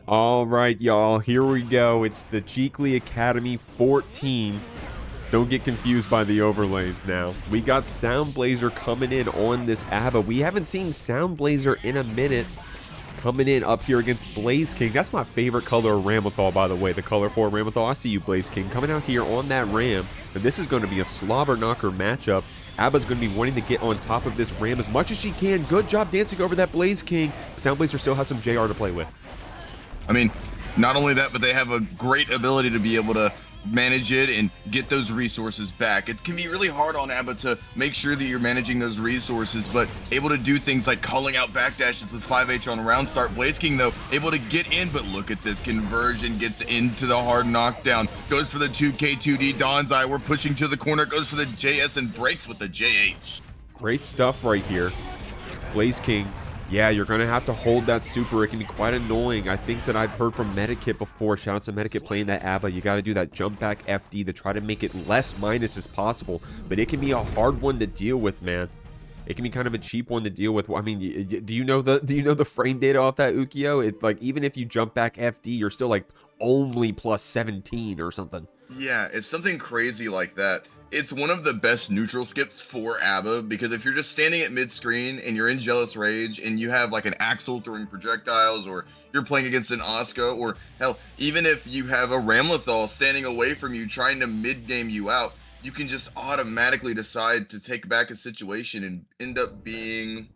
All right, y'all, here we go. It's the Jeekly Academy 14. Don't get confused by the overlays now. We got Soundblazer coming in on this ABBA. We haven't seen Soundblazer in a minute. Coming in up here against Blaze King. That's my favorite color of Ramlethal, by the way. The color for Ramlethal. I see you, Blaze King. Coming out here on that Ram. And this is going to be a slobber knocker matchup. Abba's going to be wanting to get on top of this Ram as much as she can. Good job dancing over that Blaze King. Soundblazer still has some JR to play with. I mean, not only that, but they have a great ability to be able to manage it and get those resources back. It can be really hard on Abba to make sure that you're managing those resources, but able to do things like calling out backdashes with 5H on round start. Blaze King, though, able to get in, but look at this conversion, gets into the hard knockdown, goes for the 2K2D Dawn's Eye. We're pushing to the corner, goes for the JS and breaks with the JH. Great stuff right here. Blaze King. Yeah, you're going to have to hold that super. It can be quite annoying. I think that I've heard from Medikit before. Shout out to Medikit playing that ABBA. You got to do that jump back FD to try to make it less minus as possible. But it can be a hard one to deal with, man. It can be kind of a cheap one to deal with. I mean, do you know the frame data off that Ukio? It, like, even if you jump back FD, you're still like only plus 17 or something. Yeah, it's something crazy like that. It's one of the best neutral skips for ABBA, because if you're just standing at mid-screen and you're in Jealous Rage and you have like an Axel throwing projectiles, or you're playing against an Oscar, or hell, even if you have a Ramlethal standing away from you trying to mid-game you out, you can just automatically decide to take back a situation and end up being,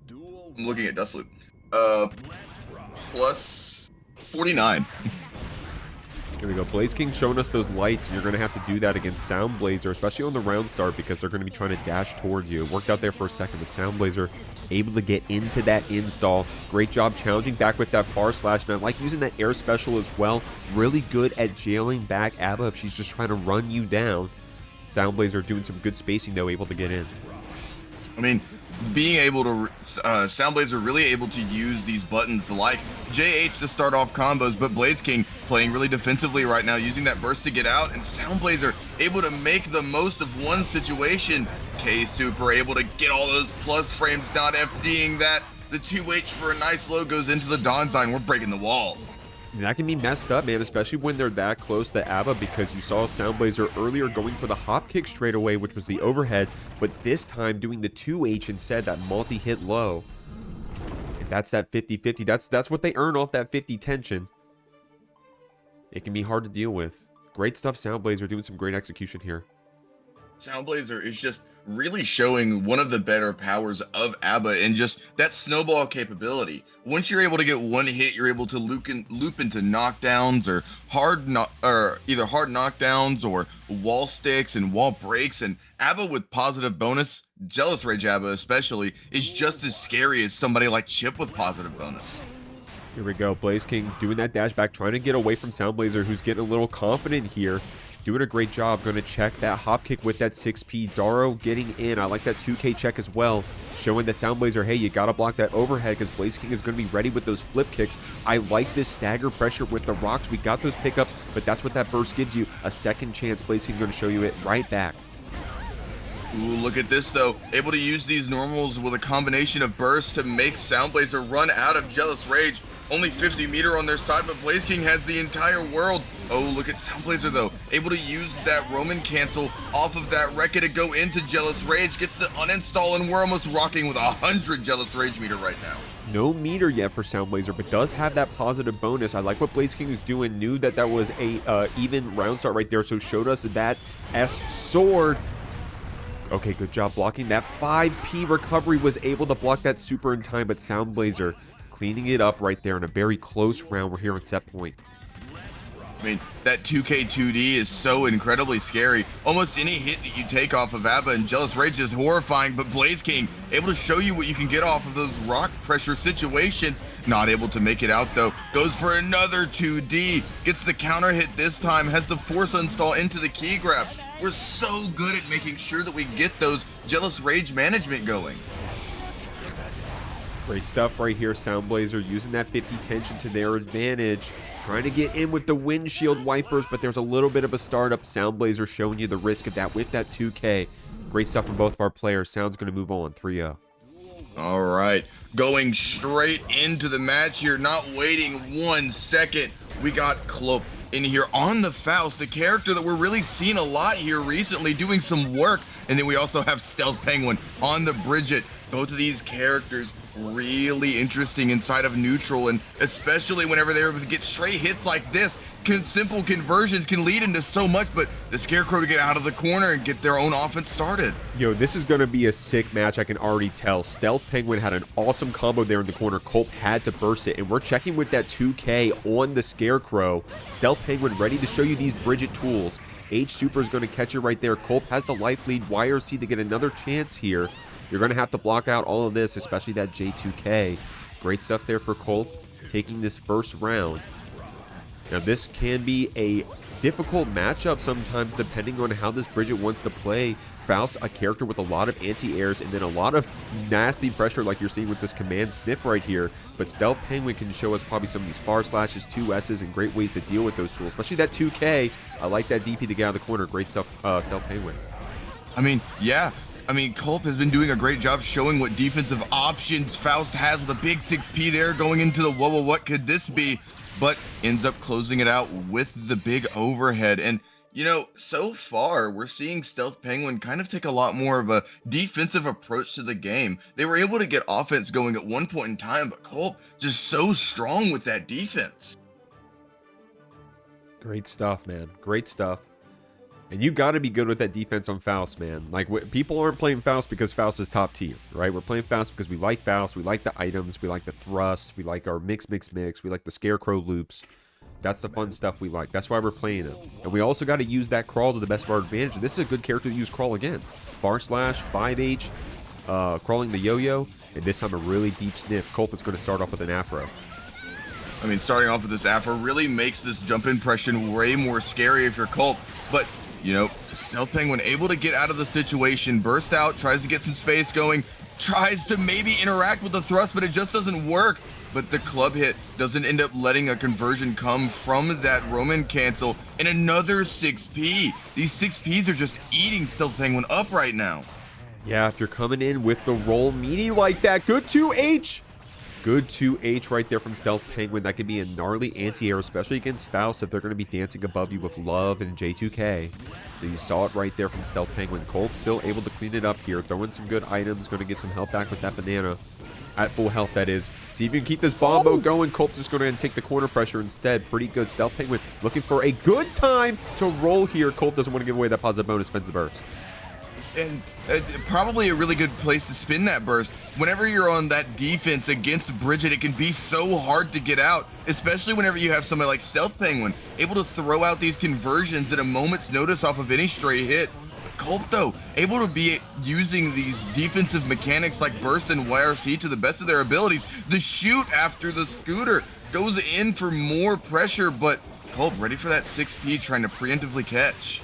I'm looking at Dustloop, plus 49. Here we go. Blaze King showing us those lights, and you're going to have to do that against Soundblazer, especially on the round start, because they're going to be trying to dash towards you. It worked out there for a second, but Soundblazer able to get into that install. Great job challenging back with that far slash. And I like using that air special as well. Really good at jailing back ABBA if she's just trying to run you down. Soundblazer doing some good spacing, though, able to get in. I mean, being able to, Soundblazer really able to use these buttons like JH to start off combos, but Blaze King playing really defensively right now, using that burst to get out, and Soundblazer able to make the most of one situation. K Super able to get all those plus frames, not FDing that. The 2H for a nice low goes into the Dawn Sign. We're breaking the wall. And that can be messed up, man, especially when they're that close to ABBA, because you saw Soundblazer earlier going for the hop kick straight away, which was the overhead, but this time doing the 2H instead, that multi-hit low. And that's that 50-50. That's what they earn off that 50 tension. It can be hard to deal with. Great stuff, Soundblazer, doing some great execution here. Soundblazer is just really showing one of the better powers of ABBA, and just that snowball capability. Once you're able to get one hit, you're able to loop into knockdowns, or either hard knockdowns or wall sticks and wall breaks. And ABBA with positive bonus, Jealous Rage ABBA especially, is just as scary as somebody like Chipp with positive bonus. Here we go, Blaze King doing that dash back, trying to get away from Soundblazer, who's getting a little confident here. Doing a great job. Going to check that hop kick with that 6P. Daro getting in. I like that 2K check as well. Showing the Soundblazer, hey, you got to block that overhead, because Blaze King is going to be ready with those flip kicks. I like this stagger pressure with the rocks. We got those pickups, but that's what that burst gives you. A second chance. Blaze King going to show you it right back. Ooh, look at this though. Able to use these normals with a combination of bursts to make Soundblazer run out of Jealous Rage. Only 50 meter on their side, but Blaze King has the entire world. Oh, look at Soundblazer though. Able to use that Roman cancel off of that Rekka to go into Jealous Rage. Gets the uninstall, and we're almost rocking with 100 Jealous Rage meter right now. No meter yet for Soundblazer, but does have that positive bonus. I like what Blaze King is doing. Knew that that was a even round start right there, so showed us that S sword. Okay, good job blocking. That 5P recovery was able to block that super in time, but Soundblazer cleaning it up right there in a very close round. We're here on set point. I mean, that 2K2D is so incredibly scary. Almost any hit that you take off of ABBA and Jealous Rage is horrifying, but Blaze King able to show you what you can get off of those rock pressure situations. Not able to make it out though. Goes for another 2D. Gets the counter hit this time. Has the force install into the key grab. We're so good at making sure that we get those Jealous Rage management going. Great stuff right here. Soundblazer using that 50 tension to their advantage. Trying to get in with the windshield wipers, but there's a little bit of a startup. Soundblazer showing you the risk of that with that 2K. Great stuff from both of our players. Sound's going to move on 3-0. All right, going straight into the match here, not waiting 1 second. We got Cloudburp in here on the Faust, a character that we're really seeing a lot here recently, doing some work. And then we also have Stealthpenguin on the Bridget. Both of these characters really interesting inside of neutral, and especially whenever they're able to get straight hits like this. Simple conversions can lead into so much, but the Scarecrow to get out of the corner and get their own offense started. Yo, this is going to be a sick match, I can already tell. Stealthpenguin had an awesome combo there in the corner. Culp had to burst it, and we're checking with that 2K on the Scarecrow. Stealthpenguin ready to show you these Bridget tools. H Super is going to catch it right there. Culp has the life lead. YRC to get another chance here. You're going to have to block out all of this, especially that J2K. Great stuff there for Culp, taking this first round. Now, this can be a difficult matchup sometimes, depending on how this Bridget wants to play. Faust, a character with a lot of anti-airs and then a lot of nasty pressure like you're seeing with this command snip right here. But Stealthpenguin can show us probably some of these far slashes, 2Ss, and great ways to deal with those tools, especially that 2K. I like that DP to get out of the corner. Great stuff, Stealthpenguin. I mean, yeah. I mean, Culp has been doing a great job showing what defensive options Faust has with a big 6P there going into the whoa, what could this be? But ends up closing it out with the big overhead. And, you know, so far, we're seeing Stealthpenguin kind of take a lot more of a defensive approach to the game. They were able to get offense going at one point in time, but Culp just so strong with that defense. Great stuff, man. Great stuff. And you got to be good with that defense on Faust, man. Like, people aren't playing Faust because Faust is top tier, right? We're playing Faust because we like Faust, we like the items, we like the thrusts, we like our mix, we like the Scarecrow loops. That's the fun stuff we like. That's why we're playing him. And we also got to use that crawl to the best of our advantage. And this is a good character to use crawl against. Far slash, 5H, crawling the yo-yo, and this time a really deep sniff. Culp is going to start off with an afro. I mean, starting off with this afro really makes this jump impression way more scary if you're Culp, but you know, Stealthpenguin able to get out of the situation, burst out, tries to get some space going, tries to maybe interact with the thrust, but it just doesn't work. But the club hit doesn't end up letting a conversion come from that Roman cancel, and another 6P. These 6Ps are just eating Stealthpenguin up right now. Yeah, if you're coming in with the roll meaty like that, good 2H. Good 2H right there from Stealthpenguin. That could be a gnarly anti-air, especially against Faust if they're going to be dancing above you with Love and J2K. So you saw it right there from Stealthpenguin. Culp still able to clean it up here, throwing some good items, going to get some help back with that banana. At full health, that is. See if you can keep this bombo going. Culp's just going to take the corner pressure instead. Pretty good. Stealthpenguin looking for a good time to roll here. Culp doesn't want to give away that positive bonus, spends the burst. And probably a really good place to spin that burst. Whenever you're on that defense against Bridget, it can be so hard to get out, especially whenever you have somebody like Stealthpenguin able to throw out these conversions at a moment's notice off of any stray hit. Culp, though, able to be using these defensive mechanics like burst and YRC to the best of their abilities. The shoot after the scooter goes in for more pressure, but Culp ready for that 6P, trying to preemptively catch.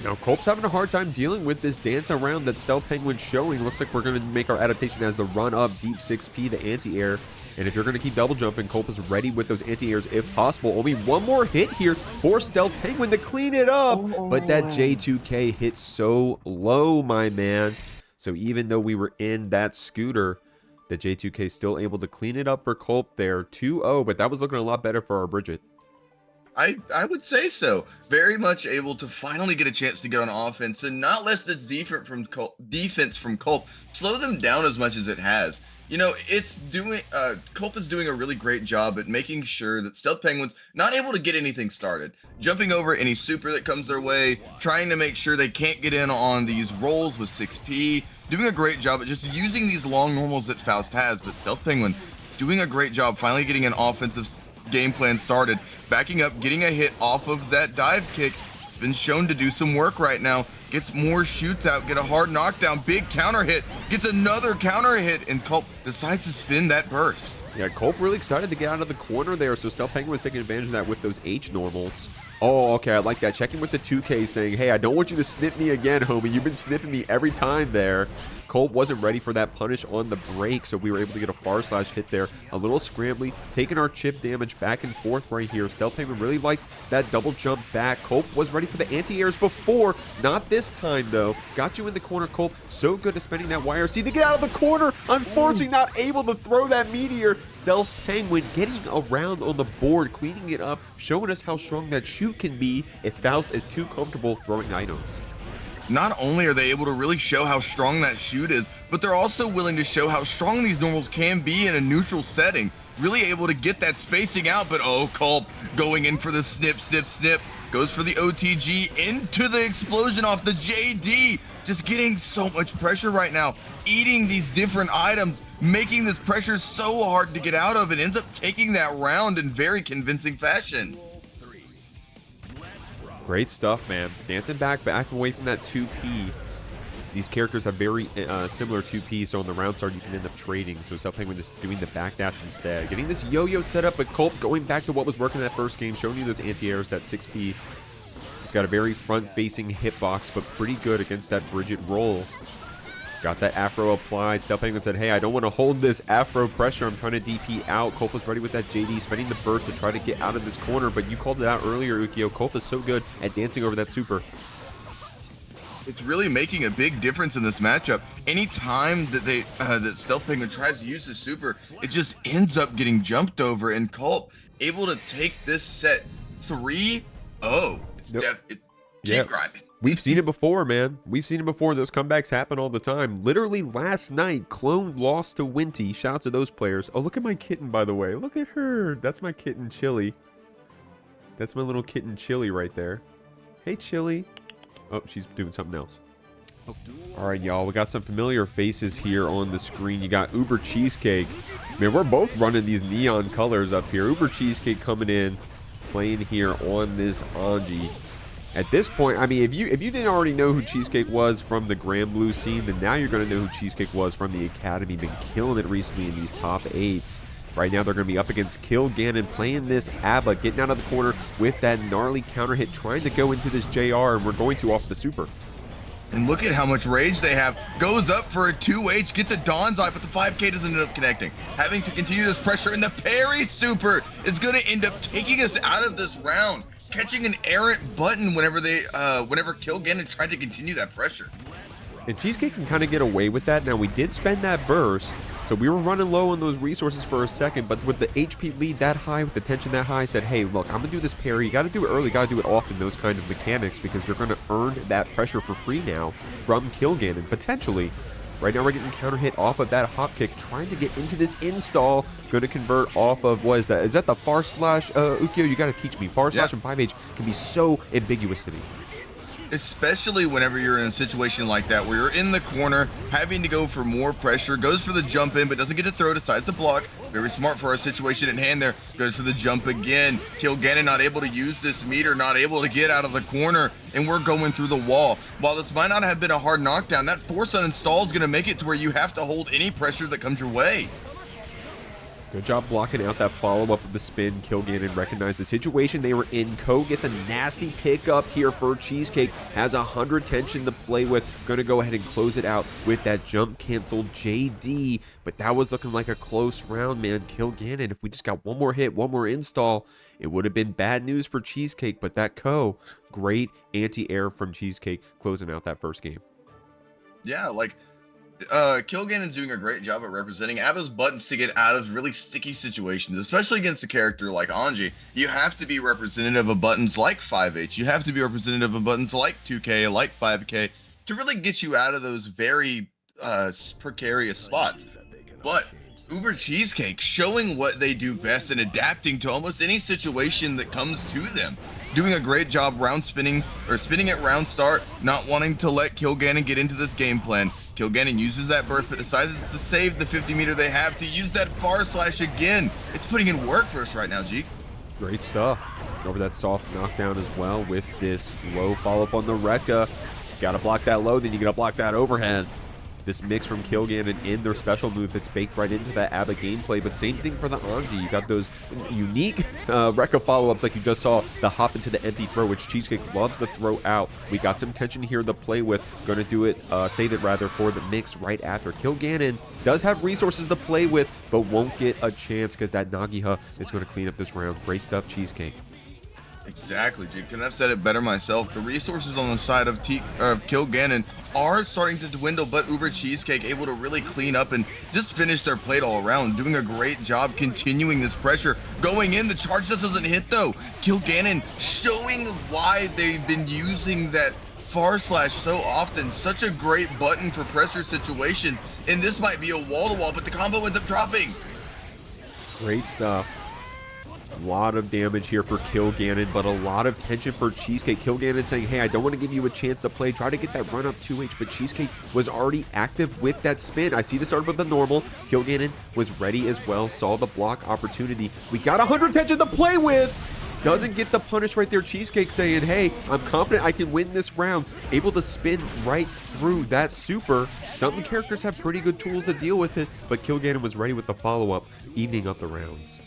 Now, Culp's having a hard time dealing with this dance around that Stealthpenguin's showing. Looks like we're going to make our adaptation as the run-up, deep 6P, the anti-air. And if you're going to keep double jumping, Culp is ready with those anti-airs if possible. Only one more hit here for Stealthpenguin to clean it up. But that J2K hit so low, my man. So even though we were in that scooter, the J2K still able to clean it up for Culp there. 2-0, but that was looking a lot better for our Bridget. I would say so. Very much able to finally get a chance to get on offense, and not less that's defense from Culp slow them down as much as it has. You know, it's doing Culp is doing a really great job at making sure that Stealthpenguin's not able to get anything started, jumping over any super that comes their way, trying to make sure they can't get in on these rolls with 6P, doing a great job at just using these long normals that Faust has. But Stealthpenguin is doing a great job finally getting an offensive game plan started, backing up, getting a hit off of that dive kick. It's been shown to do some work right now. Gets more shoots out, get a hard knockdown, big counter hit, gets another counter hit, and Culp decides to spin that burst. Yeah, Culp really excited to get out of the corner there, so Stealthpenguin was taking advantage of that with those H normals. Oh, okay, I like that. Checking with the 2K saying, hey, I don't want you to snip me again, homie. You've been sniffing me every time there. Culp wasn't ready for that punish on the break, so we were able to get a far slash hit there. A little scrambly, taking our chip damage back and forth right here. Stealthpenguin really likes that double jump back. Culp was ready for the anti-airs before. Not this time, though. Got you in the corner, Culp. So good at spending that YRC to get out of the corner. Unfortunately, not able to throw that meteor. Stealthpenguin getting around on the board, cleaning it up, showing us how strong that shoot can be if Faust is too comfortable throwing items. Not only are they able to really show how strong that shoot is, but they're also willing to show how strong these normals can be in a neutral setting. Really able to get that spacing out, but oh, Culp going in for the snip, snip, snip. Goes for the OTG into the explosion off the JD. Just getting so much pressure right now. Eating these different items, making this pressure so hard to get out of, and ends up taking that round in very convincing fashion. Great stuff, man. Dancing back away from that 2P. These characters have very similar 2P, so on the round start you can end up trading. So Stealthpenguin just doing the backdash instead. Getting this yo-yo set up, but Culp going back to what was working in that first game, showing you those anti-airs, that 6P. He's got a very front-facing hitbox, but pretty good against that Bridget roll. Got that Afro applied. Stealthpenguin said, hey, I don't want to hold this Afro pressure. I'm trying to DP out. Culp was ready with that JD, spending the burst to try to get out of this corner, but you called it out earlier, Ukio. Culp is so good at dancing over that super. It's really making a big difference in this matchup. Anytime that that Stealthpenguin tries to use the super, it just ends up getting jumped over, and Culp able to take this set 3-0. It's keep grinding. We've seen it before, man. We've seen it before. Those comebacks happen all the time. Literally last night, Clone lost to Winty. Shout out to those players. Oh, look at my kitten, by the way. Look at her. That's my kitten, Chili. That's my little kitten, Chili, right there. Hey, Chili. Oh, she's doing something else. All right, y'all. We got some familiar faces here on the screen. You got UberCheesecake. Man, we're both running these neon colors up here. UberCheesecake coming in, playing here on this Anji. At this point, I mean, if you didn't already know who Cheesecake was from the Grand Blue scene, then now you're going to know who Cheesecake was from the Academy. Been killing it recently in these top 8s. Right now, they're going to be up against TKilgannon, playing this ABBA, getting out of the corner with that gnarly counter hit, trying to go into this JR, and we're going to off the super. And look at how much rage they have. Goes up for a 2H, gets a Dawn's Eye, but the 5K doesn't end up connecting. Having to continue this pressure, and the parry super is going to end up taking us out of this round. Catching an errant button whenever TKilgannon tried to continue that pressure. And Cheesecake can kind of get away with that. Now, we did spend that burst, so we were running low on those resources for a second, but with the HP lead that high, with the tension that high, I said, hey, look, I'm going to do this parry. You got to do it early, got to do it often, those kind of mechanics, because you're going to earn that pressure for free now from TKilgannon, potentially. Right now, we're getting counter hit off of that hop kick, trying to get into this install. Going to convert off of, what is that? Is that the far slash? Ukio, you got to teach me. Far slash and 5H can be so ambiguous to me. Especially whenever you're in a situation like that, where you're in the corner, having to go for more pressure, goes for the jump in, but doesn't get to throw, decides to block. Very smart for our situation at hand there. Goes for the jump again. TKilgannon not able to use this meter, not able to get out of the corner, and we're going through the wall. While this might not have been a hard knockdown, that force uninstall is going to make it to where you have to hold any pressure that comes your way. Good job blocking out that follow-up of the spin. TKilgannon recognized the situation they were in. Ko gets a nasty pickup here for Cheesecake. Has 100 tension to play with. Going to go ahead and close it out with that jump canceled JD. But that was looking like a close round, man. TKilgannon, if we just got one more hit, one more install, it would have been bad news for Cheesecake. But that Ko, great anti-air from Cheesecake, closing out that first game. Yeah, like... TKilgannon's doing a great job at representing ABBA's buttons to get out of really sticky situations, especially against a character like Anji. You have to be representative of buttons like 5H. You have to be representative of buttons like 2K, like 5K, to really get you out of those very precarious spots. But UberCheesecake showing what they do best and adapting to almost any situation that comes to them. Doing a great job round spinning, or spinning at round start, not wanting to let TKilgannon get into this game plan. TKilgannon uses that burst, but decides to save the 50 meter they have to use that far slash again. It's putting in work for us right now, Jeek. Great stuff. Over that soft knockdown as well with this low follow-up on the Rekka. Got to block that low, then you got to block that overhead. this mix from TKilgannon in their special move that's baked right into that ABBA gameplay. But same thing for the Anji. You got those unique Rekka follow-ups like you just saw, the hop into the empty throw, which Cheesecake loves to throw out. We got some tension here to play with. Going to do it, save it rather, for the mix right after. TKilgannon does have resources to play with, but won't get a chance because that Nagiha is going to clean up this round. Great stuff, Cheesecake. Exactly, Jake. Couldn't have said it better myself. The resources on the side of TKilgannon are starting to dwindle, but UberCheesecake able to really clean up and just finish their plate all around, doing a great job continuing this pressure. Going in, the charge just doesn't hit though. TKilgannon showing why they've been using that far slash so often. Such a great button for pressure situations, and this might be a wall-to-wall, but the combo ends up dropping. Great stuff. A lot of damage here for TKilgannon, but a lot of tension for Cheesecake. TKilgannon saying, hey, I don't want to give you a chance to play. Try to get that run up 2H, but Cheesecake was already active with that spin. I see the start of the normal. TKilgannon was ready as well, saw the block opportunity. We got 100 tension to play with. Doesn't get the punish right there. Cheesecake saying, hey, I'm confident I can win this round. Able to spin right through that super. Some characters have pretty good tools to deal with it, but TKilgannon was ready with the follow-up, evening up the rounds.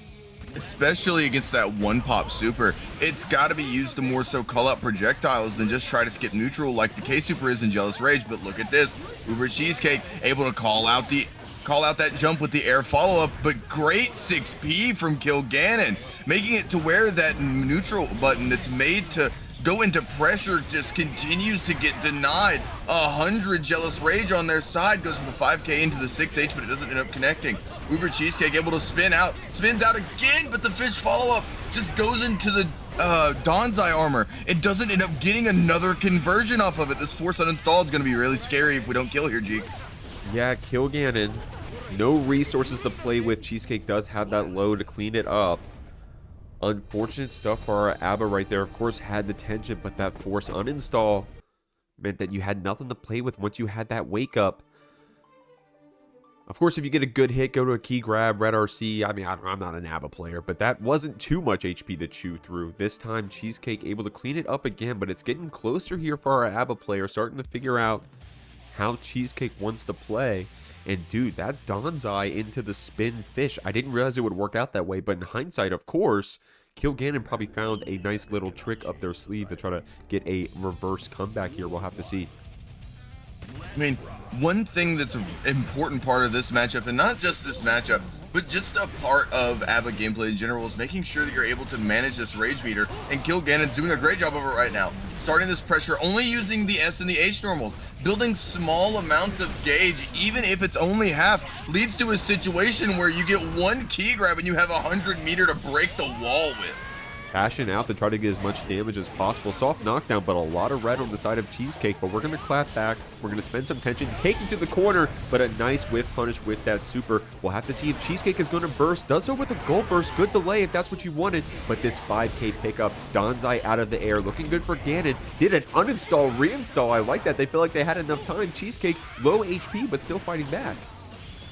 Especially against that one pop super, it's got to be used to more so call out projectiles than just try to skip neutral like the K super is in Jealous Rage. But look at this, UberCheesecake able to call out that jump with the air follow-up, but great 6P from TKilgannon, making it to where that neutral button that's made to go into pressure just continues to get denied. 100 Jealous Rage on their side, goes from the 5K into the 6H, but it doesn't end up connecting. UberCheesecake able to spins out again, but the fish follow-up just goes into the Donzai armor. It doesn't end up getting another conversion off of it. This force uninstall is going to be really scary if we don't kill here, Jeek. Yeah, TKilgannon, no resources to play with. Cheesecake does have that low to clean it up. Unfortunate stuff for our ABBA right there. Of course, had the tension, but that force uninstall meant that you had nothing to play with once you had that wake up. Of course, if you get a good hit, go to a key grab, red RC. I mean, I'm not an ABBA player, but that wasn't too much HP to chew through. This time, Cheesecake able to clean it up again, but it's getting closer here for our ABBA player, starting to figure out how Cheesecake wants to play. And dude, that Donzai into the spin fish, I didn't realize it would work out that way, but in hindsight, of course, TKilgannon probably found a nice little trick up their sleeve to try to get a reverse comeback here. We'll have to see. I mean, one thing that's an important part of this matchup, and not just this matchup, but just a part of ABBA gameplay in general, is making sure that you're able to manage this rage meter, and TKilgannon's doing a great job of it right now. Starting this pressure, only using the S and the H normals, building small amounts of gauge, even if it's only half, leads to a situation where you get one key grab and you have 100 meter to break the wall with. Passion out to try to get as much damage as possible. Soft knockdown, but a lot of red on the side of Cheesecake. But we're going to clap back. We're going to spend some tension, taking to the corner, but a nice whiff punish with that super. We'll have to see if Cheesecake is going to burst. Does so with a gold burst. Good delay if that's what you wanted. But this 5K pickup, Donzai out of the air, looking good for Gannon. Did an uninstall, reinstall. I like that. They feel like they had enough time. Cheesecake, low HP, but still fighting back.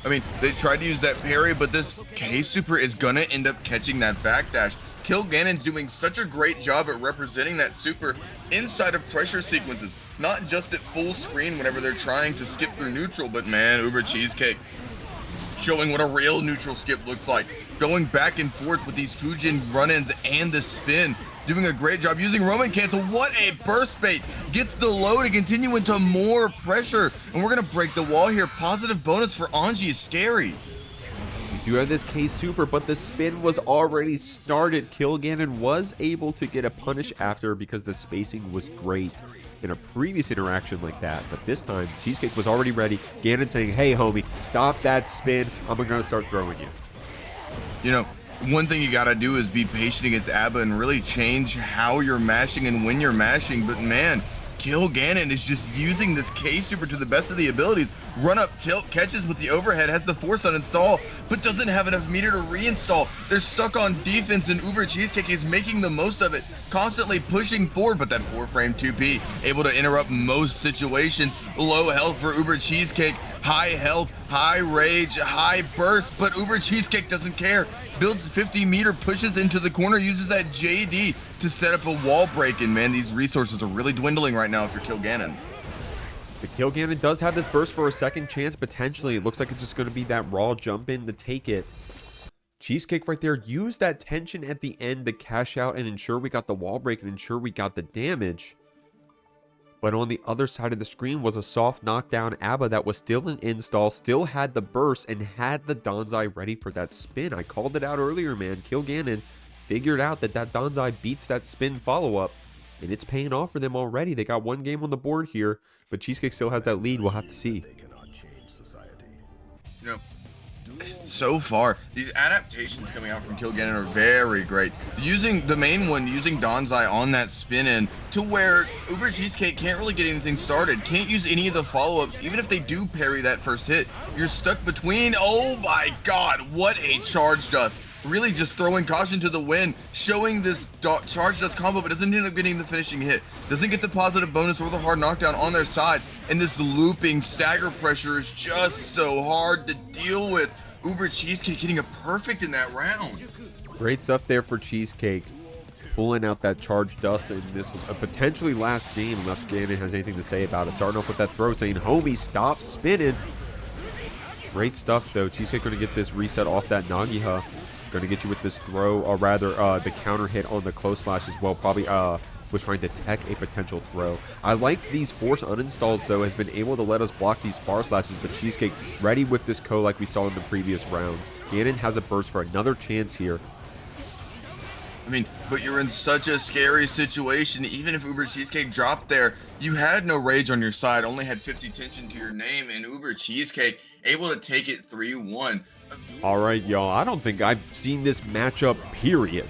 I mean, they tried to use that parry, but this K super is going to end up catching that backdash. TKilgannon's doing such a great job at representing that super inside of pressure sequences, not just at full screen whenever they're trying to skip through neutral, but man, UberCheesecake showing what a real neutral skip looks like, going back and forth with these Fujin run-ins and the spin, doing a great job using Roman cancel. What a burst bait, gets the low to continue into more pressure, and we're gonna break the wall here. Positive bonus for Anji is scary. You have this K super, but the spin was already started. TKilgannon was able to get a punish after because the spacing was great in a previous interaction like that. But this time, Cheesecake was already ready. Gannon saying, hey, homie, stop that spin. I'm going to start throwing you. You know, one thing you got to do is be patient against ABBA and really change how you're mashing and when you're mashing. But man, TKilgannon is just using this K super to the best of the abilities. Run up tilt, catches with the overhead, has the force uninstall, but doesn't have enough meter to reinstall. They're stuck on defense, and UberCheesecake is making the most of it, constantly pushing forward, but that 4-frame 2P, able to interrupt most situations. Low health for UberCheesecake, high health, high rage, high burst, but UberCheesecake doesn't care. Builds 50 meter, pushes into the corner, uses that JD to set up a wall break, and man, these resources are really dwindling right now if you're TKilgannon. TKilgannon does have this burst for a second chance, potentially. It looks like it's just going to be that raw jump in to take it. Cheesecake right there used that tension at the end to cash out and ensure we got the wall break and ensure we got the damage. But on the other side of the screen was a soft knockdown ABBA that was still an install, still had the burst, and had the Donzai ready for that spin. I called it out earlier, man. Kilgannon figured out that Donzai beats that spin follow-up, and it's paying off for them already. They got one game on the board here, but Cheesecake still has that lead. We'll have to see. You know, so far, these adaptations coming out from Kilgannon are very great. Using the main one, using Donzai on that spin in to where UberCheesecake can't really get anything started, can't use any of the follow-ups. Even if they do parry that first hit, you're stuck between. Oh my god, what a charge dust. Really just throwing caution to the wind, showing this charge dust combo, but doesn't end up getting the finishing hit. Doesn't get the positive bonus or the hard knockdown on their side, and this looping stagger pressure is just so hard to deal with. UberCheesecake getting a perfect in that round. Great stuff there for Cheesecake. Pulling out that charge dust in this potentially last game, unless Gannon has anything to say about it. Starting off with that throw, saying, homie, stop spinning. Great stuff, though. Cheesecake going to get this reset off that Nagiha. Going to get you with this throw, or rather the counter hit on the close slash as well. Probably was trying to tech a potential throw. I like these force uninstalls, though, has been able to let us block these far slashes, but Cheesecake ready with this co like we saw in the previous rounds. Gannon has a burst for another chance here. I mean, but you're in such a scary situation. Even if UberCheesecake dropped there, you had no rage on your side, only had 50 tension to your name, and UberCheesecake able to take it 3-1. All right, y'all. I don't think I've seen this matchup, period.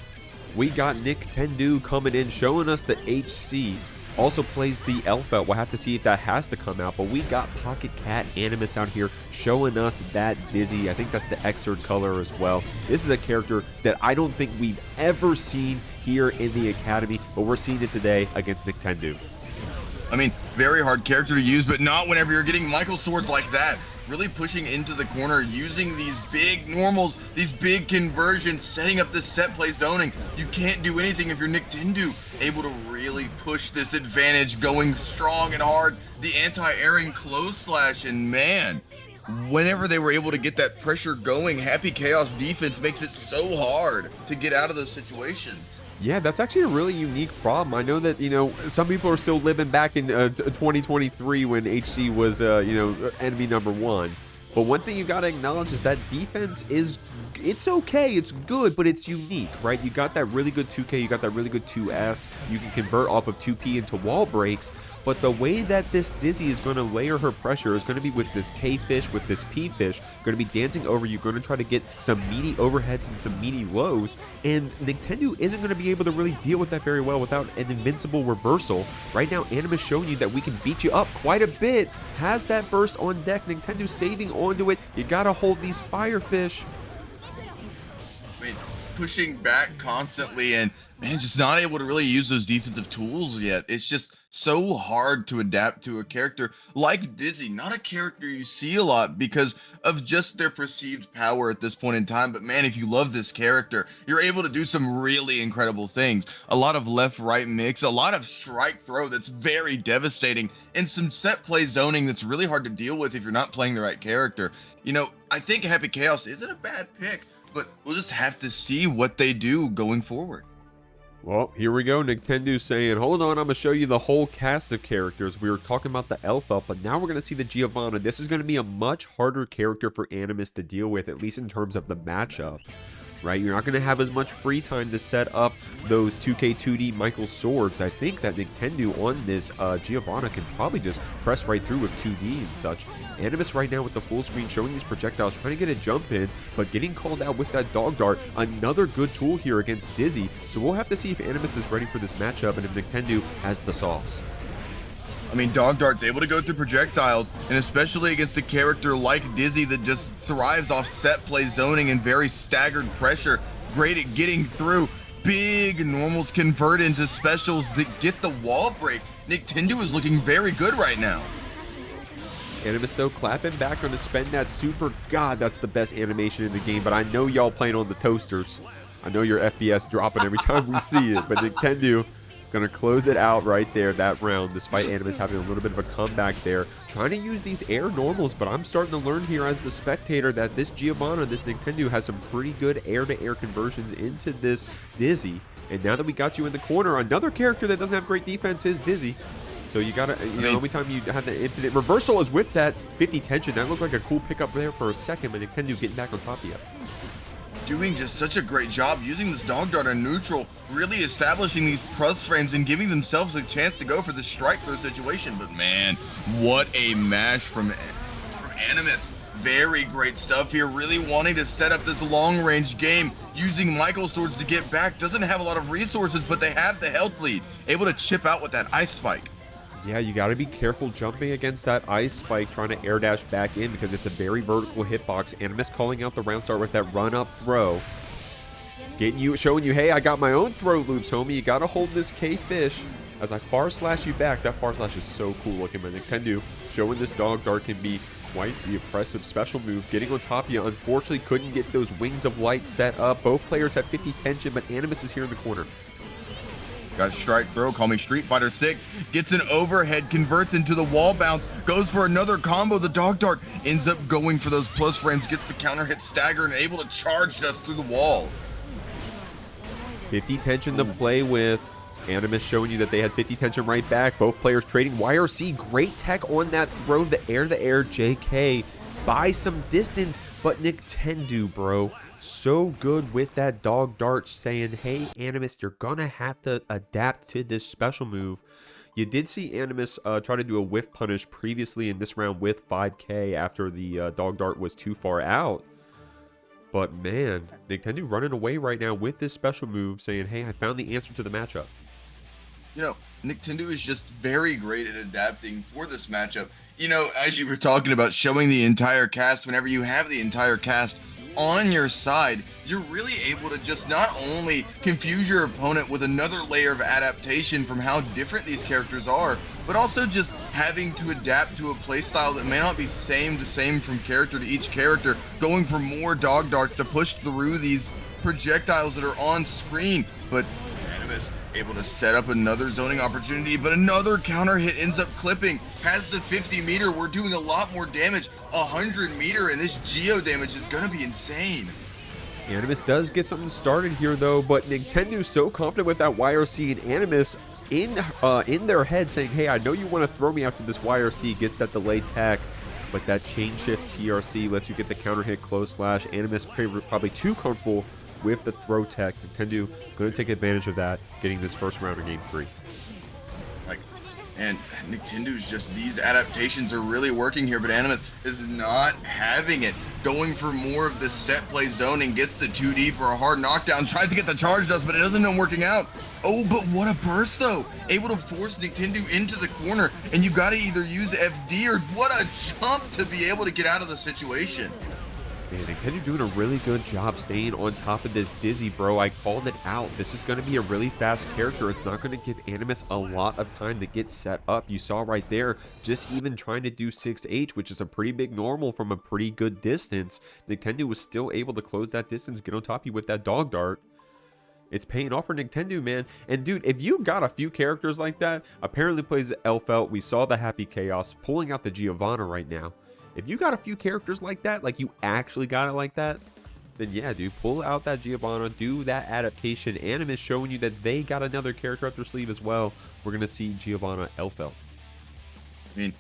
We got Nictendoo coming in, showing us the HC. Also plays the Elphelt. We'll have to see if that has to come out. But we got Pocket Cat Animus out here showing us that Dizzy. I think that's the Xrd color as well. This is a character that I don't think we've ever seen here in the Academy, but we're seeing it today against Nictendoo. I mean, very hard character to use, but not whenever you're getting Michael swords like that. Really pushing into the corner, using these big normals, these big conversions, setting up this set play zoning. You can't do anything if you're Nictendoo. Able to really push this advantage, going strong and hard. The anti-airing close slash, and man, whenever they were able to get that pressure going, Happy Chaos defense makes it so hard to get out of those situations. Yeah, that's actually a really unique problem. I know that, you know, some people are still living back in 2023 when HC was, you know, enemy number one. But one thing you got to acknowledge is that defense is, it's okay, it's good, but it's unique, right? You got that really good 2K, you got that really good 2S, you can convert off of 2P into wall breaks, but the way that this Dizzy is going to layer her pressure is going to be with this K-Fish, with this P-Fish, going to be dancing over you, going to try to get some meaty overheads and some meaty lows, and Nictendoo isn't going to be able to really deal with that very well without an invincible reversal. Right now, Animus showing you that we can beat you up quite a bit, has that burst on deck, Nictendoo saving onto it, you got to hold these Firefish. I mean, pushing back constantly and, man, just not able to really use those defensive tools yet. It's just so hard to adapt to a character like Dizzy, not a character you see a lot because of just their perceived power at this point in time. But man, if you love this character, you're able to do some really incredible things. A lot of left-right mix, a lot of strike throw that's very devastating, and some set play zoning that's really hard to deal with if you're not playing the right character. You know, I think Happy Chaos isn't a bad pick, but we'll just have to see what they do going forward. Well, here we go. Nictendoo saying, hold on, I'm going to show you the whole cast of characters. We were talking about the Elphelt, but now we're going to see the Giovanna. This is going to be a much harder character for Animus to deal with, at least in terms of the matchup, right? You're not going to have as much free time to set up those 2K2D Michael swords. I think that Nictendoo on this Giovanna can probably just press right through with 2D and such. Animus right now with the full screen showing these projectiles, trying to get a jump in, but getting called out with that dog dart. Another good tool here against Dizzy. So we'll have to see if Animus is ready for this matchup and if Nictendoo has the sauce. I mean, Dog Dart's able to go through projectiles, and especially against a character like Dizzy that just thrives off set play zoning and very staggered pressure. Great at getting through. Big normals convert into specials that get the wall break. Nictendoo is looking very good right now. Animus though clapping back, going to spend that super. God, that's the best animation in the game, but I know y'all playing on the toasters. I know your FPS dropping every time we see it, but Nictendoo Gonna close it out right there, that round, despite Animus having a little bit of a comeback there. Trying to use these air normals, but I'm starting to learn here as the spectator that this Giovanna, this Nictendoo, has some pretty good air-to-air conversions into this Dizzy. And now that we got you in the corner, another character that doesn't have great defense is Dizzy. So you gotta, you know, every time you have the infinite reversal is with that 50 tension. That looked like a cool pickup there for a second, but Nictendoo getting back on top of you. Doing just such a great job using this dog dart in neutral, really establishing these plus frames and giving themselves a chance to go for the strike throw situation. But man, what a mash from Animus. Very great stuff here, really wanting to set up this long range game, using Michael swords to get back. Doesn't have a lot of resources, but they have the health lead, able to chip out with that ice spike. Yeah, you got to be careful jumping against that ice spike, trying to air dash back in because it's a very vertical hitbox. Animus calling out the round start with that run up throw. Getting you, showing you, hey, I got my own throw loops, homie. You got to hold this K-Fish as I far slash you back. That far slash is so cool looking, but Nictendoo showing this dog dart can be quite the oppressive special move. Getting on top of you, unfortunately couldn't get those wings of light set up. Both players have 50 tension, but Animus is here in the corner. Got a strike throw, call me Street Fighter 6, gets an overhead, converts into the wall bounce, goes for another combo. The dog dart ends up going for those plus frames, gets the counter hit stagger and able to charge us through the wall. 50 tension to play with. Animus showing you that they had 50 tension right back. Both players trading. YRC, great tech on that throw, the air-to-air JK by some distance, but Nictendoo, bro, so good with that dog dart, saying, hey, Animus, you're gonna have to adapt to this special move. You did see Animus try to do a whiff punish previously in this round with 5K after the dog dart was too far out. But man, Nictendoo running away right now with this special move, saying, hey, I found the answer to the matchup. You know, Nictendoo is just very great at adapting for this matchup. You know, as you were talking about showing the entire cast, whenever you have the entire cast on your side, you're really able to just not only confuse your opponent with another layer of adaptation from how different these characters are, but also just having to adapt to a playstyle that may not be same from character to each character, going for more dog darts to push through these projectiles that are on screen. But Animus able to set up another zoning opportunity, but another counter hit ends up clipping, has the 50 meter. We're doing a lot more damage, 100 meter, and this geo damage is gonna be insane. Animus does get something started here though, but Nictendoo's so confident with that YRC, and Animus in their head saying, hey, I know you want to throw me after this YRC, gets that delay tech, but that chain shift PRC lets you get the counter hit close slash. Animus probably too comfortable with the throw tech. Nictendoo going to take advantage of that, getting this first round of game 3. And Nictendoo's just, these adaptations are really working here, but Animus is not having it. Going for more of this set play zoning, gets the 2D for a hard knockdown, tries to get the charge dust, but it doesn't end up working out. Oh, but what a burst though. Able to force Nictendoo into the corner, and you gotta either use FD or what a jump to be able to get out of the situation. Man, Nictendoo doing a really good job staying on top of this Dizzy, bro. I called it out. This is going to be a really fast character. It's not going to give Animus a lot of time to get set up. You saw right there, just even trying to do 6H, which is a pretty big normal from a pretty good distance. Nictendoo was still able to close that distance, get on top of you with that dog dart. It's paying off for Nictendoo, man. And dude, if you got a few characters like that, apparently plays Elphelt. We saw the Happy Chaos pulling out the Giovanna right now. If you got a few characters like that, like you actually got it like that, then yeah, dude, pull out that Giovanna, do that adaptation. Animus showing you that they got another character up their sleeve as well. We're going to see Giovanna Elphelt. I mean,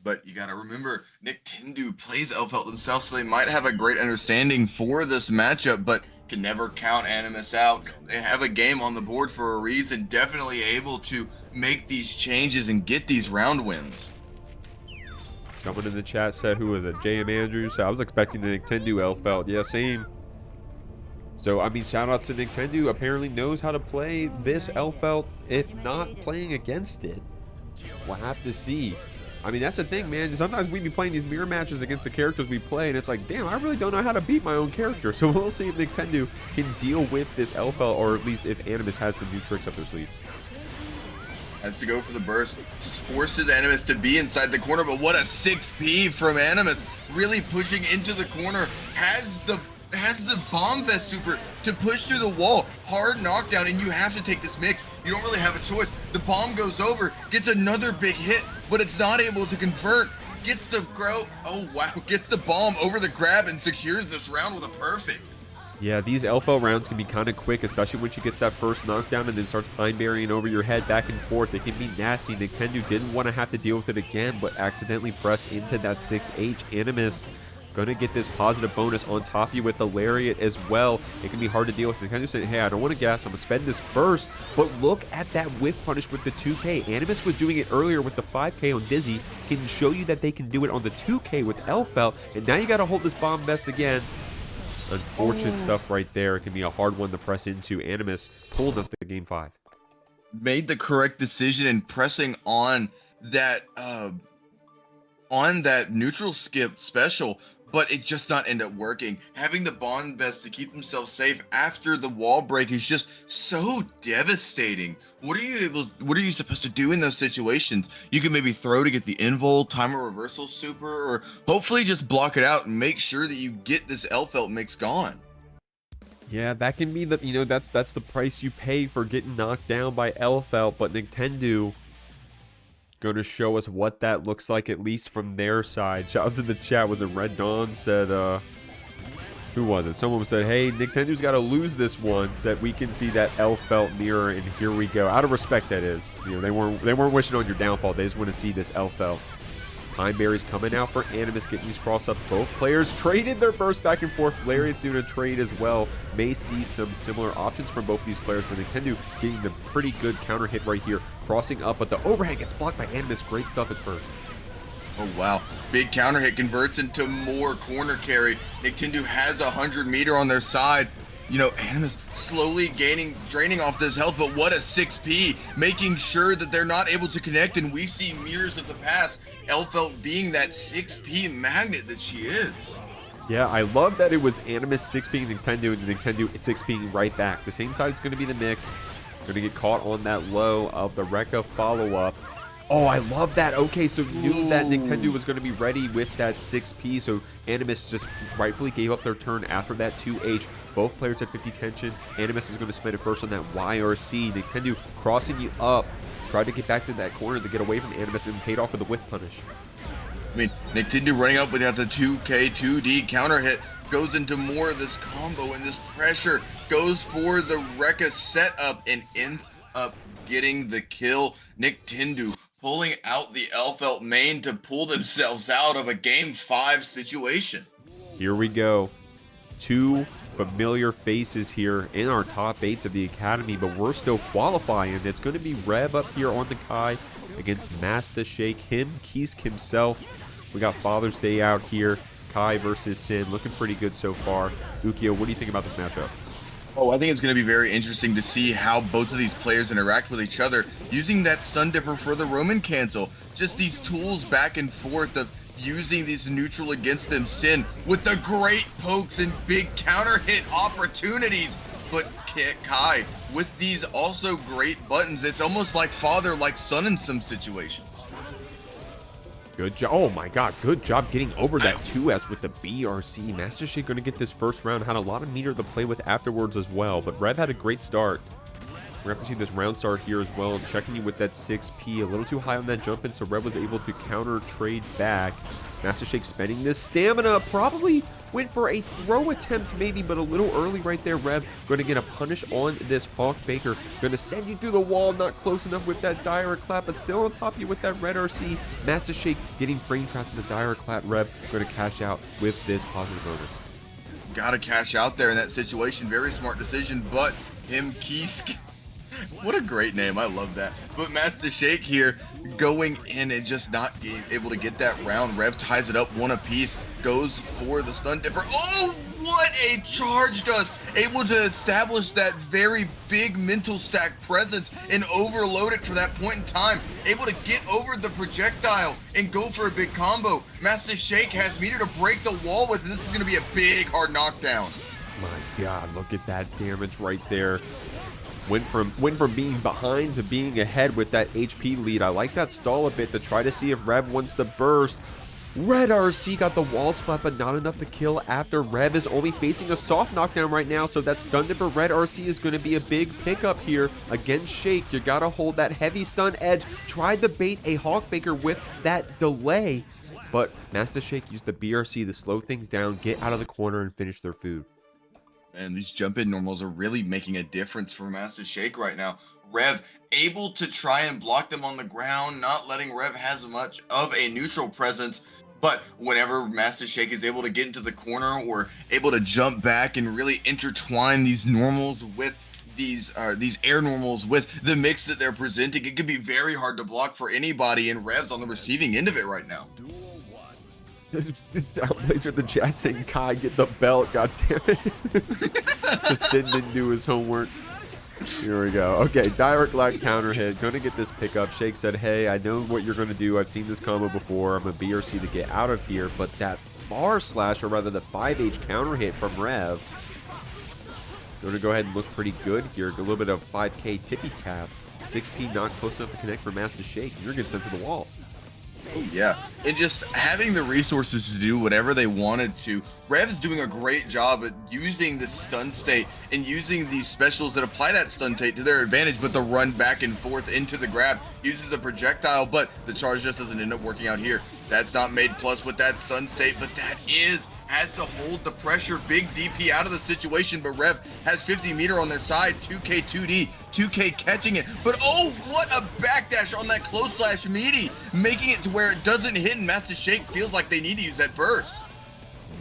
but you got to remember, Nictendoo plays Elphelt themselves, so they might have a great understanding for this matchup, but can never count Animus out. They have a game on the board for a reason, definitely able to make these changes and get these round wins. Someone in the chat said, who was it? JM Andrews. I was expecting the Nictendoo Elphelt. Yeah, same. So, I mean, shout out to Nictendoo. Apparently knows how to play this Elphelt, if not playing against it. We'll have to see. I mean, that's the thing, man. Sometimes we be playing these mirror matches against the characters we play, and it's like, damn, I really don't know how to beat my own character. So we'll see if Nictendoo can deal with this Elphelt, or at least if Animus has some new tricks up their sleeve. Has to go for the burst, forces Animus to be inside the corner, but what a 6P from Animus, really pushing into the corner, has the has the bomb vest super to push through the wall. Hard knockdown, and you have to take this mix. You don't really have a choice. The bomb goes over, gets another big hit, but it's not able to convert. Gets the gets the bomb over the grab and secures this round with a perfect. Yeah, these Elphelt rounds can be kind of quick, especially when she gets that first knockdown and then starts pine burying over your head back and forth. It can be nasty. Nictendoo didn't want to have to deal with it again, but accidentally pressed into that 6H. Animus going to get this positive bonus on top of you with the Lariat as well. It can be hard to deal with. Nictendoo saying, hey, I don't want to gas. I'm going to spend this burst. But look at that whiff punish with the 2K. Animus was doing it earlier with the 5K on Dizzy. Can show you that they can do it on the 2K with Elphelt. And now you got to hold this bomb vest again. Unfortunate stuff right there. It can be a hard one to press into. Animus pulled us to game 5. Made the correct decision in pressing on that neutral skip special, but it just not end up working. Having the bond vest to keep himself safe after the wall break is just so devastating. What are you supposed to do in those situations? You can maybe throw to get the invul, timer reversal super, or hopefully just block it out and make sure that you get this Elphelt mix gone. Yeah, that can be the, that's the price you pay for getting knocked down by Elphelt, but Nictendoo going to show us what that looks like, at least from their side. Shout out to the chat. Was it Red Dawn said, who was it? Someone said, hey, Nictendoo's got to lose this one so that we can see that Elphelt mirror, and here we go. Out of respect, that is. They weren't wishing on your downfall. They just want to see this Elphelt. Pineberry's coming out for Animus, getting these cross-ups. Both players traded their burst back and forth. Lariat's doing a trade as well. May see some similar options from both these players, but Nictendoo getting the pretty good counter hit right here. Crossing up, but the overhand gets blocked by Animus. Great stuff at first. Oh, wow. Big counter hit converts into more corner carry. Nictendoo has 100 meter on their side. Animus slowly draining off this health, but what a 6P, making sure that they're not able to connect, and we see mirrors of the past. Elphelt being that 6P magnet that she is. Yeah, I love that it was Animus 6Ping Nictendoo and Nictendoo 6Ping right back. The same side is going to be the mix. Going to get caught on that low of the Rekka follow-up. Oh, I love that. Okay, so knew that Nictendoo was going to be ready with that 6P, so Animus just rightfully gave up their turn after that 2H. Both players at 50 tension. Animus is going to spend it first on that YRC. Nictendoo crossing you up. Tried to get back to that corner to get away from Animus and paid off with the whiff punish. I mean, Nictendoo running up with the 2K, 2D counter hit. Goes into more of this combo, and this pressure goes for the Rekka setup and ends up getting the kill. Nictendoo pulling out the Elphelt main to pull themselves out of a game 5 situation. Here we go. Two familiar faces here in our top 8s of the Academy, but we're still qualifying. It's going to be Rev up here on the Kai against Master Shake, Kiesk himself. We got Father's Day out here. Kai versus Sin, looking pretty good so far. Ukio, what do you think about this matchup? Oh, I think it's going to be very interesting to see how both of these players interact with each other, using that Stun Dipper for the Roman cancel. Just these tools back and forth of using these neutral against them. Sin with the great pokes and big counter hit opportunities. But Kai with these also great buttons. It's almost like father, like son in some situations. Good job. Oh my god, good job getting over that 2S with the BRC. Master Shake going to get this first round. Had a lot of meter to play with afterwards as well, but Rev had a great start. We're going to have to see this round start here as well. Checking you with that 6P. A little too high on that jump in, so Rev was able to counter trade back. Master Shake spending this stamina. Probably went for a throw attempt maybe, but a little early right there. Rev going to get a punish on this Hawk Baker. Going to send you through the wall. Not close enough with that dire clap, but still on top of you with that red RC. Master Shake getting frame trapped in the dire clap. Rev going to cash out with this positive bonus. Gotta cash out there in that situation. Very smart decision, but Kiesk. What a great name. I love that. But Master Shake here going in and just not being able to get that round. Rev ties it up one apiece. Goes for the Stun Dipper. Oh, what a charge dust. Able to establish that very big mental stack presence and overload it for that point in time. Able to get over the projectile and go for a big combo. Master Shake has meter to break the wall with. This is going to be a big hard knockdown. My god, look at that damage right there. Went from being behind to being ahead with that HP lead. I like that stall a bit to try to see if Rev wants to burst. Red RC got the wall splat, but not enough to kill after Rev is only facing a soft knockdown right now, so that stun for Red RC is going to be a big pickup here against Shake. You got to hold that heavy stun edge. Tried to bait a Hawkbaker with that delay, but Master Shake used the BRC to slow things down, get out of the corner, and finish their food. And these jump-in normals are really making a difference for Master Shake right now. Rev able to try and block them on the ground, not letting Rev has much of a neutral presence. But whenever Master Shake is able to get into the corner or able to jump back and really intertwine these normals with these air normals with the mix that they're presenting, it can be very hard to block for anybody, and Rev's on the receiving end of it right now. This Soundblazer the chat saying, Kai, get the belt, god damn it. Just didn't do his homework. Here we go. Okay, direct lag counter hit. Gonna get this pickup. Shake said, hey, I know what you're gonna do. I've seen this combo before. I'm a BRC to get out of here. But that bar slash, or rather the 5H counter hit from Rev, gonna go ahead and look pretty good here. A little bit of 5K tippy tap. 6P not close enough to connect for Master Shake. You're getting sent to the wall. Oh, yeah. And just having the resources to do whatever they wanted to. Rev's doing a great job at using the stun state and using these specials that apply that stun state to their advantage, but the run back and forth into the grab uses a projectile, but the charge just doesn't end up working out here. That's not made plus with that stun state, but that has to hold the pressure. Big DP out of the situation, but Rev has 50 meter on their side. 2K 2D, 2K catching it, but oh, what a backdash on that close slash meaty, making it to where it doesn't hit, and Master Shake feels like they need to use that burst.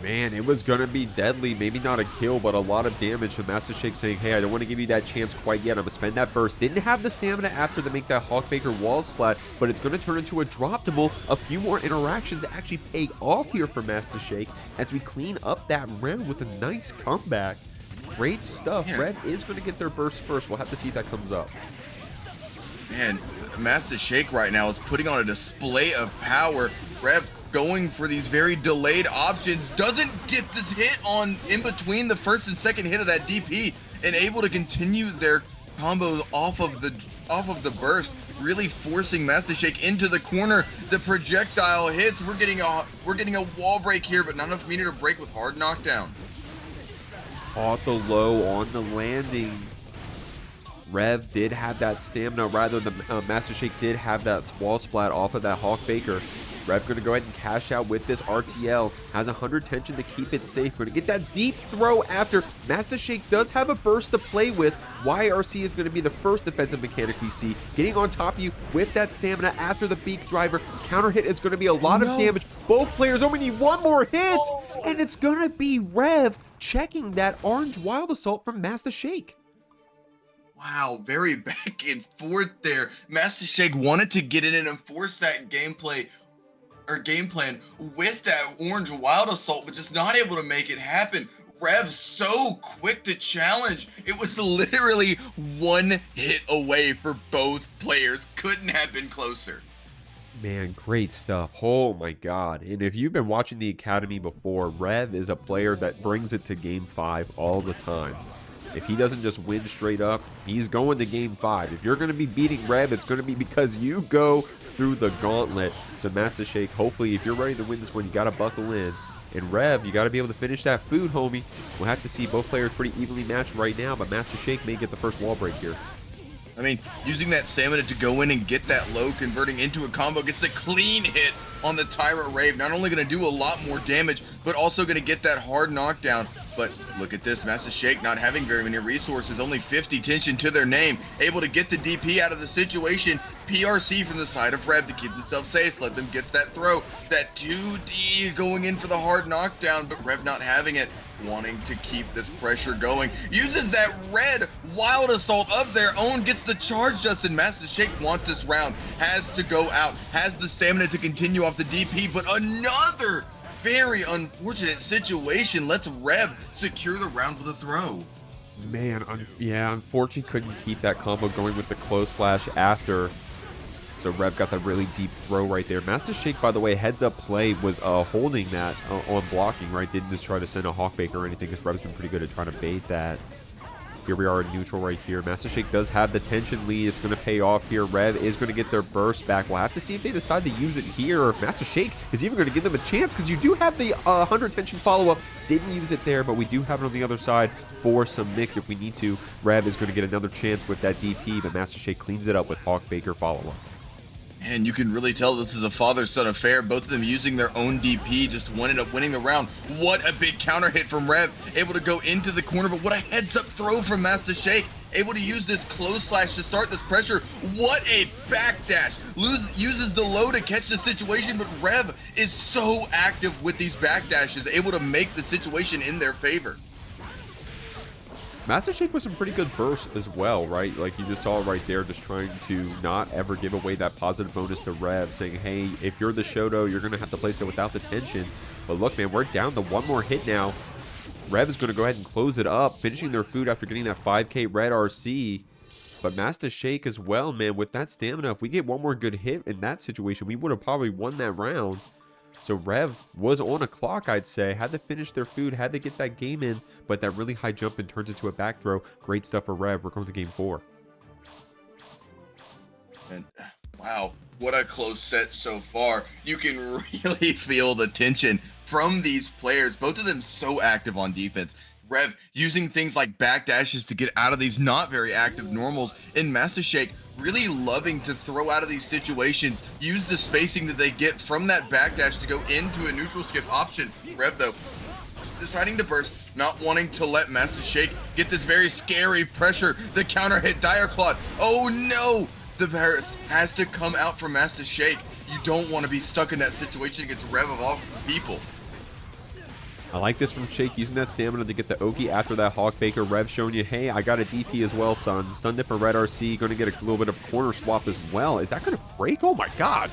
Man, it was gonna be deadly. Maybe not a kill, but a lot of damage. And Master Shake saying, hey, I don't want to give you that chance quite yet. I'm gonna spend that burst. Didn't have the stamina after to make that Hawkbaker wall splat, but it's gonna turn into a drop-table. A few more interactions actually pay off here for Master Shake as we clean up that round with a nice comeback. Great stuff. Yeah. Red is gonna get their burst first. We'll have to see if that comes up. Man, Master Shake right now is putting on a display of power. Rev going for these very delayed options, doesn't get this hit on in between the first and second hit of that DP, and able to continue their combos off of the burst, really forcing Master Shake into the corner. The projectile hits. We're getting a wall break here, but not enough meter to break with hard knockdown. Off the low on the landing. Rev did have that stamina, rather the Master Shake did have that wall splat off of that Hawkbaker. Rev gonna go ahead and cash out with this RTL. Has 100 tension to keep it safe. Gonna get that deep throw after. Master Shake does have a burst to play with. YRC is gonna be the first defensive mechanic we see. Getting on top of you with that stamina after the beak driver. Counter hit is gonna be a lot of damage. Both players only need one more hit. And it's gonna be Rev checking that orange wild assault from Master Shake. Wow, very back and forth there. Master Shake wanted to get in and enforce that gameplay or game plan with that orange wild assault, but just not able to make it happen. Rev so quick to challenge. It was literally one hit away for both players. Couldn't have been closer. Man, great stuff. Oh my god. And if you've been watching the Academy before, Rev is a player that brings it to Game 5 all the time. If he doesn't just win straight up, he's going to Game 5. If you're going to be beating Rev, it's going to be because you go through the gauntlet. So Master Shake, hopefully, if you're ready to win this one, you got to buckle in. And Rev, you got to be able to finish that food, homie. We'll have to see. Both players pretty evenly matched right now, but Master Shake may get the first wall break here. I mean, using that stamina to go in and get that low, converting into a combo, gets a clean hit on the Tyrant Rave. Not only going to do a lot more damage, but also going to get that hard knockdown. But look at this, Master Shake not having very many resources, only 50 tension to their name, able to get the DP out of the situation. PRC from the side of Rev to keep themselves safe, let them get that throw. That 2D going in for the hard knockdown, but Rev not having it, wanting to keep this pressure going. Uses that red wild assault of their own, gets the charge just, and Master Shake wants this round, has to go out, has the stamina to continue off the DP, but another very unfortunate situation lets Rev secure the round with a throw. Man, yeah, unfortunately couldn't keep that combo going with the close slash after. So Rev got that really deep throw right there. Master Shake, by the way, heads up play was holding that on blocking, right? Didn't just try to send a Hawkbaker or anything, because Rev's been pretty good at trying to bait that. Here we are in neutral right here. Master Shake does have the tension lead. It's going to pay off here. Rev is going to get their burst back. We'll have to see if they decide to use it here, or if Master Shake is even going to give them a chance, because you do have the 100 tension follow-up. Didn't use it there, but we do have it on the other side for some mix if we need to. Rev is going to get another chance with that DP, but Master Shake cleans it up with Hawk Baker follow-up. And you can really tell this is a father-son affair. Both of them using their own DP, just one ended up winning the round. What a big counter hit from Rev, able to go into the corner, but what a heads-up throw from Master Shake. Able to use this close slash to start this pressure. What a backdash. Uses the low to catch the situation, but Rev is so active with these backdashes, able to make the situation in their favor. Master Shake with some pretty good bursts as well, right? Like you just saw right there, just trying to not ever give away that positive bonus to Rev, saying, hey, if you're the Shoto, you're going to have to place it without the tension. But look, man, we're down to one more hit now. Rev is going to go ahead and close it up, finishing their food after getting that 5k red RC. But Master Shake as well, man, with that stamina, if we get one more good hit in that situation, we would have probably won that round. So Rev was on a clock, I'd say. Had to finish their food, had to get that game in, but that really high jump in turns into a back throw. Great stuff for Rev. We're going to game 4. And wow, what a close set so far. You can really feel the tension from these players. Both of them so active on defense. Rev using things like backdashes to get out of these not very active normals, and Master Shake really loving to throw out of these situations, use the spacing that they get from that backdash to go into a neutral skip option. Rev, though, deciding to burst, not wanting to let Master Shake get this very scary pressure. The counter hit, Dire Claw. Oh no! The burst has to come out from Master Shake. You don't want to be stuck in that situation against Rev of all people. I like this from Shake, using that stamina to get the Oki after that Hawk Baker. Rev showing you, hey, I got a DP as well, son. Stun Dip and Red RC, going to get a little bit of corner swap as well. Is that going to break? Oh my god.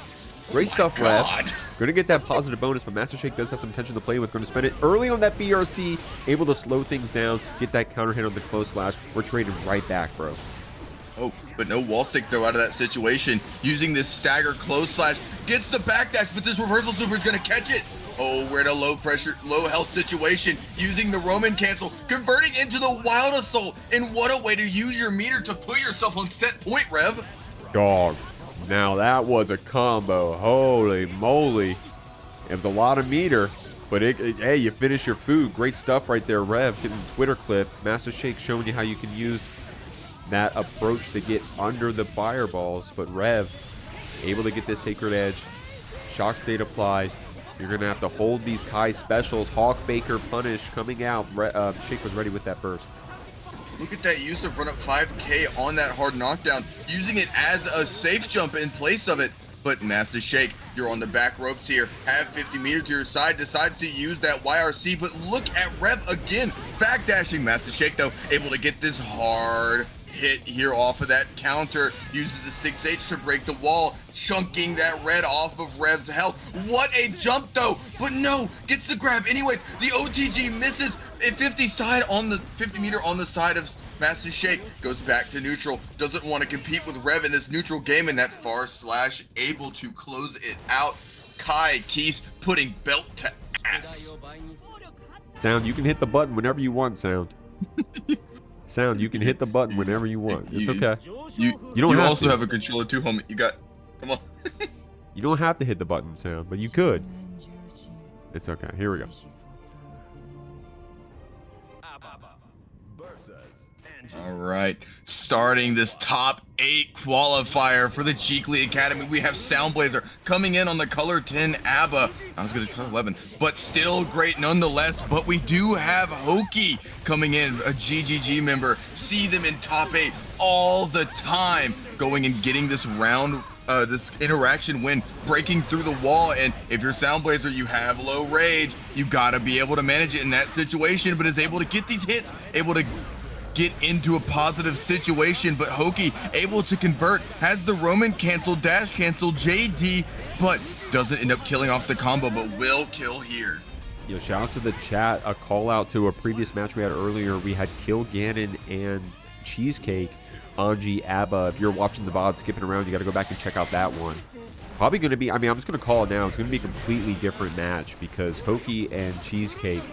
Great stuff, Rev. Going to get that positive bonus, but Master Shake does have some tension to play with. Going to spend it early on that BRC, able to slow things down, get that counter hit on the close slash. We're trading right back, bro. Oh, but no wall stick though out of that situation. Using this stagger close slash, gets the backdash, but this reversal super is going to catch it. Oh, we're in a low pressure, low health situation, using the Roman cancel, converting into the Wild Assault, and what a way to use your meter to put yourself on set point, Rev. Dog, now that was a combo. Holy moly. It was a lot of meter, but hey, you finish your food. Great stuff right there, Rev, getting the Twitter clip. Master Shake showing you how you can use that approach to get under the fireballs, but Rev able to get this Sacred Edge. Shock State applied. You're going to have to hold these Kai specials. Hawk Baker punish coming out. Shake was ready with that burst. Look at that use of run up 5k on that hard knockdown, using it as a safe jump in place of it. But Master Shake, you're on the back ropes here. Have 50 meters to your side, decides to use that YRC, but look at Rev again. Backdashing. Master Shake, though, able to get this hard hit here off of that counter, uses the 6H to break the wall, chunking that red off of Rev's health. What a jump though, but no, gets the grab anyways. The OTG misses a 50 side on the 50 meter on the side of Master Shake, goes back to neutral, doesn't want to compete with Rev in this neutral game, and that far slash able to close it out. Kai Keys putting belt to ass. Sound, you can hit the button whenever you want, Sound. Sound, you can hit the button whenever you want. It's okay. You also have a controller too, homie. You got, come on. You don't have to hit the button, Sound, but you could. It's okay. Here we go. All right, starting this top 8 qualifier for the Jeekly Academy, we have Soundblazer coming in on the color 10 ABBA. I was going to color 11, but still great nonetheless. But we do have Hoki coming in, a GGG member. See them in top 8 all the time, going and getting this round, this interaction win, breaking through the wall. And if you're Soundblazer, you have low rage. You got to be able to manage it in that situation, but is able to get these hits, able to get into a positive situation. But Hoki able to convert, has the Roman cancel, dash cancel, JD, but doesn't end up killing off the combo, but will kill here. Yo, shout out to the chat. A call out to a previous match we had earlier. We had TKilgannon and Cheesecake, Anji, ABBA. If you're watching the VOD skipping around, you got to go back and check out that one. Probably going to be, I mean, I'm just going to call it now. It's going to be a completely different match because Hoki and Cheesecake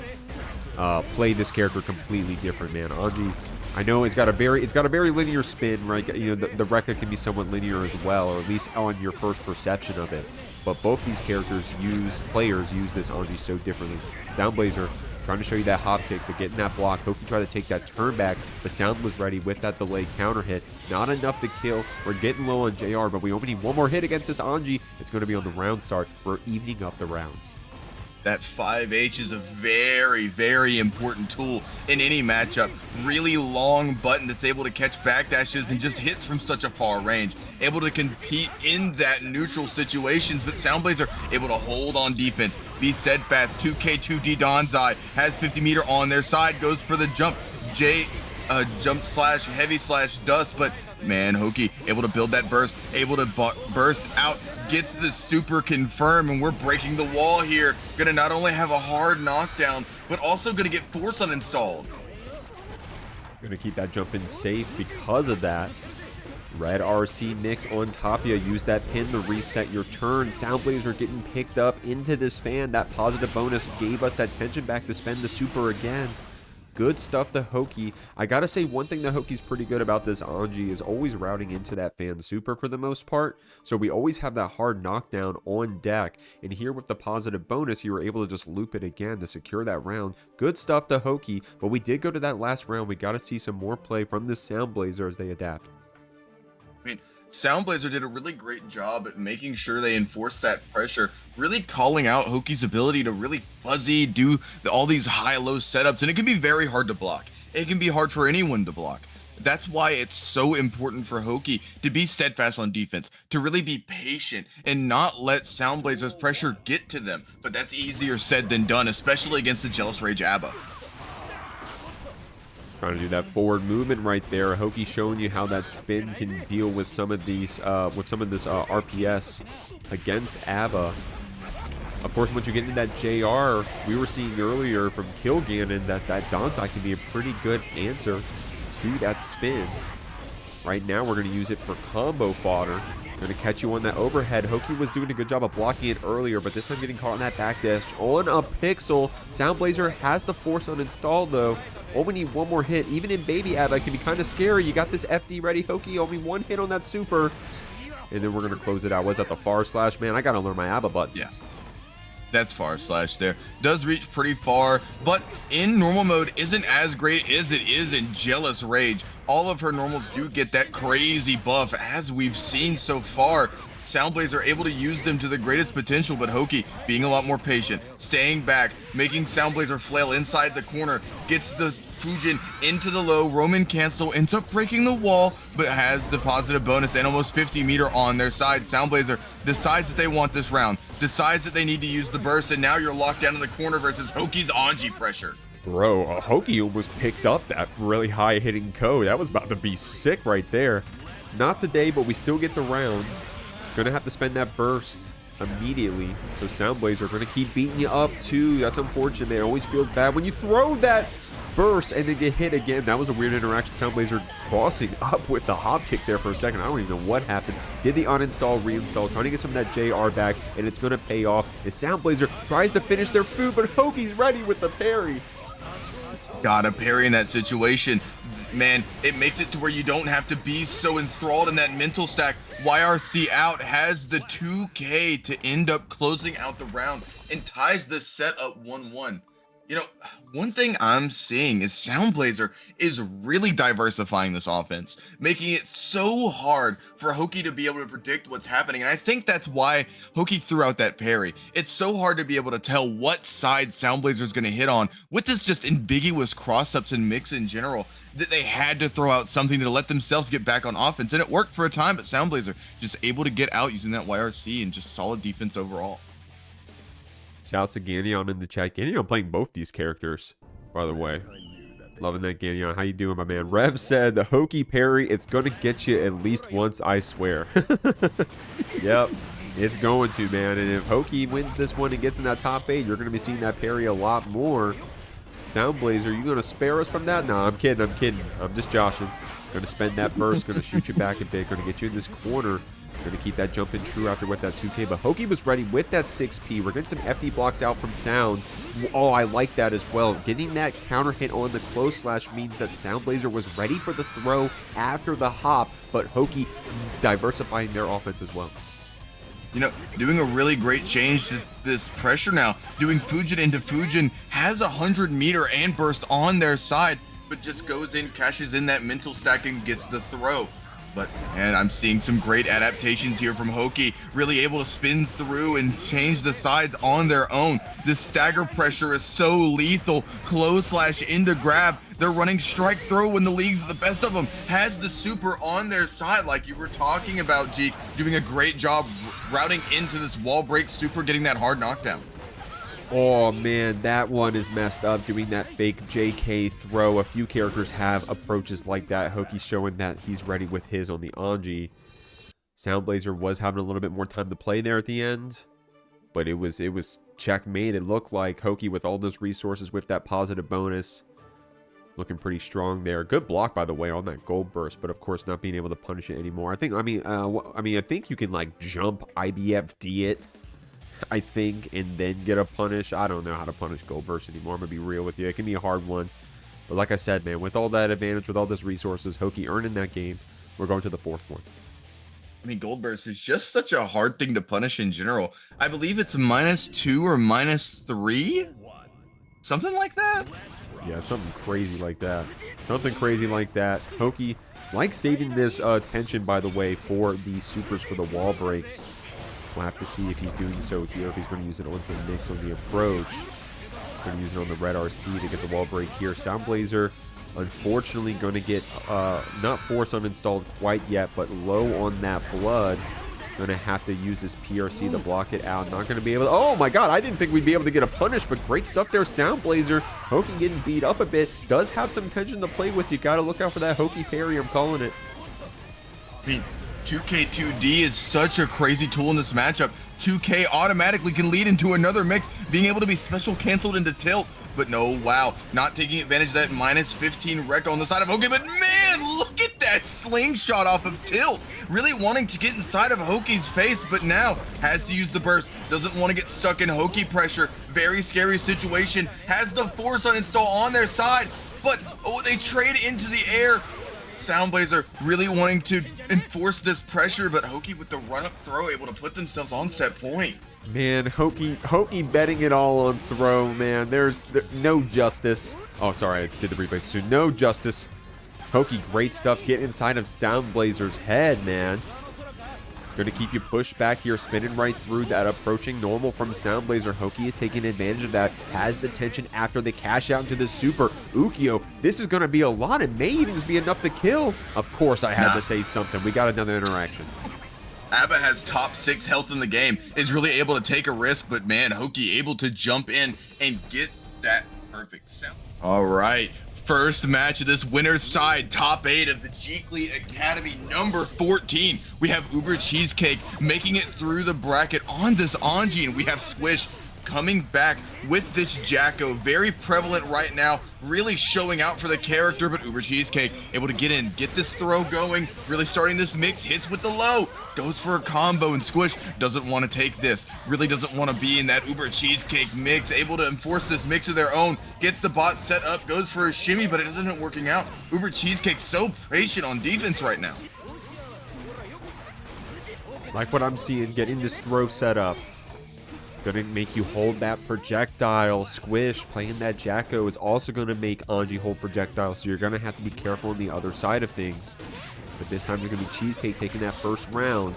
play this character completely different, man. Anji I know it's got a very linear spin, right? You know, the Rekka can be somewhat linear as well, or at least on your first perception of it. But both these players use this Anji so differently. Soundblazer trying to show you that hop kick, but getting that block. Hoki tried to take that turn back, but Sound was ready with that delayed counter hit. Not enough to kill. We're getting low on JR, but we only need one more hit against this Anji. It's going to be on the round start. We're evening up the rounds. That 5H is a very, very important tool in any matchup. Really long button that's able to catch backdashes and just hits from such a far range. Able to compete in that neutral situations, but Soundblazer able to hold on defense, be steadfast. 2K2D Donzai has 50 meter on their side, goes for the jump. Jump slash heavy slash dust, but man, Hoki able to build that burst, able to burst out, gets the super confirm, and we're breaking the wall here. Gonna not only have a hard knockdown, but also gonna get force uninstalled. Gonna keep that jump in safe because of that. Red RC mix on top of you. Use that pin to reset your turn. Soundblazer getting picked up into this fan. That positive bonus gave us that tension back to spend the super again. Good stuff to Hoki. I gotta say, one thing that Hoki's pretty good about this Anji is always routing into that fan super for the most part. So we always have that hard knockdown on deck. And here with the positive bonus, you were able to just loop it again to secure that round. Good stuff to Hoki. But we did go to that last round. We gotta see some more play from this Soundblazer as they adapt. I mean, Soundblazer did a really great job at making sure they enforced that pressure, really calling out Hoki's ability to really fuzzy, do all these high-low setups, and it can be very hard to block. It can be hard for anyone to block. That's why it's so important for Hoki to be steadfast on defense, to really be patient and not let Soundblazer's pressure get to them. But that's easier said than done, especially against the Jealous Rage ABBA. Trying to do that forward movement right there. Hoki showing you how that spin can deal with some of these, RPS against ABBA. Of course, once you get into that JR, we were seeing earlier from TKilgannon that Donzai can be a pretty good answer to that spin. Right now, we're going to use it for combo fodder. Going to catch you on that overhead. Hoki was doing a good job of blocking it earlier, but this time getting caught on that backdash on a pixel. Soundblazer has the force uninstalled though. Only need one more hit. Even in Baby ABBA, it can be kind of scary. You got this FD ready, Hoki. Only one hit on that super. And then we're going to close it out. Was that the far slash? Man, I got to learn my ABBA buttons. Yeah. That's far slash there. Does reach pretty far, but in normal mode isn't as great as it is in Jealous Rage. All of her normals do get that crazy buff, as we've seen so far. Soundblazer able to use them to the greatest potential, but Hoki being a lot more patient, staying back, making Soundblazer flail inside the corner, gets the Fujin into the low, Roman cancel, ends up breaking the wall, but has the positive bonus and almost 50 meter on their side. Soundblazer decides that they want this round, decides that they need to use the burst, and now you're locked down in the corner versus Hoki's Anji pressure. Bro, Hoki almost picked up that really high hitting code. That was about to be sick right there. Not today, but we still get the round. Gonna have to spend that burst immediately. So Soundblazer gonna keep beating you up too. That's unfortunate, man. It always feels bad when you throw that burst and then get hit again. That was a weird interaction. Soundblazer crossing up with the hop kick there for a second. I don't even know what happened. Did the uninstall, reinstall, trying to get some of that JR back, and it's gonna pay off. As Soundblazer tries to finish their food, but Hoki's ready with the parry. Gotta parry in that situation. Man, it makes it to where you don't have to be so enthralled in that mental stack. YRC out has the 2K to end up closing out the round and ties the set up 1-1. You know, one thing I'm seeing is Soundblazer is really diversifying this offense, making it so hard for Hoki to be able to predict what's happening. And I think that's why Hoki threw out that parry. It's so hard to be able to tell what side Soundblazer is going to hit on with this just ambiguous cross-ups and mix in general, that they had to throw out something to let themselves get back on offense. And it worked for a time, but Soundblazer just able to get out using that YRC and just solid defense overall. Shouts to Ganyon in the chat. Ganyon playing both these characters, by the way. Loving that, Ganyon. How you doing, my man? Rev said, the Hoki parry, it's going to get you at least once, I swear. Yep, it's going to, man. And if Hoki wins this one and gets in that top 8, you're going to be seeing that parry a lot more. Soundblazer, you going to spare us from that? No, I'm kidding. I'm just joshing. Going to spend that burst, going to shoot you back a bit, going to get you in this corner. Going to keep that jump in true after with that 2K. But Hoki was ready with that 6P. We're getting some FD blocks out from Sound. Oh, I like that as well. Getting that counter hit on the close slash means that Soundblazer was ready for the throw after the hop. But Hoki diversifying their offense as well. You know, doing a really great change to this pressure now. Doing Fujin into Fujin, has 100-meter and burst on their side, but just goes in, cashes in that mental stack and gets the throw. But man, I'm seeing some great adaptations here from Hoki, really able to spin through and change the sides on their own. This stagger pressure is so lethal. Close slash into grab. They're running strike throw when the league's the best of them. Has the super on their side like you were talking about, Jeek. Doing a great job routing into this wall break super, getting that hard knockdown. Oh man, that one is messed up, doing that fake JK throw. A few characters have approaches like that. Hoki's showing that he's ready with his on the Anji. Soundblazer was having a little bit more time to play there at the end, but it was checkmate. It looked like Hoki with all those resources with that positive bonus. Looking pretty strong there. Good block, by the way, on that gold burst, but of course not being able to punish it anymore. I think you can like jump IBFD it, I think, and then get a punish. I don't know how to punish gold burst anymore. I'm gonna be real with you. It can be a hard one, but like I said, man, with all that advantage, with all those resources, Hoki earning that game. We're going to the fourth one. I mean, gold burst is just such a hard thing to punish in general. I believe it's -2 or -3, something like that. Yeah, something crazy like that. Something crazy like that. Hoki like saving this tension, by the way, for the supers for the wall breaks. We'll have to see if he's doing so here, if he's going to use it on some Nyx on the approach. Going to use it on the red RC to get the wall break here. Soundblazer, unfortunately, going to get not force uninstalled quite yet, but low on that blood. Going to have to use this PRC to block it out. Not going to be able to... Oh my god, I didn't think we'd be able to get a punish, but great stuff there, Soundblazer. Hoki getting beat up a bit. Does have some tension to play with. You got to look out for that Hoki parry. I'm calling it. I mean, 2K2D is such a crazy tool in this matchup. 2K automatically can lead into another mix, being able to be special canceled into tilt. But no, wow, not taking advantage of that -15 wreck on the side of Hoki. But man, look at that slingshot off of tilt. Really wanting to get inside of Hoki's face, but now has to use the burst. Doesn't want to get stuck in Hoki pressure. Very scary situation. Has the force uninstall on their side, but oh, they trade into the air. Soundblazer really wanting to enforce this pressure, but Hoki with the run-up throw able to put themselves on set point. Man, Hoki betting it all on throw, man. There's no justice. Oh, sorry, I did the replay soon. No justice. Hoki, great stuff. Get inside of Soundblazer's head, man. Going to keep you pushed back here, spinning right through that approaching normal from Soundblazer. Hoki is taking advantage of that, has the tension after they cash out into the super. Ukyo, this is going to be a lot. It may even just be enough to kill. Of course, I had to say something. We got another interaction. Abba has top 6 health in the game, is really able to take a risk, but man, Hoki able to jump in and get that perfect sound. All right, first match of this winner's side, top 8 of the Jeekly Academy, number 14. We have UberCheesecake making it through the bracket on this Anji, and we have Squish coming back with this Jacko, very prevalent right now, really showing out for the character, but UberCheesecake able to get in, get this throw going, really starting this mix, hits with the low, goes for a combo, and Squish doesn't want to take this, really doesn't want to be in that UberCheesecake mix, able to enforce this mix of their own, get the bot set up, goes for a shimmy, but it isn't working out. UberCheesecake so patient on defense right now. Like what I'm seeing, getting this throw set up. Gonna make you hold that projectile. Squish playing that Jacko is also gonna make Anji hold projectile, so you're gonna have to be careful on the other side of things. But this time you're gonna be Cheesecake taking that first round.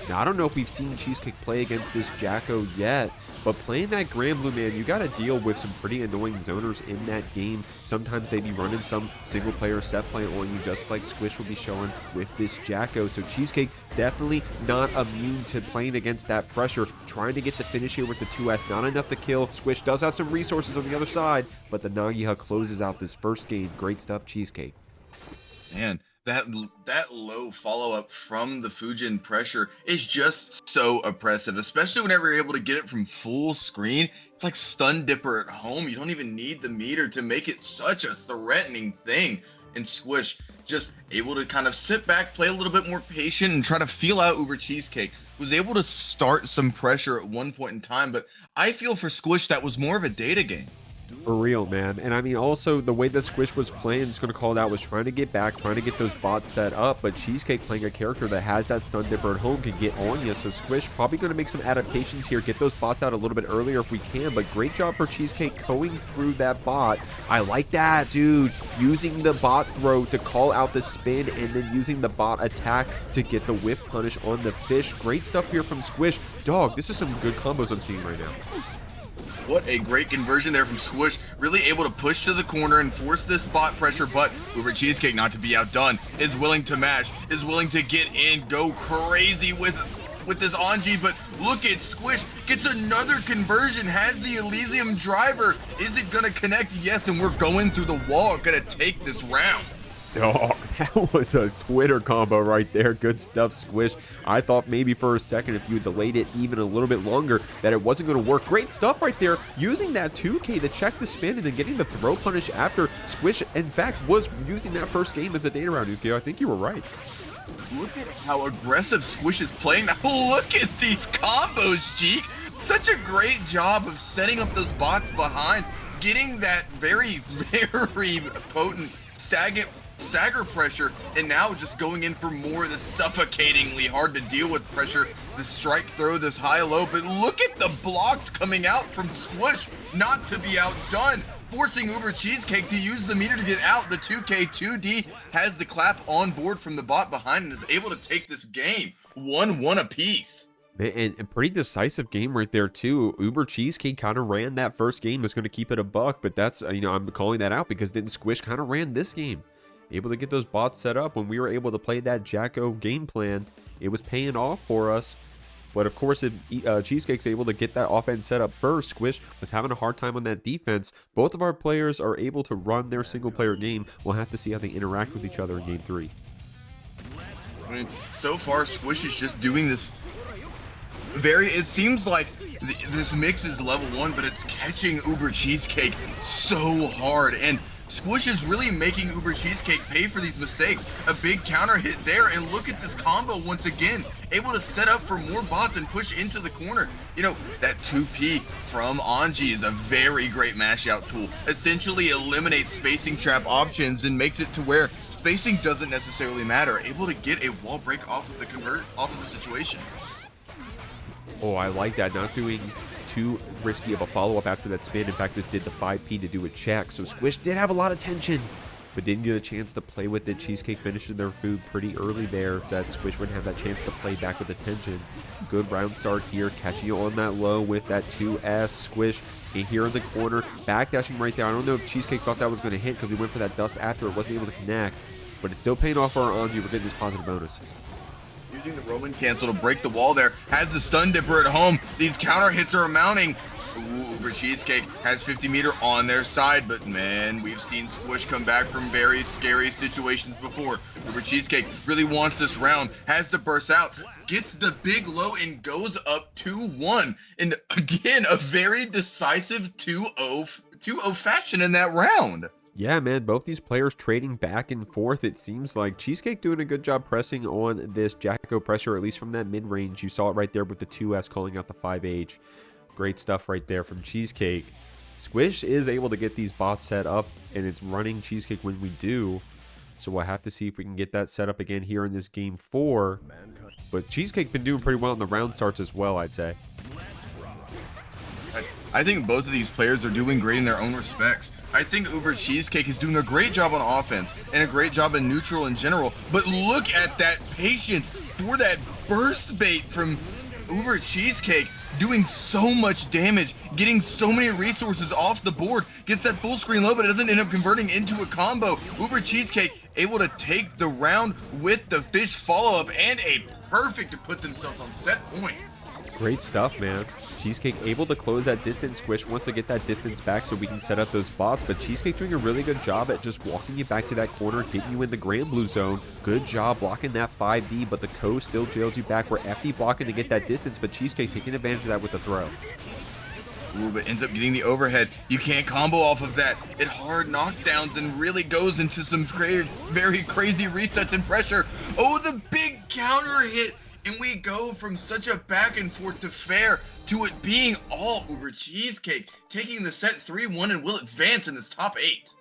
Now I don't know if we've seen Cheesecake play against this Jacko yet, but playing that Grand Blue, man, you gotta deal with some pretty annoying zoners in that game. Sometimes they be running some single player set play on you, just like Squish will be showing with this Jacko. So Cheesecake definitely not immune to playing against that pressure, trying to get the finish here with the 2S. Not enough to kill. Squish does have some resources on the other side, but the Nagiha closes out this first game. Great stuff, Cheesecake. Man, that low follow-up from the Fujin pressure is just so oppressive, especially whenever you're able to get it from full screen. It's like Stun Dipper at home. You don't even need the meter to make it such a threatening thing. and Squish just able to kind of sit back, play a little bit more patient, and try to feel out UberCheesecake. Was able to start some pressure at one point in time, but I feel for Squish that was more of a data game. For real, man. And I mean, also, the way that Squish was playing, just going to call it out, was trying to get back, trying to get those bots set up, but Cheesecake playing a character that has that stun dipper at home can get on you, so Squish probably going to make some adaptations here, get those bots out a little bit earlier if we can, but great job for Cheesecake going through that bot. I like that, dude. Using the bot throw to call out the spin, and then using the bot attack to get the whiff punish on the fish. Great stuff here from Squish. Dog, this is some good combos I'm seeing right now. What a great conversion there from Squish. Really able to push to the corner and force this spot pressure, but UberCheesecake, not to be outdone, is willing to mash, is willing to get in, go crazy with this Anji, but look at Squish, gets another conversion, has the Elysium driver. Is it gonna connect? Yes, and we're going through the wall, gonna take this round. Oh, that was a Twitter combo right there. Good stuff, Squish. I thought maybe for a second if you delayed it even a little bit longer that it wasn't going to work. Great stuff right there. Using that 2K to check the spin and then getting the throw punish after Squish, in fact, was using that first game as a data round, Ukio. I think you were right. Look at how aggressive Squish is playing now. Look at these combos, Jeek. Such a great job of setting up those bots behind, getting that very, very potent stagger pressure, and now just going in for more of the suffocatingly hard to deal with pressure, the strike throw, this high-low, but look at the blocks coming out from Squish, not to be outdone, forcing UberCheesecake to use the meter to get out. The 2K 2D has the clap on board from the bot behind and is able to take this game 1-1 apiece. And a pretty decisive game right there too. UberCheesecake kind of ran that first game, was going to keep it a buck, but that's, I'm calling that out because then Squish kind of ran this game. Able to get those bots set up. When we were able to play that Jacko game plan, it was paying off for us. But of course, if Cheesecake's able to get that offense set up first, Squish was having a hard time on that defense. Both of our players are able to run their single player game. We'll have to see how they interact with each other in game 3. I mean, so far Squish is just doing this it seems like this mix is level 1, but it's catching UberCheesecake so hard, and Squish is really making UberCheesecake pay for these mistakes. A big counter hit there, and look at this combo once again. Able to set up for more bots and push into the corner. That 2P from Anji is a very great mash out tool. Essentially eliminates spacing trap options and makes it to where spacing doesn't necessarily matter. Able to get a wall break off of the situation. Oh, I like that. Not doing too risky of a follow-up after that spin. In fact, just did the 5P to do a check. So Squish did have a lot of tension, but didn't get a chance to play with it. Cheesecake finishing their food pretty early there, so that Squish wouldn't have that chance to play back with the tension. Good round start here, catching you on that low with that 2S. Squish in here in the corner, backdashing right there. I don't know if Cheesecake thought that was going to hit because he went for that dust after. It wasn't able to connect, but it's still paying off for our Anji. We're getting this positive bonus. Using the Roman cancel to break the wall there, has the stun dipper at home. These counter hits are mounting. UberCheesecake has 50 meter on their side, but man, we've seen Squish come back from very scary situations before. UberCheesecake really wants this round, has to burst out, gets the big low and goes up 2-1. And again, a very decisive 2-0 fashion in that round. Yeah, man, both these players trading back and forth. It seems like Cheesecake doing a good job pressing on this Jacko pressure, at least from that mid-range. You saw it right there with the 2S calling out the 5H. Great stuff right there from Cheesecake. Squish is able to get these bots set up, and it's running Cheesecake when we do. So we'll have to see if we can get that set up again here in this game 4. But Cheesecake been doing pretty well in the round starts as well, I'd say. I think both of these players are doing great in their own respects. I think UberCheesecake is doing a great job on offense and a great job in neutral in general. But look at that patience for that burst bait from UberCheesecake, doing so much damage, getting so many resources off the board, gets that full screen low, but it doesn't end up converting into a combo. UberCheesecake able to take the round with the fish follow-up and a perfect to put themselves on set point. Great stuff, man. Cheesecake able to close that distance. Squish wants to get that distance back so we can set up those bots, but Cheesecake doing a really good job at just walking you back to that corner, getting you in the grand blue zone. Good job blocking that 5D, but the Co still jails you back. We're FD blocking to get that distance, but Cheesecake taking advantage of that with the throw. Ooh, but ends up getting the overhead. You can't combo off of that. It hard knockdowns and really goes into some very crazy resets and pressure. Oh, the big counter hit. And we go from such a back and forth affair to it being all UberCheesecake, taking the set 3-1 and will advance in this top 8.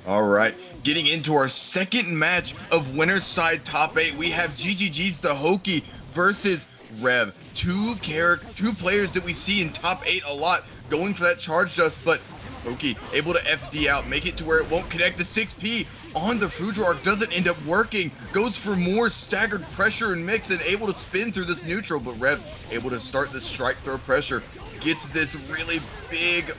All right, getting into our second match of winner's side top 8, we have GGG's the Hoki versus Rev. Two players that we see in top 8 a lot, going for that charge dust, but Hoki able to FD out, make it to where it won't connect. The 6P on the Frugal Arc doesn't end up working, goes for more staggered pressure and mix and able to spin through this neutral, but Rev able to start the strike throw pressure, gets this really big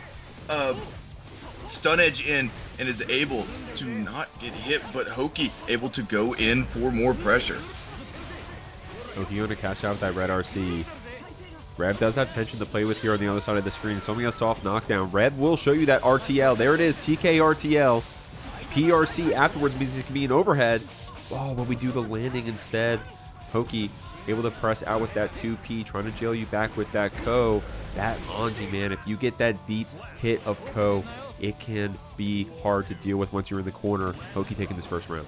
stun edge in and is able to not get hit, but Hoki able to go in for more pressure. Hoki going to cash out with that red RC. Rev does have tension to play with here on the other side of the screen. So a soft knockdown. Rev will show you that RTL. There it is, TK RTL. PRC afterwards means it can be an overhead. Oh, but we do the landing instead. Hoki able to press out with that 2P, trying to jail you back with that Ko. That Anji, man, if you get that deep hit of Ko, it can be hard to deal with once you're in the corner. Hoki taking this first round.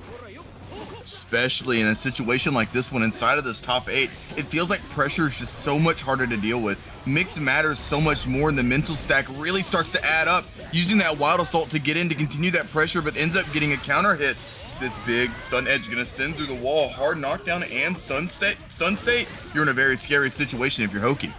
Especially in a situation like this one inside of this top 8, it feels like pressure is just so much harder to deal with. Mix matters so much more, and the mental stack really starts to add up. Using that Wild Assault to get in to continue that pressure, but ends up getting a counter hit. This big stun edge gonna send through the wall, hard knockdown and stun state. You're in a very scary situation if you're Hoki.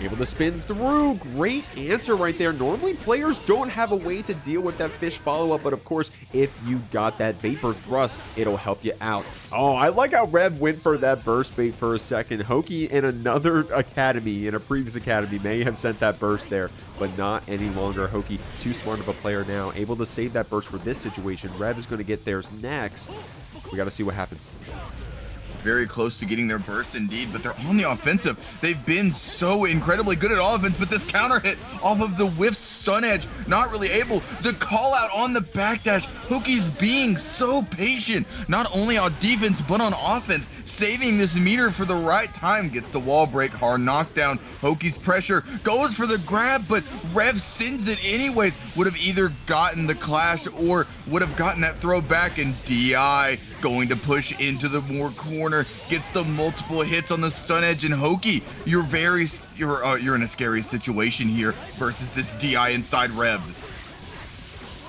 Able to spin through. Great answer right there. Normally, players don't have a way to deal with that fish follow-up, but of course, if you got that Vapor Thrust, it'll help you out. Oh, I like how Rev went for that burst bait for a second. Hoki in another academy, in a previous academy, may have sent that burst there, but not any longer. Hoki, too smart of a player now, able to save that burst for this situation. Rev is going to get theirs next. We got to see what happens. Very close to getting their burst indeed, but they're on the offensive. They've been so incredibly good at offense, but this counter hit off of the whiff stun edge, not really able. The call out on the backdash. Hoki's being so patient, not only on defense, but on offense, saving this meter for the right time. Gets the wall break, hard knockdown. Hoki's pressure goes for the grab, but Rev sends it anyways. Would have either gotten the clash or would have gotten that throw back, and DI going to push into the more corner, gets the multiple hits on the stun edge, and Hoki, you're in a scary situation here versus this DI inside Rev.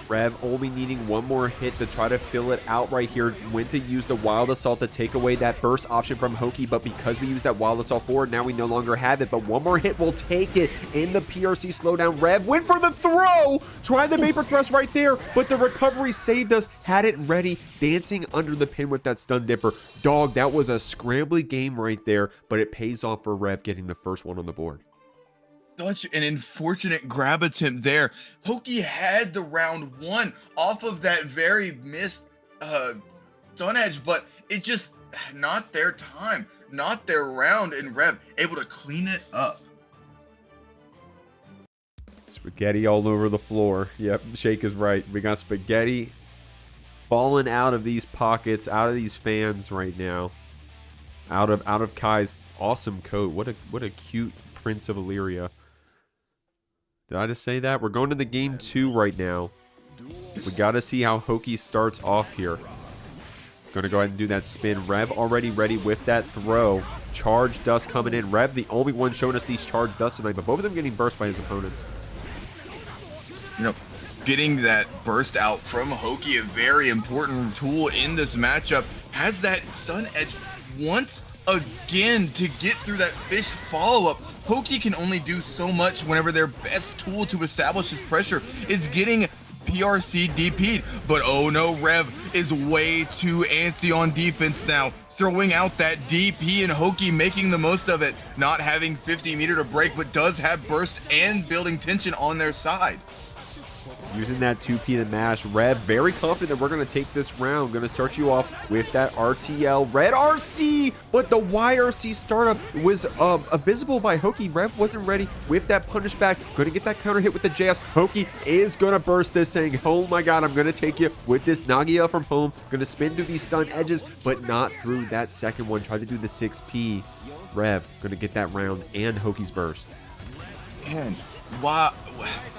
Rev only needing one more hit to try to fill it out right here. Went to use the Wild Assault to take away that burst option from Hoki, but because we used that Wild Assault forward, now we no longer have it. But one more hit will take it in the PRC slowdown. Rev went for the throw! Tried the Vapor Thrust right there, but the recovery saved us. Had it ready, dancing under the pin with that Stun Dipper. Dog, that was a scrambly game right there, but it pays off for Rev getting the first one on the board. Such an unfortunate grab attempt there. Hoki had the round one off of that very missed stun edge, but it just not their time, not their round, and Rev able to clean it up. Spaghetti all over the floor. Yep, Shake is right. We got spaghetti falling out of these pockets, out of these fans right now. Out of Kai's awesome coat. What a cute Prince of Illyria. Did I just say that? We're going to the game 2 right now. We got to see how Hoki starts off here. Going to go ahead and do that spin. Rev already ready with that throw. Charge dust coming in. Rev the only one showing us these charge dust tonight, but both of them getting burst by his opponents. You know, getting that burst out from Hoki, a very important tool in this matchup, has that stun edge once again to get through that fish follow-up. Hoki can only do so much whenever their best tool to establish his pressure is getting PRC DP'd. But oh no, Rev is way too antsy on defense now, throwing out that DP, and Hoki making the most of it, not having 50 meter to break, but does have burst and building tension on their side. Using that 2P to mash. Rev, very confident that we're going to take this round. Going to start you off with that RTL. Red RC, but the YRC startup was visible by Hoki. Rev wasn't ready with that punish back. Going to get that counter hit with the JS. Hoki is going to burst this, saying, oh my god, I'm going to take you with this Nagia from home. Going to spin through these stun edges, but not through that second one. Try to do the 6P. Rev, going to get that round and Hoki's burst. Man, wow.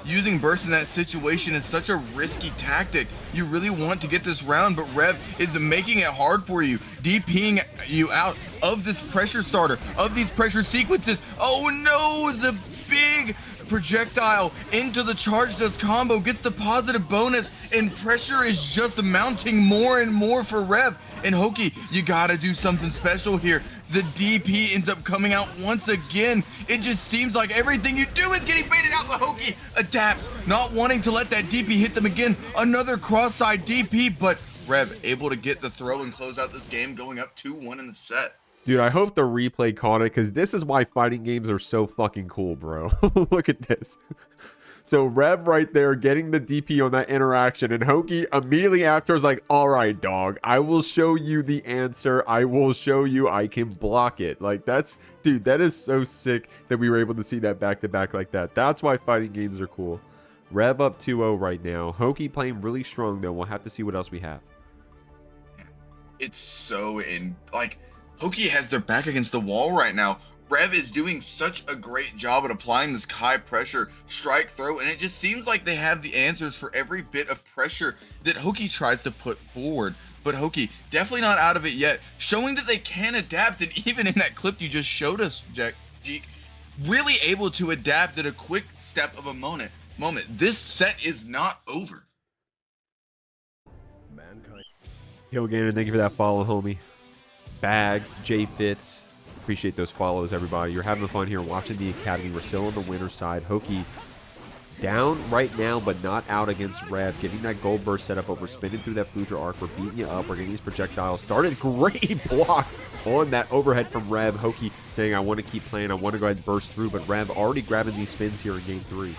Using burst in that situation is such a risky tactic. You really want to get this round, but Rev is making it hard for you, DPing you out of this pressure starter, of these pressure sequences. Oh no, the big projectile into the charge dust combo gets the positive bonus, and pressure is just mounting more and more for Rev. And Hoki, you gotta do something special here. The DP ends up coming out once again. It just seems like everything you do is getting baited out. The Hoki adapts, not wanting to let that DP hit them again. Another cross-side DP, but Rev able to get the throw and close out this game, going up 2-1 in the set. Dude, I hope the replay caught it, because this is why fighting games are so fucking cool, bro. Look at this. So Rev right there getting the DP on that interaction, and Hoki immediately after is like, all right, dog, I will show you the answer. I will show you I can block it. Like, that's, dude, that is so sick that we were able to see that back-to-back like that. That's why fighting games are cool. Rev up 2-0 right now. Hoki playing really strong, though. We'll have to see what else we have. It's so like, Hoki has their back against the wall right now. Rev is doing such a great job at applying this high pressure strike throw, and it just seems like they have the answers for every bit of pressure that Hoki tries to put forward. But Hoki definitely not out of it yet, showing that they can adapt, and even in that clip you just showed us, Jeek, really able to adapt at a quick step of a moment. This set is not over. TKilgannon, thank you for that follow, homie. Bags, J Fitz. Appreciate those follows, everybody. You're having fun here watching the Academy. We're still on the winner's side. Hoki down right now, but not out against Rev. Getting that gold burst set up, but we're spinning through that Fudra arc. We're beating you up. We're getting these projectiles started. Great block on that overhead from Rev. Hoki saying, I want to keep playing. I want to go ahead and burst through, but Rev already grabbing these spins here in game 3.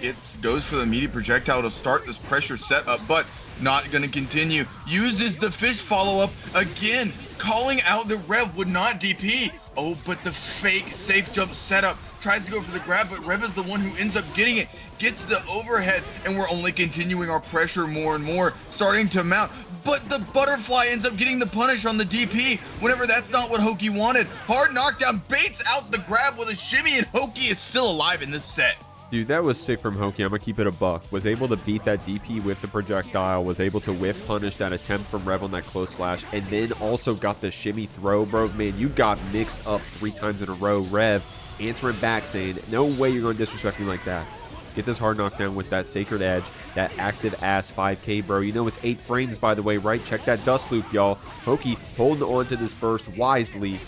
It goes for the immediate projectile to start this pressure setup, but not going to continue. Uses the fish follow-up again, calling out that Rev would not DP. Oh, but the fake safe jump setup. Tries to go for the grab, but Rev is the one who ends up getting it. Gets the overhead, and we're only continuing our pressure more and more, starting to mount. But the butterfly ends up getting the punish on the DP whenever that's not what Hoki wanted. Hard knockdown, baits out the grab with a shimmy, and Hoki is still alive in this set. Dude, that was sick from Hoki. I'm going to keep it a buck. Was able to beat that DP with the projectile. Was able to whiff punish that attempt from Rev on that close slash. And then also got the shimmy throw, bro. Man, you got mixed up 3 times in a row. Rev answering back saying, no way you're going to disrespect me like that. Get this hard knockdown with that Sacred Edge. That active ass 5K, bro. You know it's 8 frames, by the way, right? Check that dust loop, y'all. Hoki holding on to this burst wisely.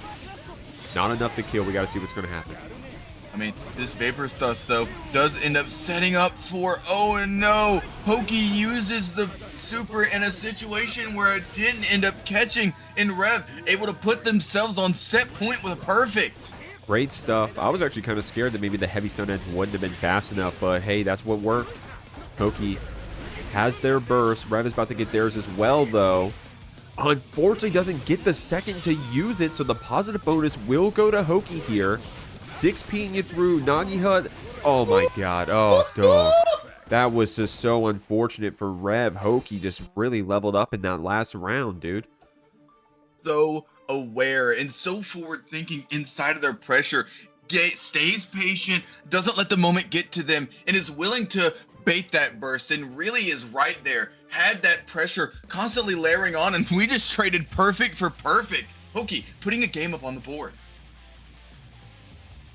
Not enough to kill. We got to see what's going to happen. I mean, this Vapor Dust, though, does end up setting up for, oh no, Hoki uses the super in a situation where it didn't end up catching, and Rev able to put themselves on set point with a perfect. Great stuff. I was actually kind of scared that maybe the heavy Sun Edge wouldn't have been fast enough, but hey, that's what worked. Hoki has their burst. Rev is about to get theirs as well, though. Unfortunately, doesn't get the second to use it, so the positive bonus will go to Hoki here. 6P'ing you through Nagi Hut. Oh my god. Oh, dog. That was just so unfortunate for Rev. Hoki just really leveled up in that last round, dude. So aware and so forward thinking inside of their pressure. Stays patient, doesn't let the moment get to them, and is willing to bait that burst, and really is right there. Had that pressure constantly layering on, and we just traded perfect for perfect. Hoki putting a game up on the board.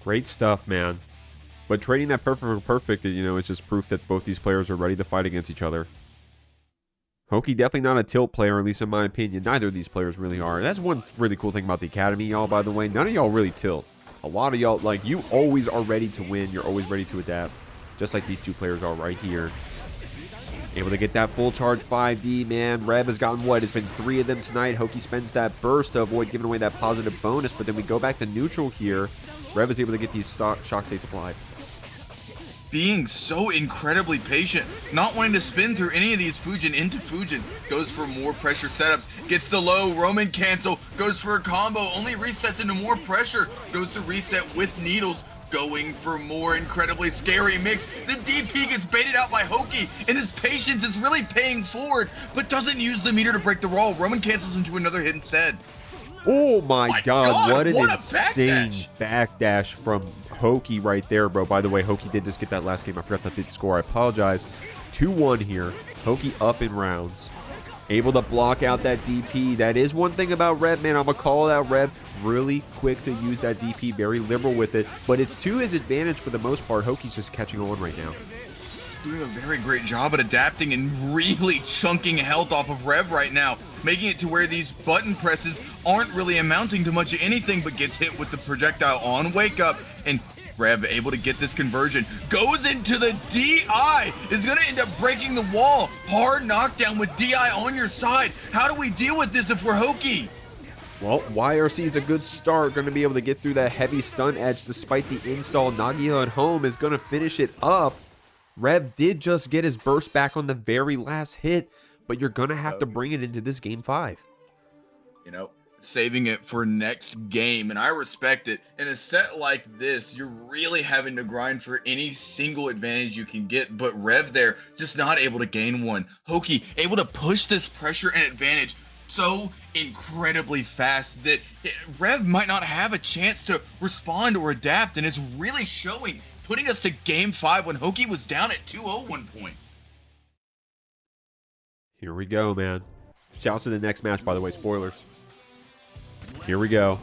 Great stuff, man. But trading that perfect for perfect, you know, it's just proof that both these players are ready to fight against each other. Hoki definitely not a tilt player, at least in my opinion. Neither of these players really are. That's one really cool thing about the Academy, y'all, by the way. None of y'all really tilt. A lot of y'all, like, you always are ready to win. You're always ready to adapt. Just like these 2 players are right here. Able to get that full charge 5D, man. Rev has gotten what? It's been 3 of them tonight. Hoki spends that burst to avoid giving away that positive bonus, but then we go back to neutral here. Rev is able to get these shock states applied. being so incredibly patient, not wanting to spin through any of these Fujin into Fujin. Goes for more pressure setups, gets the low, Roman cancel, goes for a combo, only resets into more pressure, goes to reset with needles, going for more incredibly scary mix. The DP gets baited out by Hoki, and this patience is really paying forward, but doesn't use the meter to break the roll. Roman cancels into another hit instead. Oh my God, what an what insane backdash from Hoki right there, bro. By the way, Hoki did just get that last game. I forgot that did score. I apologize. 2-1 here. Hoki up in rounds. Able to block out that DP. That is one thing about Rev, man. I'm going to call it out. Rev really quick to use that DP. Very liberal with it. But it's to his advantage for the most part. Hoki's just catching on right now. Doing a very great job at adapting and really chunking health off of Rev right now, making it to where these button presses aren't really amounting to much of anything, but gets hit with the projectile on wake up, and Rev able to get this conversion, goes into the DI, is going to end up breaking the wall. Hard knockdown with DI on your side. How do we deal with this if we're Hoki? Well, YRC is a good start. Going to be able to get through that heavy stun edge despite the install. Nagia at home is going to finish it up. Rev did just get his burst back on the very last hit, but you're going to have to bring it into this game 5. You know, saving it for next game, and I respect it. In a set like this, you're really having to grind for any single advantage you can get, but Rev there just not able to gain one. Hoki able to push this pressure and advantage so incredibly fast that Rev might not have a chance to respond or adapt, and it's really showing, putting us to game 5 when Hoki was down at 2-0 one point. Here we go, man. Shouts to the next match, by the way. Spoilers. Here we go.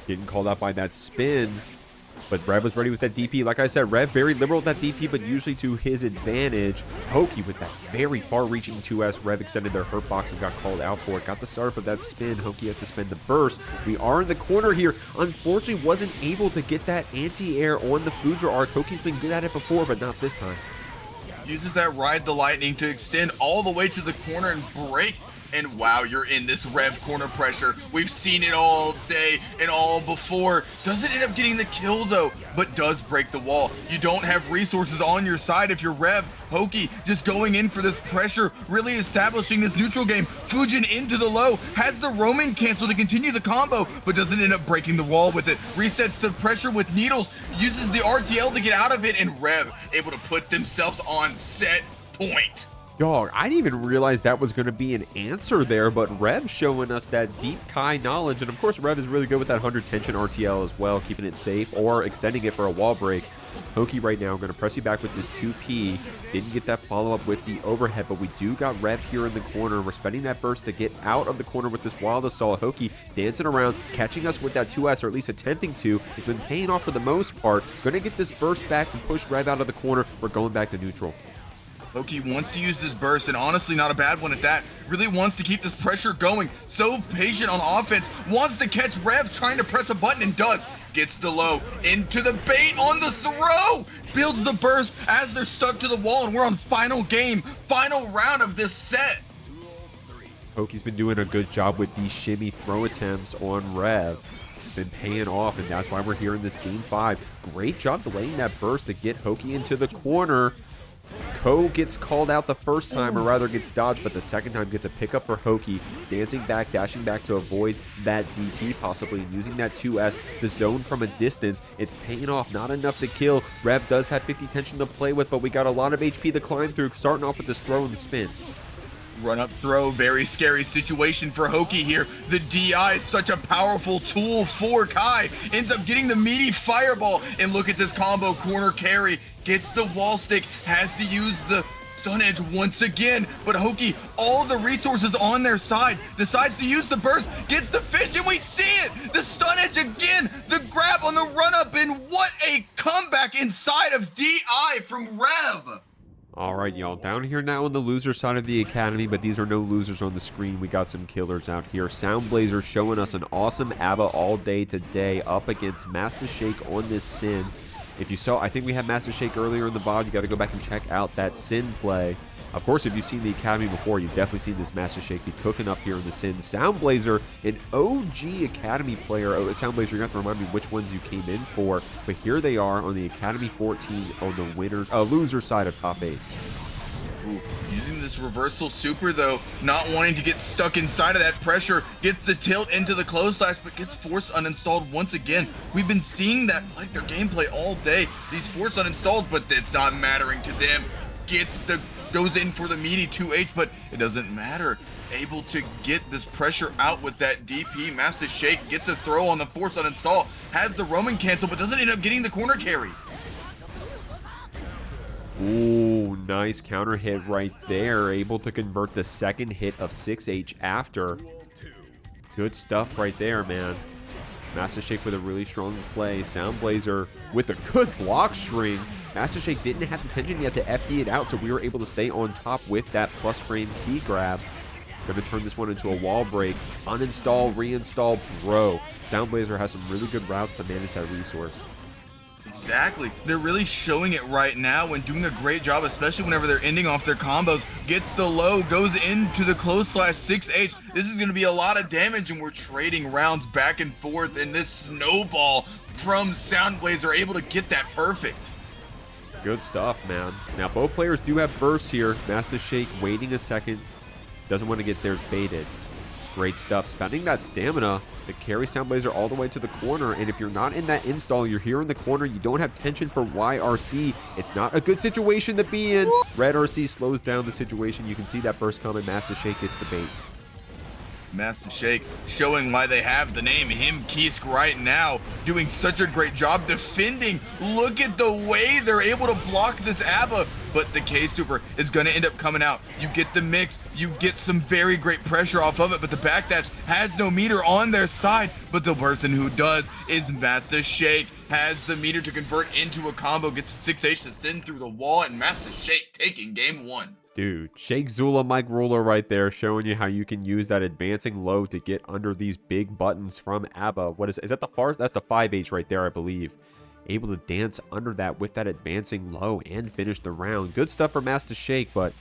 Getting called out by that spin, but Rev was ready with that DP. Like I said, Rev very liberal with that DP, but usually to his advantage. Hoki with that very far-reaching 2S. Rev extended their hurt box and got called out for it. Got the start of that spin. Hoki has to spend the burst. We are in the corner here. Unfortunately, wasn't able to get that anti-air on the Fujin arc. Hoki's been good at it before, but not this time. Uses that Ride the Lightning to extend all the way to the corner and break. And wow, you're in this Rev corner pressure. We've seen it all day and all before. Doesn't end up getting the kill though, but does break the wall. You don't have resources on your side if you're Rev. Hoki just going in for this pressure, really establishing this neutral game. Fujin into the low, has the Roman cancel to continue the combo, but doesn't end up breaking the wall with it. Resets the pressure with needles, uses the RTL to get out of it, and Rev able to put themselves on set point. Dog, I didn't even realize that was going to be an answer there, but Rev showing us that deep Kai knowledge. And of course, Rev is really good with that 100 tension RTL as well, keeping it safe or extending it for a wall break. Hoki right now going to press you back with this 2P. Didn't get that follow-up with the overhead, but we do got Rev here in the corner. We're spending that burst to get out of the corner with this wild assault. Hoki dancing around, catching us with that 2S, or at least attempting to. It's been paying off for the most part. Going to get this burst back and push Rev out of the corner. We're going back to neutral. Hoki wants to use this burst, and honestly not a bad one at that. Really wants to keep this pressure going. So patient on offense. Wants to catch Rev trying to press a button, and does. Gets the low into the bait on the throw. Builds the burst as they're stuck to the wall, and we're on final game, final round of this set. Hoki's been doing a good job with these shimmy throw attempts on Rev. It's been paying off, and that's why we're here in this game 5. Great job delaying that burst to get Hoki into the corner. Ko gets called out the first time, or rather gets dodged, but the second time gets a pickup for Hoki, dancing back, dashing back to avoid that DP, possibly using that 2S, the zone from a distance. It's paying off, not enough to kill. Rev does have 50 tension to play with, but we got a lot of HP to climb through, starting off with this throw and the spin. Run up throw, very scary situation for Hoki here. The DI is such a powerful tool for Kai. Ends up getting the meaty fireball, and look at this combo corner carry. Gets the wall stick, has to use the stun edge once again, but Hoki, all the resources on their side, decides to use the burst, gets the fish, and we see it! The stun edge again, the grab on the run up, and what a comeback inside of DI from Rev! All right, y'all, down here now on the loser side of the academy, but these are no losers on the screen. We got some killers out here. Soundblazer showing us an awesome ABBA all day today up against Master Shake on this Sin. If you saw, I think we had Master Shake earlier in the VOD. You got to go back and check out that Sin play. Of course, if you've seen the Academy before, you've definitely seen this Master Shake be cooking up here in the Sin. Soundblazer, an OG Academy player. Oh, Soundblazer, you're going to have to remind me which ones you came in for. But here they are on the Academy 14 on the loser side of top 8. Ooh, using this reversal super though, not wanting to get stuck inside of that pressure, gets the tilt into the close slash, but gets force uninstalled once again. We've been seeing that like their gameplay all day. These force uninstalls, but it's not mattering to them. Goes in for the meaty 2H, but it doesn't matter. Able to get this pressure out with that DP. Master Shake gets a throw on the force uninstall, has the Roman cancel, but doesn't end up getting the corner carry. Ooh, nice counter hit right there. Able to convert the second hit of 6H after. Good stuff right there, man. Master Shake with a really strong play. Soundblazer with a good block string. Master Shake didn't have the tension yet to FD it out, so we were able to stay on top with that plus frame key grab. Gonna turn this one into a wall break. Uninstall, reinstall, bro. Soundblazer has some really good routes to manage that resource. Exactly. They're really showing it right now and doing a great job, especially whenever they're ending off their combos. Gets the low, goes into the close slash 6H. This is going to be a lot of damage, and we're trading rounds back and forth, and this snowball from Soundblazer able to get that perfect. Good stuff, man. Now, both players do have bursts here. Master Shake waiting a second. Doesn't want to get theirs baited. Great stuff. Spending that stamina to carry Soundblazer all the way to the corner. And if you're not in that install, you're here in the corner, you don't have tension for YRC. It's not a good situation to be in. Red RC slows down the situation. You can see that burst coming. Master Shake gets the bait. Master Shake showing why they have the name him Kisk right now, doing such a great job defending. Look at the way they're able to block this ABBA, but the K super is going to end up coming out. You get the mix, you get some very great pressure off of it, but the backdash has no meter on their side, but the person who does is Master Shake. Has the meter to convert into a combo, gets the 6H to send through the wall, and Master Shake taking game 1. Dude, Shake Zula Mike Ruler right there, showing you how you can use that advancing low to get under these big buttons from ABBA. What is that the far? That's the 5H right there, I believe. Able to dance under that with that advancing low and finish the round. Good stuff for Master Shake, but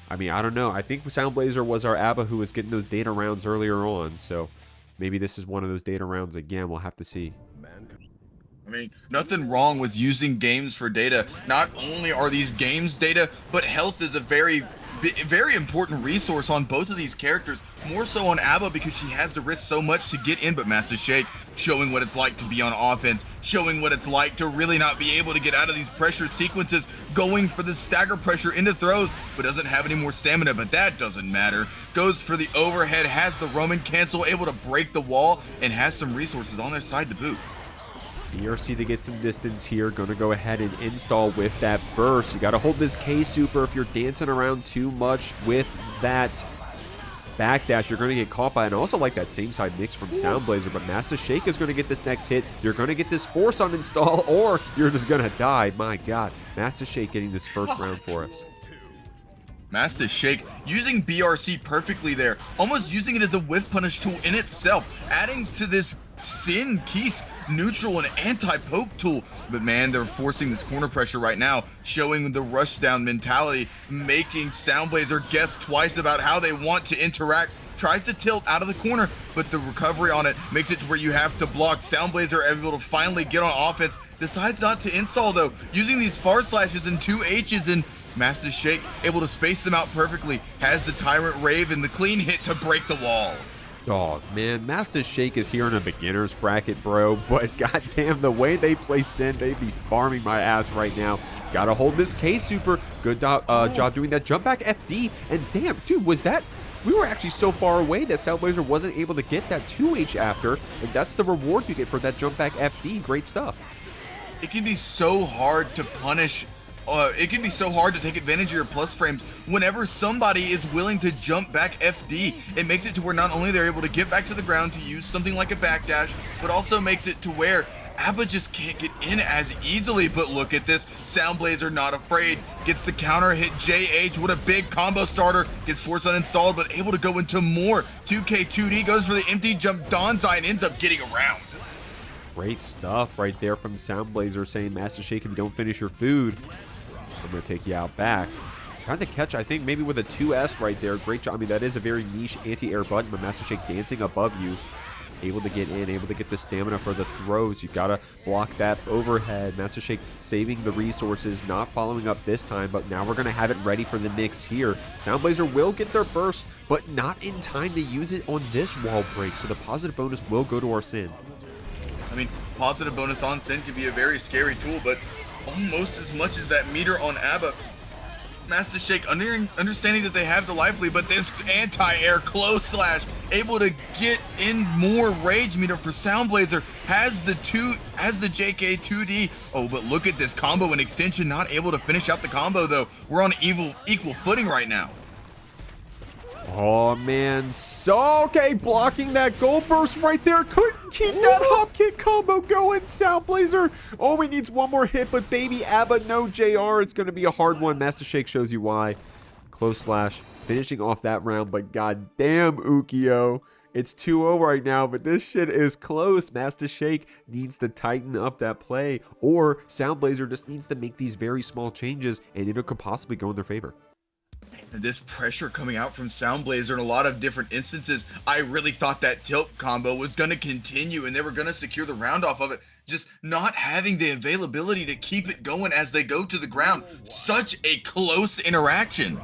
I mean, I don't know. I think Soundblazer was our ABBA who was getting those data rounds earlier on, so maybe this is one of those data rounds again. We'll have to see. I mean, nothing wrong with using games for data. Not only are these games data, but health is a very important resource on both of these characters. More so on ABBA because she has to risk so much to get in, but Master Shake showing what it's like to be on offense, showing what it's like to really not be able to get out of these pressure sequences, going for the stagger pressure into throws, but doesn't have any more stamina, but that doesn't matter. Goes for the overhead, has the Roman cancel, able to break the wall, and has some resources on their side to boot. ERC to get some distance here. Going to go ahead and install with that burst. You got to hold this K super. If you're dancing around too much with that backdash, you're going to get caught by it. And I also like that same side mix from Soundblazer, but Master Shake is going to get this next hit. You're going to get this force uninstall, or you're just going to die. My God. Master Shake getting this first round for us. Master Shake using BRC perfectly there, almost using it as a whiff punish tool in itself, adding to this Sin Kisk neutral and anti-poke tool. But man, they're forcing this corner pressure right now, showing the rush down mentality, making Soundblazer guess twice about how they want to interact. Tries to tilt out of the corner, but the recovery on it makes it to where you have to block. Soundblazer able to finally get on offense, decides not to install though, using these far slashes and 2Hs, and Master Shake able to space them out perfectly, has the Tyrant Rave and the clean hit to break the wall. Oh, man, Master Shake is here in a beginner's bracket, bro, but goddamn, the way they play Sin, they be farming my ass right now. Gotta hold this K super. Good job doing that jump back FD, and damn, dude, was that... We were actually so far away that Soundblazer wasn't able to get that 2H after, and that's the reward you get for that jump back FD. Great stuff. It can be so hard to punish. It can be so hard to take advantage of your plus frames whenever somebody is willing to jump back FD. It makes it to where not only they're able to get back to the ground to use something like a backdash, but also makes it to where ABBA just can't get in as easily. But look at this, Soundblazer not afraid, gets the counter hit JH, what a big combo starter, gets force uninstalled, but able to go into more. 2K2D goes for the empty jump Donzai and ends up getting around. Great stuff right there from Soundblazer saying, Master Shake, if you don't finish your food, I'm going to take you out back. Trying to catch, I think, maybe with a 2S right there. Great job. I mean, that is a very niche anti-air button, but Master Shake dancing above you. Able to get in, able to get the stamina for the throws. You've got to block that overhead. Master Shake saving the resources, not following up this time, but now we're going to have it ready for the Nyx here. Soundblazer will get their burst, but not in time to use it on this wall break, so the positive bonus will go to our Sin. I mean, positive bonus on Sin can be a very scary tool, but almost as much as that meter on ABBA. Master Shake understanding that they have the life lead, but this anti-air close slash able to get in more rage meter for Soundblazer, has the JK 2D. Oh, but look at this combo and extension, not able to finish out the combo though. We're on equal footing right now. Oh man, so okay, blocking that gold burst right there. Couldn't keep that hop kick combo going. Soundblazer only needs one more hit, but baby ABBA, no JR. It's gonna be a hard one. Master Shake shows you why. Close slash, finishing off that round, but goddamn Ukio. It's 2-0 right now, but this shit is close. Master Shake needs to tighten up that play, or Soundblazer just needs to make these very small changes, and it could possibly go in their favor. This pressure coming out from Soundblazer in a lot of different instances. I really thought that tilt combo was going to continue and they were going to secure the round off of it. Just not having the availability to keep it going as they go to the ground. Such a close interaction.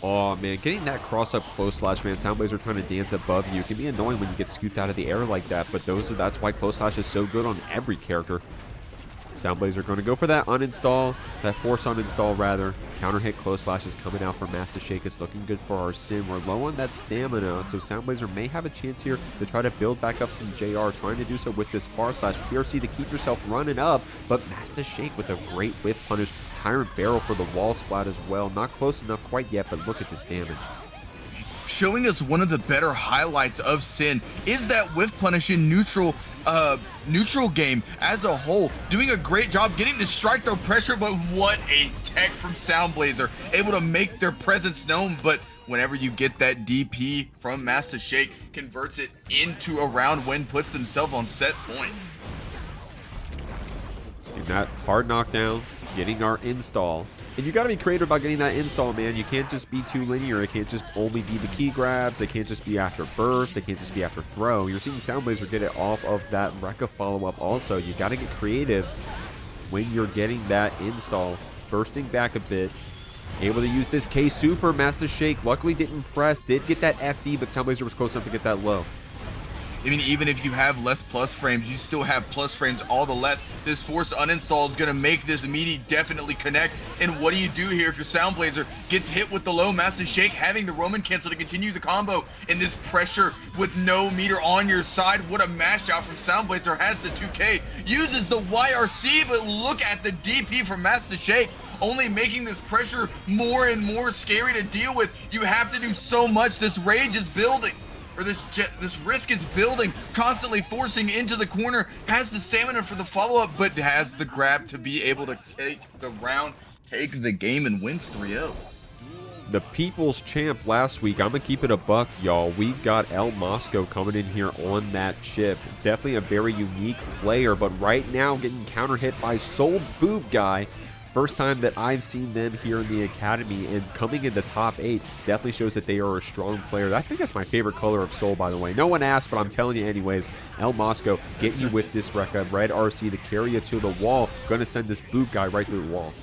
Oh man, getting that cross up close slash, man. Soundblazer trying to dance above you. It can be annoying when you get scooped out of the air like that, but that's why close slash is so good on every character. Soundblazer going to go for that uninstall, that force uninstall rather. Counter hit close slash is coming out for Master Shake. It's looking good for our Sin. We're low on that stamina, so Soundblazer may have a chance here to try to build back up some JR, trying to do so with this far slash PRC to keep yourself running up, but Master Shake with a great whiff punish. Tyrant Barrel for the wall splat as well. Not close enough quite yet, but look at this damage. Showing us one of the better highlights of Sin is that whiff punish in neutral game as a whole. Doing a great job getting the strike throw pressure, but what a tech from Soundblazer. Able to make their presence known, but whenever you get that DP from Master Shake, converts it into a round win, puts themselves on set point. And that hard knockdown, getting our install. And you got to be creative about getting that install, man. You can't just be too linear. It can't just only be the key grabs. It can't just be after burst. It can't just be after throw. You're seeing Soundblazer get it off of that Rekka follow-up also. You got to get creative when you're getting that install. Bursting back a bit. Able to use this K Super. Master Shake luckily didn't press. Did get that FD, but Soundblazer was close enough to get that low. I mean, even if you have less plus frames, you still have plus frames all the less. This force uninstall is going to make this meaty definitely connect. And what do you do here if your Soundblazer gets hit with the low? Master Shake having the Roman cancel to continue the combo in this pressure with no meter on your side. What a mash out from Soundblazer. Has the 2K, uses the YRC, but look at the DP from Master Shake. Only making this pressure more and more scary to deal with. You have to do so much. This rage is building. Or this risk is building, constantly forcing into the corner, has the stamina for the follow-up, but has the grab to be able to take the round, take the game, and wins 3-0. The People's Champ last week, I'm going to keep it a buck, y'all. We got Mosco coming in here on that Chipp. Definitely a very unique player, but right now getting counter hit by Boobguy. First time that I've seen them here in the academy, and coming in the top 8 definitely shows that they are a strong player. I think that's my favorite color of Soul, by the way. No one asked, but I'm telling you anyways. Mosco getting you with this Rekka, red RC to carry you to the wall. Gonna send this Boobguy right through the wall.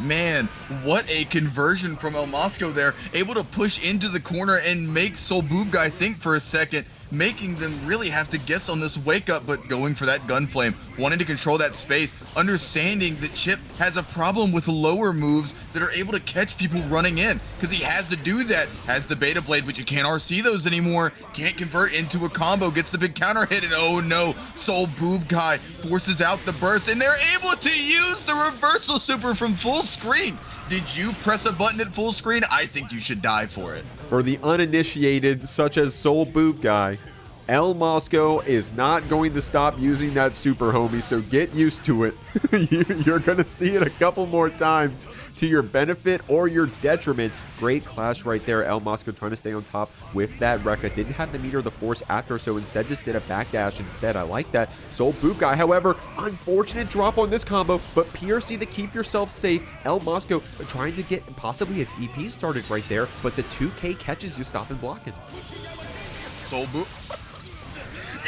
Man, what a conversion from Mosco there. Able to push into the corner and make Boobguy think for a second, making them really have to guess on this wake up, but going for that gunflame, wanting to control that space, understanding that Chipp has a problem with lower moves that are able to catch people running in, because he has to do that. Has the beta blade, but you can't RC those anymore. Can't convert into a combo, gets the big counter hit, and oh no, Boobguy forces out the burst, and they're able to use the reversal super from full screen. Did you press a button at full screen? I think you should die for it. For the uninitiated, such as Boobguy, El Mosco is not going to stop using that super, homie, so get used to it. You're going to see it a couple more times to your benefit or your detriment. Great clash right there. El Mosco trying to stay on top with that Rekka. Didn't have the meter of the force after, so instead just did a backdash instead. I like that. Soul Boobguy, however, unfortunate drop on this combo, but PRC to keep yourself safe. El Mosco trying to get possibly a DP started right there, but the 2K catches you stopping blocking. Soul Boop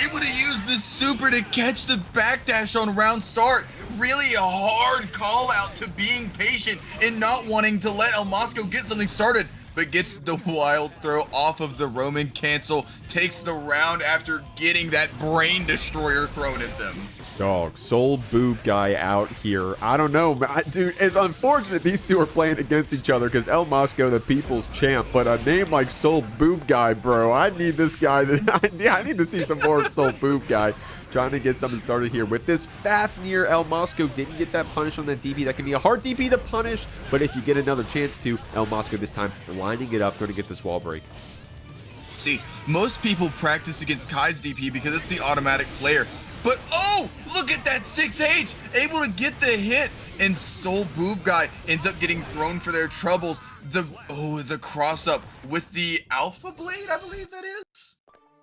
able to use the super to catch the backdash on round start. Really a hard call out to being patient and not wanting to let El Mosco get something started, but gets the wild throw off of the Roman cancel, takes the round after getting that brain destroyer thrown at them. Dog, Soul Boobguy out here. I don't know, dude. It's unfortunate these two are playing against each other because El Mosco, the people's champ, but a name like Soul Boobguy, bro. I need this guy. I need to see some more of Soul Boobguy. Trying to get something started here with this Fafnir. El Mosco didn't get that punish on that DP. That can be a hard DP to punish, but if you get another chance to, El Mosco this time lining it up, going to get this wall break. See, most people practice against Kai's DP because it's the automatic player. But oh, look at that 6H, able to get the hit, and Soul Boobguy ends up getting thrown for their troubles. The cross up with the Alpha Blade, I believe that is.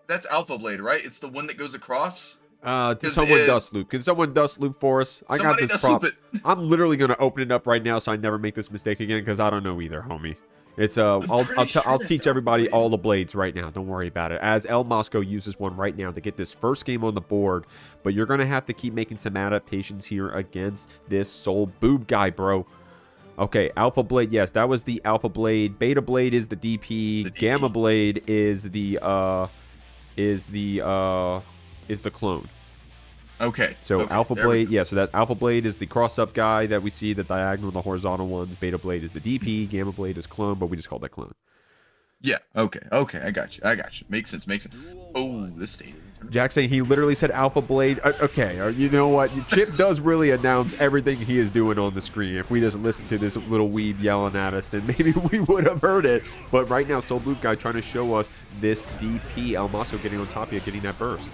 That's Alpha Blade, right? It's the one that goes across. Can someone dust loop? Can someone dust loop for us? I got this prop. I'm literally gonna open it up right now so I never make this mistake again because I don't know either, homie. It's I'll teach everybody all the blades right now. Don't worry about it. As El Mosco uses one right now to get this first game on the board, but you're gonna have to keep making some adaptations here against this Soul Boobguy, bro. Okay, Alpha Blade, yes, that was the Alpha Blade. Beta Blade is the DP. Gamma Blade is the clone. Okay. So okay, Alpha Blade, yeah, so that Alpha Blade is the cross-up guy that we see, the diagonal, the horizontal ones. Beta Blade is the DP. Gamma Blade is clone, but we just called that clone. Yeah, okay, I got you. Makes sense. Oh, this stage. Jack saying he literally said Alpha Blade. Okay, you know what? Chipp does really announce everything he is doing on the screen. If we just listen to this little weeb yelling at us, then maybe we would have heard it. But right now, Soul Boobguy trying to show us this DP. El Mosco getting on top of you, getting that burst.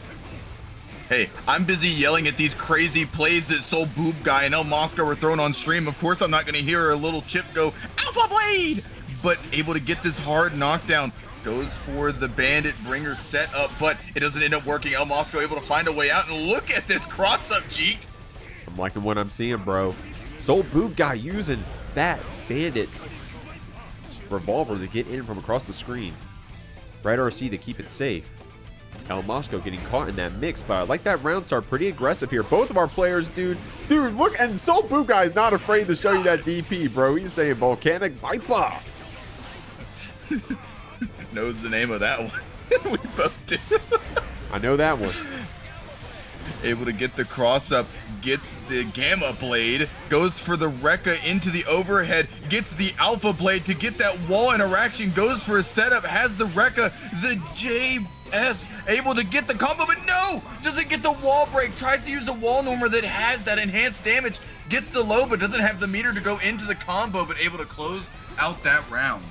Hey, I'm busy yelling at these crazy plays that Soul Boobguy and El Mosco were throwing on stream. Of course, I'm not going to hear a little Chipp go, Alpha Blade! But able to get this hard knockdown. Goes for the Bandit Bringer setup, but it doesn't end up working. El Mosco able to find a way out, and look at this cross-up, Jeek. I'm liking what I'm seeing, bro. Soul Boobguy using that Bandit revolver to get in from across the screen. Right RC to keep it safe. El Mosco getting caught in that mix, but I like that round start. Pretty aggressive here. Both of our players, dude, look, and Soul Boobguy is not afraid to show you that DP, bro. He's saying Volcanic Viper. Knows the name of that one. We both do. I know that one. Able to get the cross up, gets the Gamma Blade, goes for the Rekka into the overhead, gets the Alpha Blade to get that wall interaction, goes for a setup, has the Rekka, the JS, able to get the combo, but no! Doesn't get the wall break, tries to use a wall normer that has that enhanced damage, gets the low, but doesn't have the meter to go into the combo, but able to close out that round.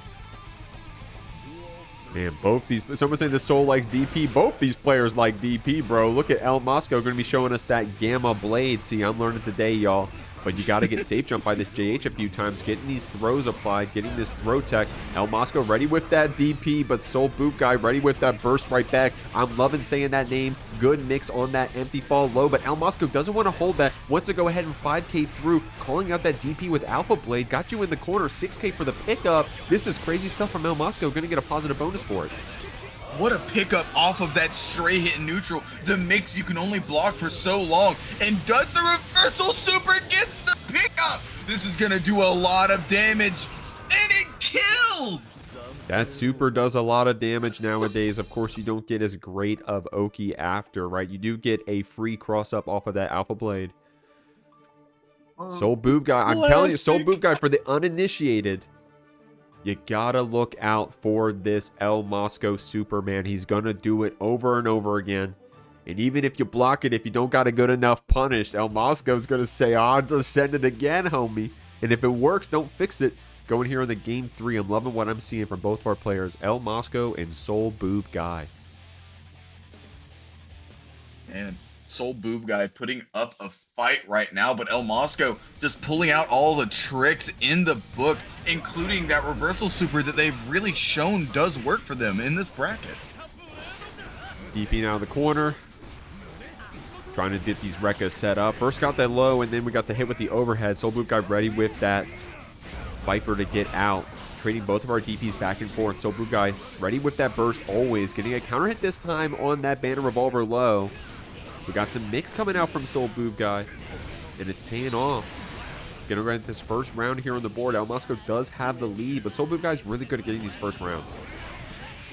Man, both these, someone saying the Soul likes DP. Both these players like DP, bro. Look at El Mosco going to be showing us that Gamma Blade. See, I'm learning today, y'all. But you got to get safe jump by this JH a few times, getting these throws applied, getting this throw tech. El Mosco ready with that DP, but Soul Boobguy ready with that burst right back. I'm loving saying that name. Good mix on that empty fall low, but El Mosco doesn't want to hold that. Wants to go ahead and 5K through, calling out that DP with Alpha Blade. Got you in the corner, 6K for the pickup. This is crazy stuff from El Mosco. Going to get a positive bonus for it. What a pickup off of that stray hit neutral. The mix you can only block for so long. And does the reversal super, gets the pickup. This is going to do a lot of damage. And it kills. That super does a lot of damage nowadays. Of course, you don't get as great of Oki after, right? You do get a free cross up off of that Alpha Blade. Soul Boobguy, I'm telling you, Soul Boobguy for the uninitiated. You gotta look out for this El Mosco Superman. He's gonna do it over and over again. And even if you block it, if you don't got a good enough punish, El Mosco's gonna say, I'll just send it again, homie. And if it works, don't fix it. Going here on the game 3, I'm loving what I'm seeing from both of our players, El Mosco and Soul Boobguy. And Soul Boobguy putting up a fight right now, but El Mosco just pulling out all the tricks in the book, including that reversal super that they've really shown does work for them in this bracket. DPing out of the corner. Trying to get these Rekkas set up. First got that low, and then we got the hit with the overhead. Soul Boobguy ready with that Viper to get out. Trading both of our DPs back and forth. Soul Boobguy ready with that burst always. Getting a counter hit this time on that Banner Revolver low. We got some mix coming out from Soul Boobguy, and it's paying off. Gonna get this first round here on the board. El Mosco does have the lead, but Soul Boobguy's really good at getting these first rounds.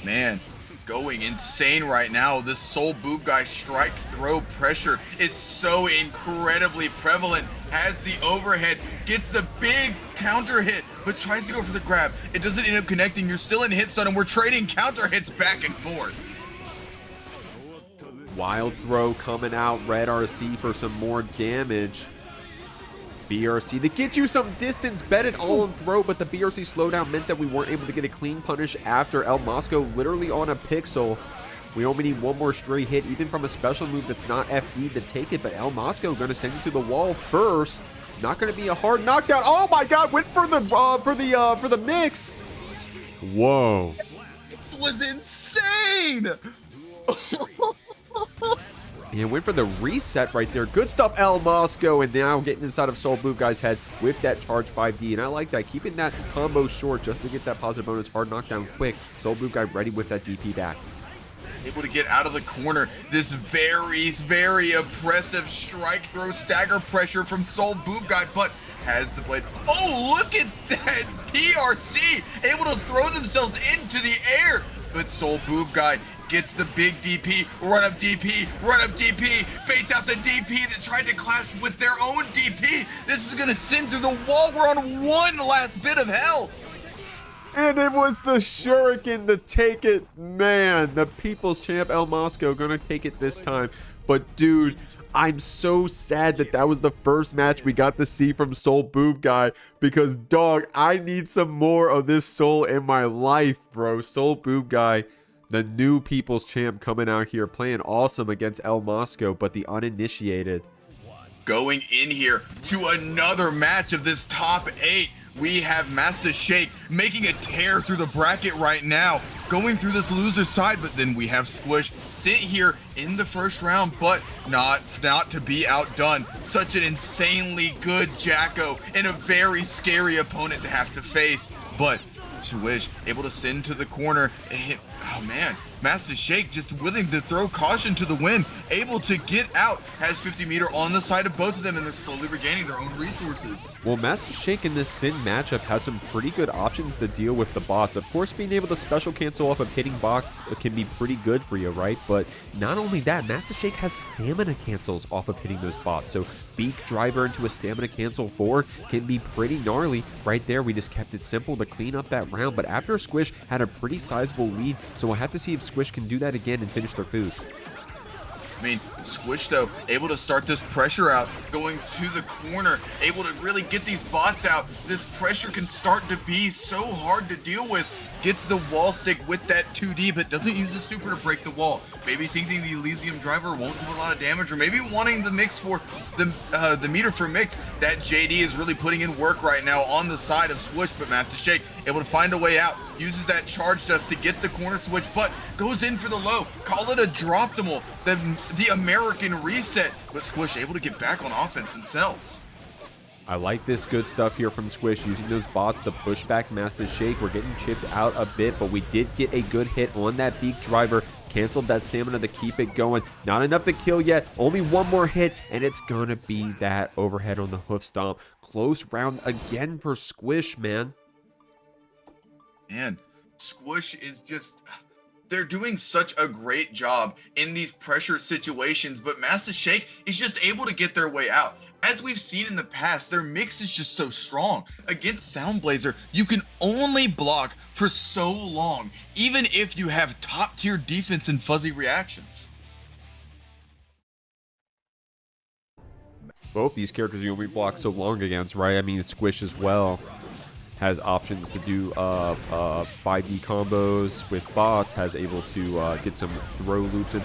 Man, going insane right now. This Soul Boobguy strike throw pressure is so incredibly prevalent. Has the overhead, gets the big counter hit, but tries to go for the grab. It doesn't end up connecting. You're still in hit stun, and we're trading counter hits back and forth. Wild throw coming out. Red RC for some more damage. BRC to get you some distance. Bet it all on throw, but the BRC slowdown meant that we weren't able to get a clean punish after El Mosco literally on a pixel. We only need one more straight hit, even from a special move that's not FD to take it, but El Mosco going to send you to the wall first. Not going to be a hard knockdown. Oh my god, went for the mix. Whoa. This was insane. And went for the reset right there. Good stuff, El Mosco. And now getting inside of Soul Boobguy's head with that charge 5D. And I like that. Keeping that combo short just to get that positive bonus. Hard knockdown quick. Soul Boobguy ready with that DP back. Able to get out of the corner. This very, very oppressive strike throw stagger pressure from Soul Boobguy, but has the blade. Oh, look at that PRC. Able to throw themselves into the air. But Soul Boobguy gets the big DP, run up DP, baits out the DP that tried to clash with their own DP. This is gonna send through the wall. We're on one last bit of health. And it was the Shuriken to take it. Man, the people's champ El Mosco gonna take it this time. But dude, I'm so sad that that was the first match we got to see from Soul Boobguy, because dog, I need some more of this soul in my life, bro. Soul Boobguy, the new people's champ, coming out here playing awesome against El Mosco, but the uninitiated. Going in here to another match of this top 8. We have Master Shake making a tear through the bracket right now, going through this loser side, but then we have Squish sit here in the first round, but not to be outdone. Such an insanely good Jacko and a very scary opponent to have to face, but Squish able to send to the corner and hit. Oh man, Master Shake just willing to throw caution to the wind, able to get out, has 50 meter on the side of both of them, and they're slowly regaining their own resources. Well, Master Shake in this Sin matchup has some pretty good options to deal with the bots. Of course, being able to special cancel off of hitting bots can be pretty good for you, right? But not only that, Master Shake has stamina cancels off of hitting those bots. So Beak Driver into a stamina cancel 4 can be pretty gnarly. Right there, we just kept it simple to clean up that round. But after Squish had a pretty sizable lead, so we'll have to see if Squish can do that again and finish their food. I mean, Squish, though, able to start this pressure out, going to the corner, able to really get these bots out. This pressure can start to be so hard to deal with. Gets the wall stick with that 2D, but doesn't use the super to break the wall. Maybe thinking the Elysium driver won't do a lot of damage, or maybe wanting the mix for the meter for mix. That JD is really putting in work right now on the side of Squish, but Master Shake able to find a way out. Uses that charge dust to get the corner switch, but goes in for the low. Call it a drop-domal, the American reset, but Squish able to get back on offense themselves. I like this good stuff here from Squish, using those bots to push back Master Shake. We're getting chipped out a bit, but we did get a good hit on that Beak Driver. Canceled that stamina to keep it going. Not enough to kill yet. Only one more hit, and it's going to be that overhead on the hoof stomp. Close round again for Squish, man. Man, Squish is just... They're doing such a great job in these pressure situations, but Master Shake is just able to get their way out. As we've seen in the past, their mix is just so strong. Against Soundblazer, you can only block for so long, even if you have top tier defense and fuzzy reactions. Both these characters you only block so long against, right? I mean, Squish as well has options to do 5D combos with bots, has able to get some throw loops and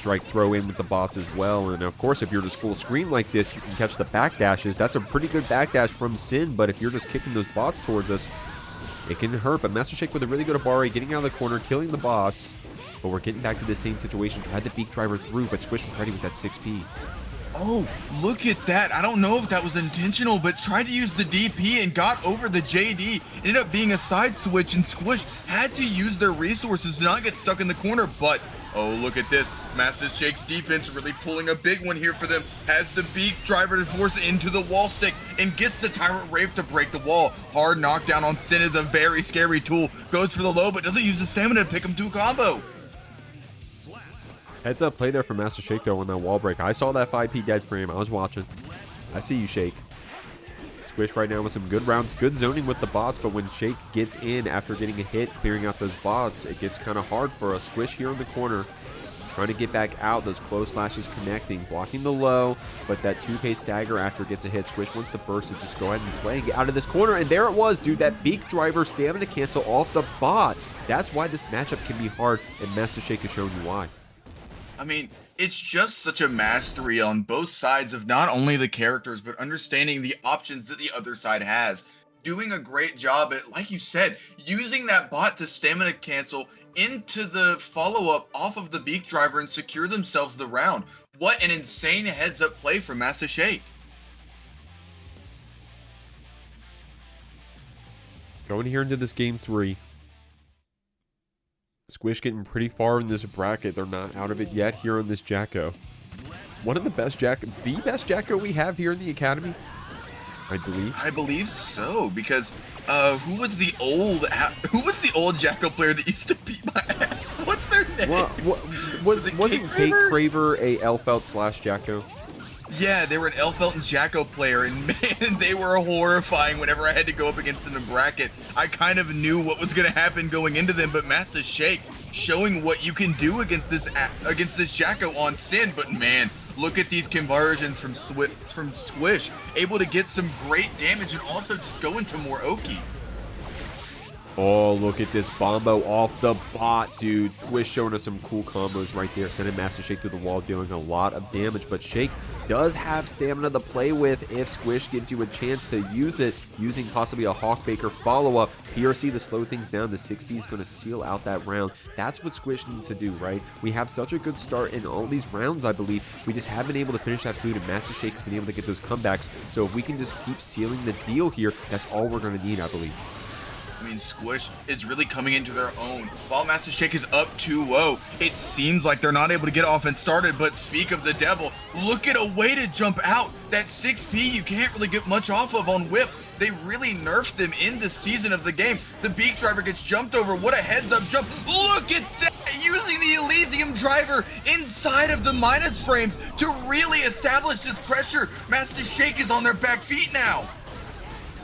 strike throw in with the bots as well. And of course, if you're just full screen like this, you can catch the backdashes. That's a pretty good backdash from Sin, but if you're just kicking those bots towards us, it can hurt. But Master Shake with a really good Abari, getting out of the corner, killing the bots. But we're getting back to the same situation. Tried the beak driver through, but Squish was ready with that 6P. Oh, look at that. I don't know if that was intentional, but tried to use the DP and got over the JD. Ended up being a side switch, and Squish had to use their resources to not get stuck in the corner. But, oh, look at this. Master Shake's defense really pulling a big one here for them. Has the beak driver to force into the wall stick and gets the Tyrant Rave to break the wall. Hard knockdown on Sin is a very scary tool. Goes for the low, but doesn't use the stamina to pick him to a combo. Heads up play there for Master Shake, though, on that wall break. I saw that 5P dead frame. I was watching. I see you, Shake. Squish right now with some good rounds. Good zoning with the bots, but when Shake gets in after getting a hit, clearing out those bots, it gets kind of hard for us. Squish here in the corner, trying to get back out. Those close slashes connecting, blocking the low, but that 2K stagger after it gets a hit. Squish wants to burst it. Just go ahead and play and get out of this corner. And there it was, dude. That beak driver stamina cancel off the bot. That's why this matchup can be hard, and Master Shake has shown you why. I mean, it's just such a mastery on both sides of not only the characters, but understanding the options that the other side has. Doing a great job at, like you said, using that bot to stamina cancel into the follow-up off of the beak driver and secure themselves the round. What an insane heads-up play from Master Shake. Going here into this game 3. Squish getting pretty far in this bracket. They're not out of it yet here on this Jacko. One of the best Jacko we have here in the Academy, I believe. I believe so, because who was the old Jacko player that used to beat my ass? What's their name? Wasn't Cake Craver a Elphelt / Jacko? Yeah, they were an Elphelt and Jacko player, and man, they were horrifying whenever I had to go up against them in bracket. I kind of knew what was going to happen going into them, but Master Shake showing what you can do against this Jacko on Sin. But man, look at these conversions from Squish, able to get some great damage and also just go into more Hoki. Oh, look at this Bombo off the bot, dude. Squish showing us some cool combos right there. Sending Master Shake through the wall, dealing a lot of damage. But Shake does have stamina to play with if Squish gives you a chance to use it, using possibly a Hawkbaker follow-up. PRC to slow things down. The 6B is going to seal out that round. That's what Squish needs to do, right? We have such a good start in all these rounds, I believe. We just haven't been able to finish that food, and Master Shake's been able to get those comebacks. So if we can just keep sealing the deal here, that's all we're going to need, I believe. I mean, Squish is really coming into their own. While Master Shake is up 2-0, it seems like they're not able to get offense started, but speak of the devil, look at a way to jump out. That 6P you can't really get much off of on whip. They really nerfed them in this season of the game. The beak driver gets jumped over. What a heads-up jump. Look at that! Using the Elysium driver inside of the minus frames to really establish this pressure. Master Shake is on their back feet now.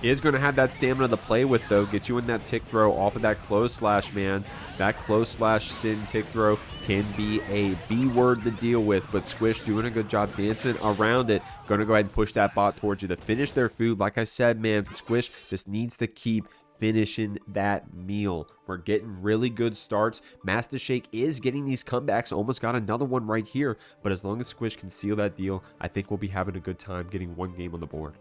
Is going to have that stamina to play with, though. Gets you in that tick throw off of that close slash, man. That close slash Sin tick throw can be a B word to deal with, but Squish doing a good job dancing around it. Going to go ahead and push that bot towards you to finish their food. Like I said, man, Squish just needs to keep finishing that meal. We're getting really good starts. Master Shake is getting these comebacks. Almost got another one right here, but as long as Squish can seal that deal, I think we'll be having a good time getting one game on the board.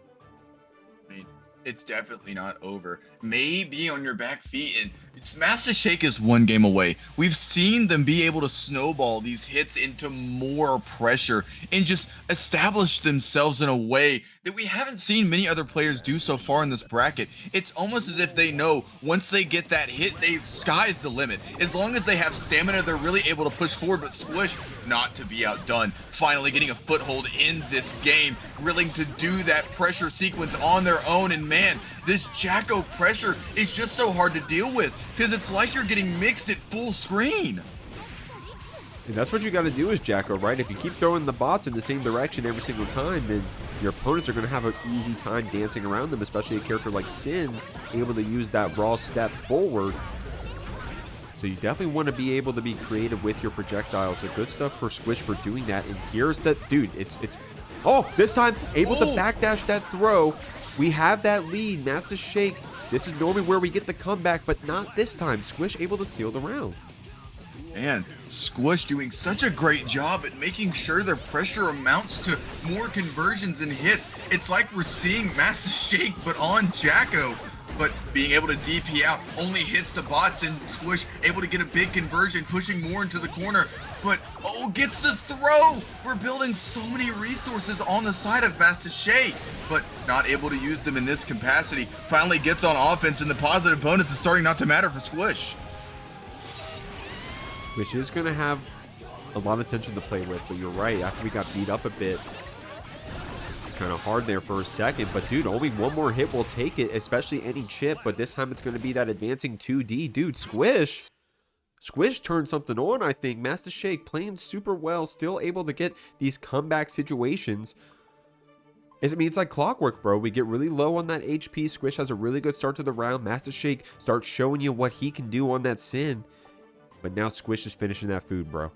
It's definitely not over. Maybe on your back feet, and Master Shake is one game away. We've seen them be able to snowball these hits into more pressure and just establish themselves in a way that we haven't seen many other players do so far in this bracket. It's almost as if they know once they get that hit, sky's the limit. As long as they have stamina, they're really able to push forward, but Squish not to be outdone. Finally getting a foothold in this game, willing to do that pressure sequence on their own, and man, this Jacko pressure is just so hard to deal with because it's like you're getting mixed at full screen. And that's what you got to do as Jacko, right? If you keep throwing the bots in the same direction every single time, then your opponents are going to have an easy time dancing around them, especially a character like Sin, able to use that raw step forward. So you definitely want to be able to be creative with your projectiles. So good stuff for Squish for doing that. And here's that, dude, it's oh, this time able to backdash that throw. We have that lead. Master Shake, this is normally where we get the comeback, but not this time. Squish able to seal the round. And Squish doing such a great job at making sure their pressure amounts to more conversions and hits. It's like we're seeing Master Shake, but on Jacko. But being able to DP out only hits the bots, and Squish able to get a big conversion, pushing more into the corner. But, oh, gets the throw! We're building so many resources on the side of Master Shake, but not able to use them in this capacity. Finally gets on offense, and the positive bonus is starting not to matter for Squish. Which is going to have a lot of tension to play with, but you're right. After we got beat up a bit, it's kind of hard there for a second. But, dude, only one more hit will take it, especially any chip. But this time it's going to be that advancing 2D. Dude, Squish turned something on, I think. Master Shake playing super well, still able to get these comeback situations. I mean, it's like clockwork, bro. We get really low on that HP. Squish has a really good start to the round. Master Shake starts showing you what he can do on that Sin. But now Squish is finishing that food, bro.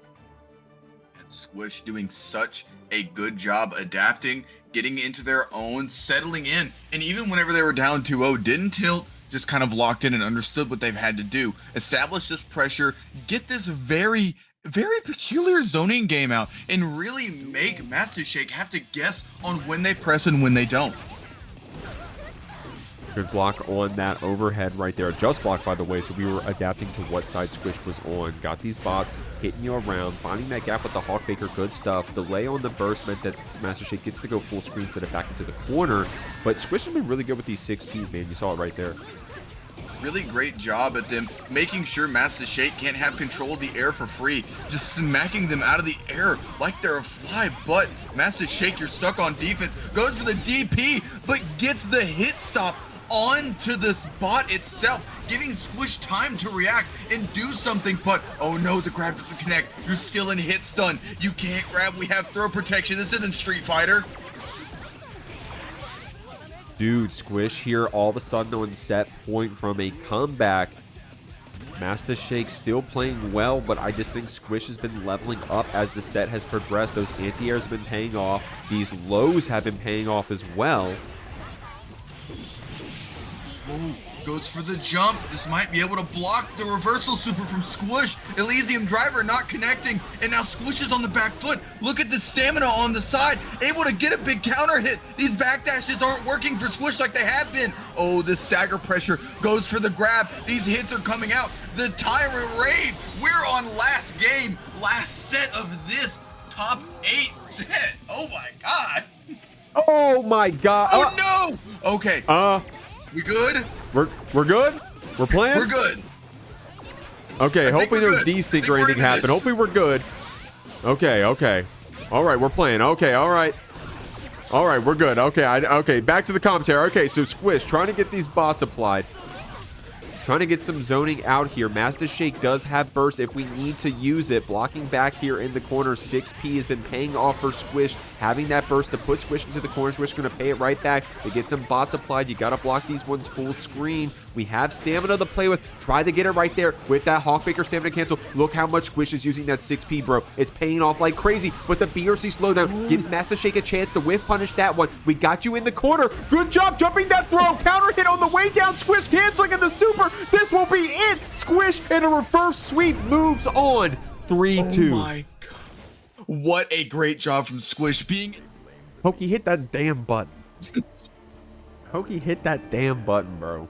Squish doing such a good job adapting, getting into their own, settling in. And even whenever they were down 2-0, didn't tilt, just kind of locked in and understood what they've had to do. Establish this pressure, get this very peculiar zoning game out, and really make Master Shake have to guess on when they press and when they don't. Good block on that overhead right there. Just blocked, by the way, so we were adapting to what side Squish was on. Got these bots hitting you around, finding that gap with the Hawkbaker. Good stuff. Delay on the burst meant that Master Shake gets to go full screen, set it back into the corner. But Squish has been really good with these 6Ps, man. You saw it right there. Really great job at them making sure Master Shake can't have control of the air for free, just smacking them out of the air like they're a fly. But Master Shake, you're stuck on defense, goes for the DP, but gets the hit stop onto this bot itself, giving Squish time to react and do something. But oh no, the grab doesn't connect. You're still in hit stun. You can't grab. We have throw protection. This isn't Street Fighter. Dude, Squish here all of a sudden on set point from a comeback. Master Shake still playing well, but I just think Squish has been leveling up as the set has progressed. Those anti-airs have been paying off. These lows have been paying off as well. Ooh, goes for the jump. This might be able to block the reversal super from Squish. Elysium Driver not connecting, and now Squish is on the back foot. Look at the stamina on the side, able to get a big counter hit. These backdashes aren't working for Squish like they have been. Oh, this stagger pressure goes for the grab. These hits are coming out. The Tyrant Rave. We're on last game, last set of this top 8 set. Oh my god. Oh my god. Oh no. Okay. We good? We're good? We're playing? We're good. Okay, hopefully no desync or anything happened. Hopefully we're good. Okay. All right, we're playing. Okay, all right. All right, we're good. Okay, okay, back to the commentary. Okay, so Squish trying to get these bots applied. Trying to get some zoning out here. Master Shake does have burst if we need to use it. Blocking back here in the corner. 6P has been paying off for Squish. Having that burst to put Squish into the corner. Squish going to pay it right back. To get some bots applied, you got to block these ones full screen. We have stamina to play with. Try to get it right there with that Hawkbaker stamina cancel. Look how much Squish is using that 6P, bro. It's paying off like crazy. But the BRC slowdown gives Master Shake a chance to whiff punish that one. We got you in the corner. Good job jumping that throw. Counter hit on the way down. Squish canceling in the super. This will be it. Squish and a reverse sweep moves on. 3-2. Oh my god. What a great job from Squish being... Hoki, hit that damn button. Hoki, hit that damn button, bro.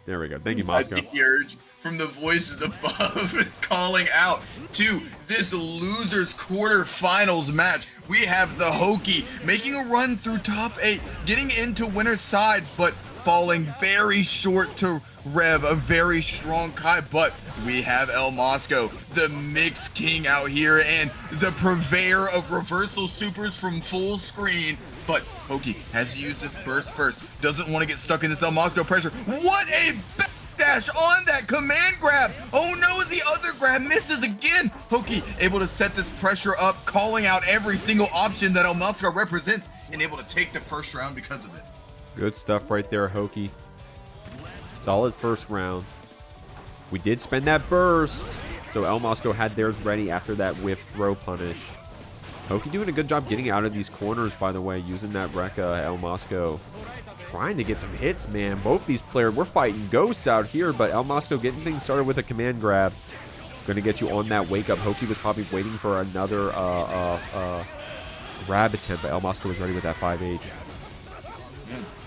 There we go. Thank you, Mosco. I heard from the voices above calling out to this losers quarterfinals match. We have the Hoki making a run through top 8, getting into winner's side, but falling very short to Rev, a very strong Kai. But we have El Mosco, the mix king out here, and the purveyor of reversal supers from full screen. But Hoki has to use this burst first. Doesn't want to get stuck in this El Mosco pressure. What a backdash on that command grab. Oh no, the other grab misses again. Hoki able to set this pressure up, calling out every single option that El Mosco represents, and able to take the first round because of it. Good stuff right there, Hoki. Solid first round. We did spend that burst, so El Mosco had theirs ready after that whiff throw punish. Hoki doing a good job getting out of these corners, by the way, using that Rekka. El Mosco trying to get some hits, man. Both these players, we're fighting ghosts out here, but El Mosco getting things started with a command grab. Going to get you on that wake up. Hoki was probably waiting for another grab attempt, but El Mosco was ready with that 5H.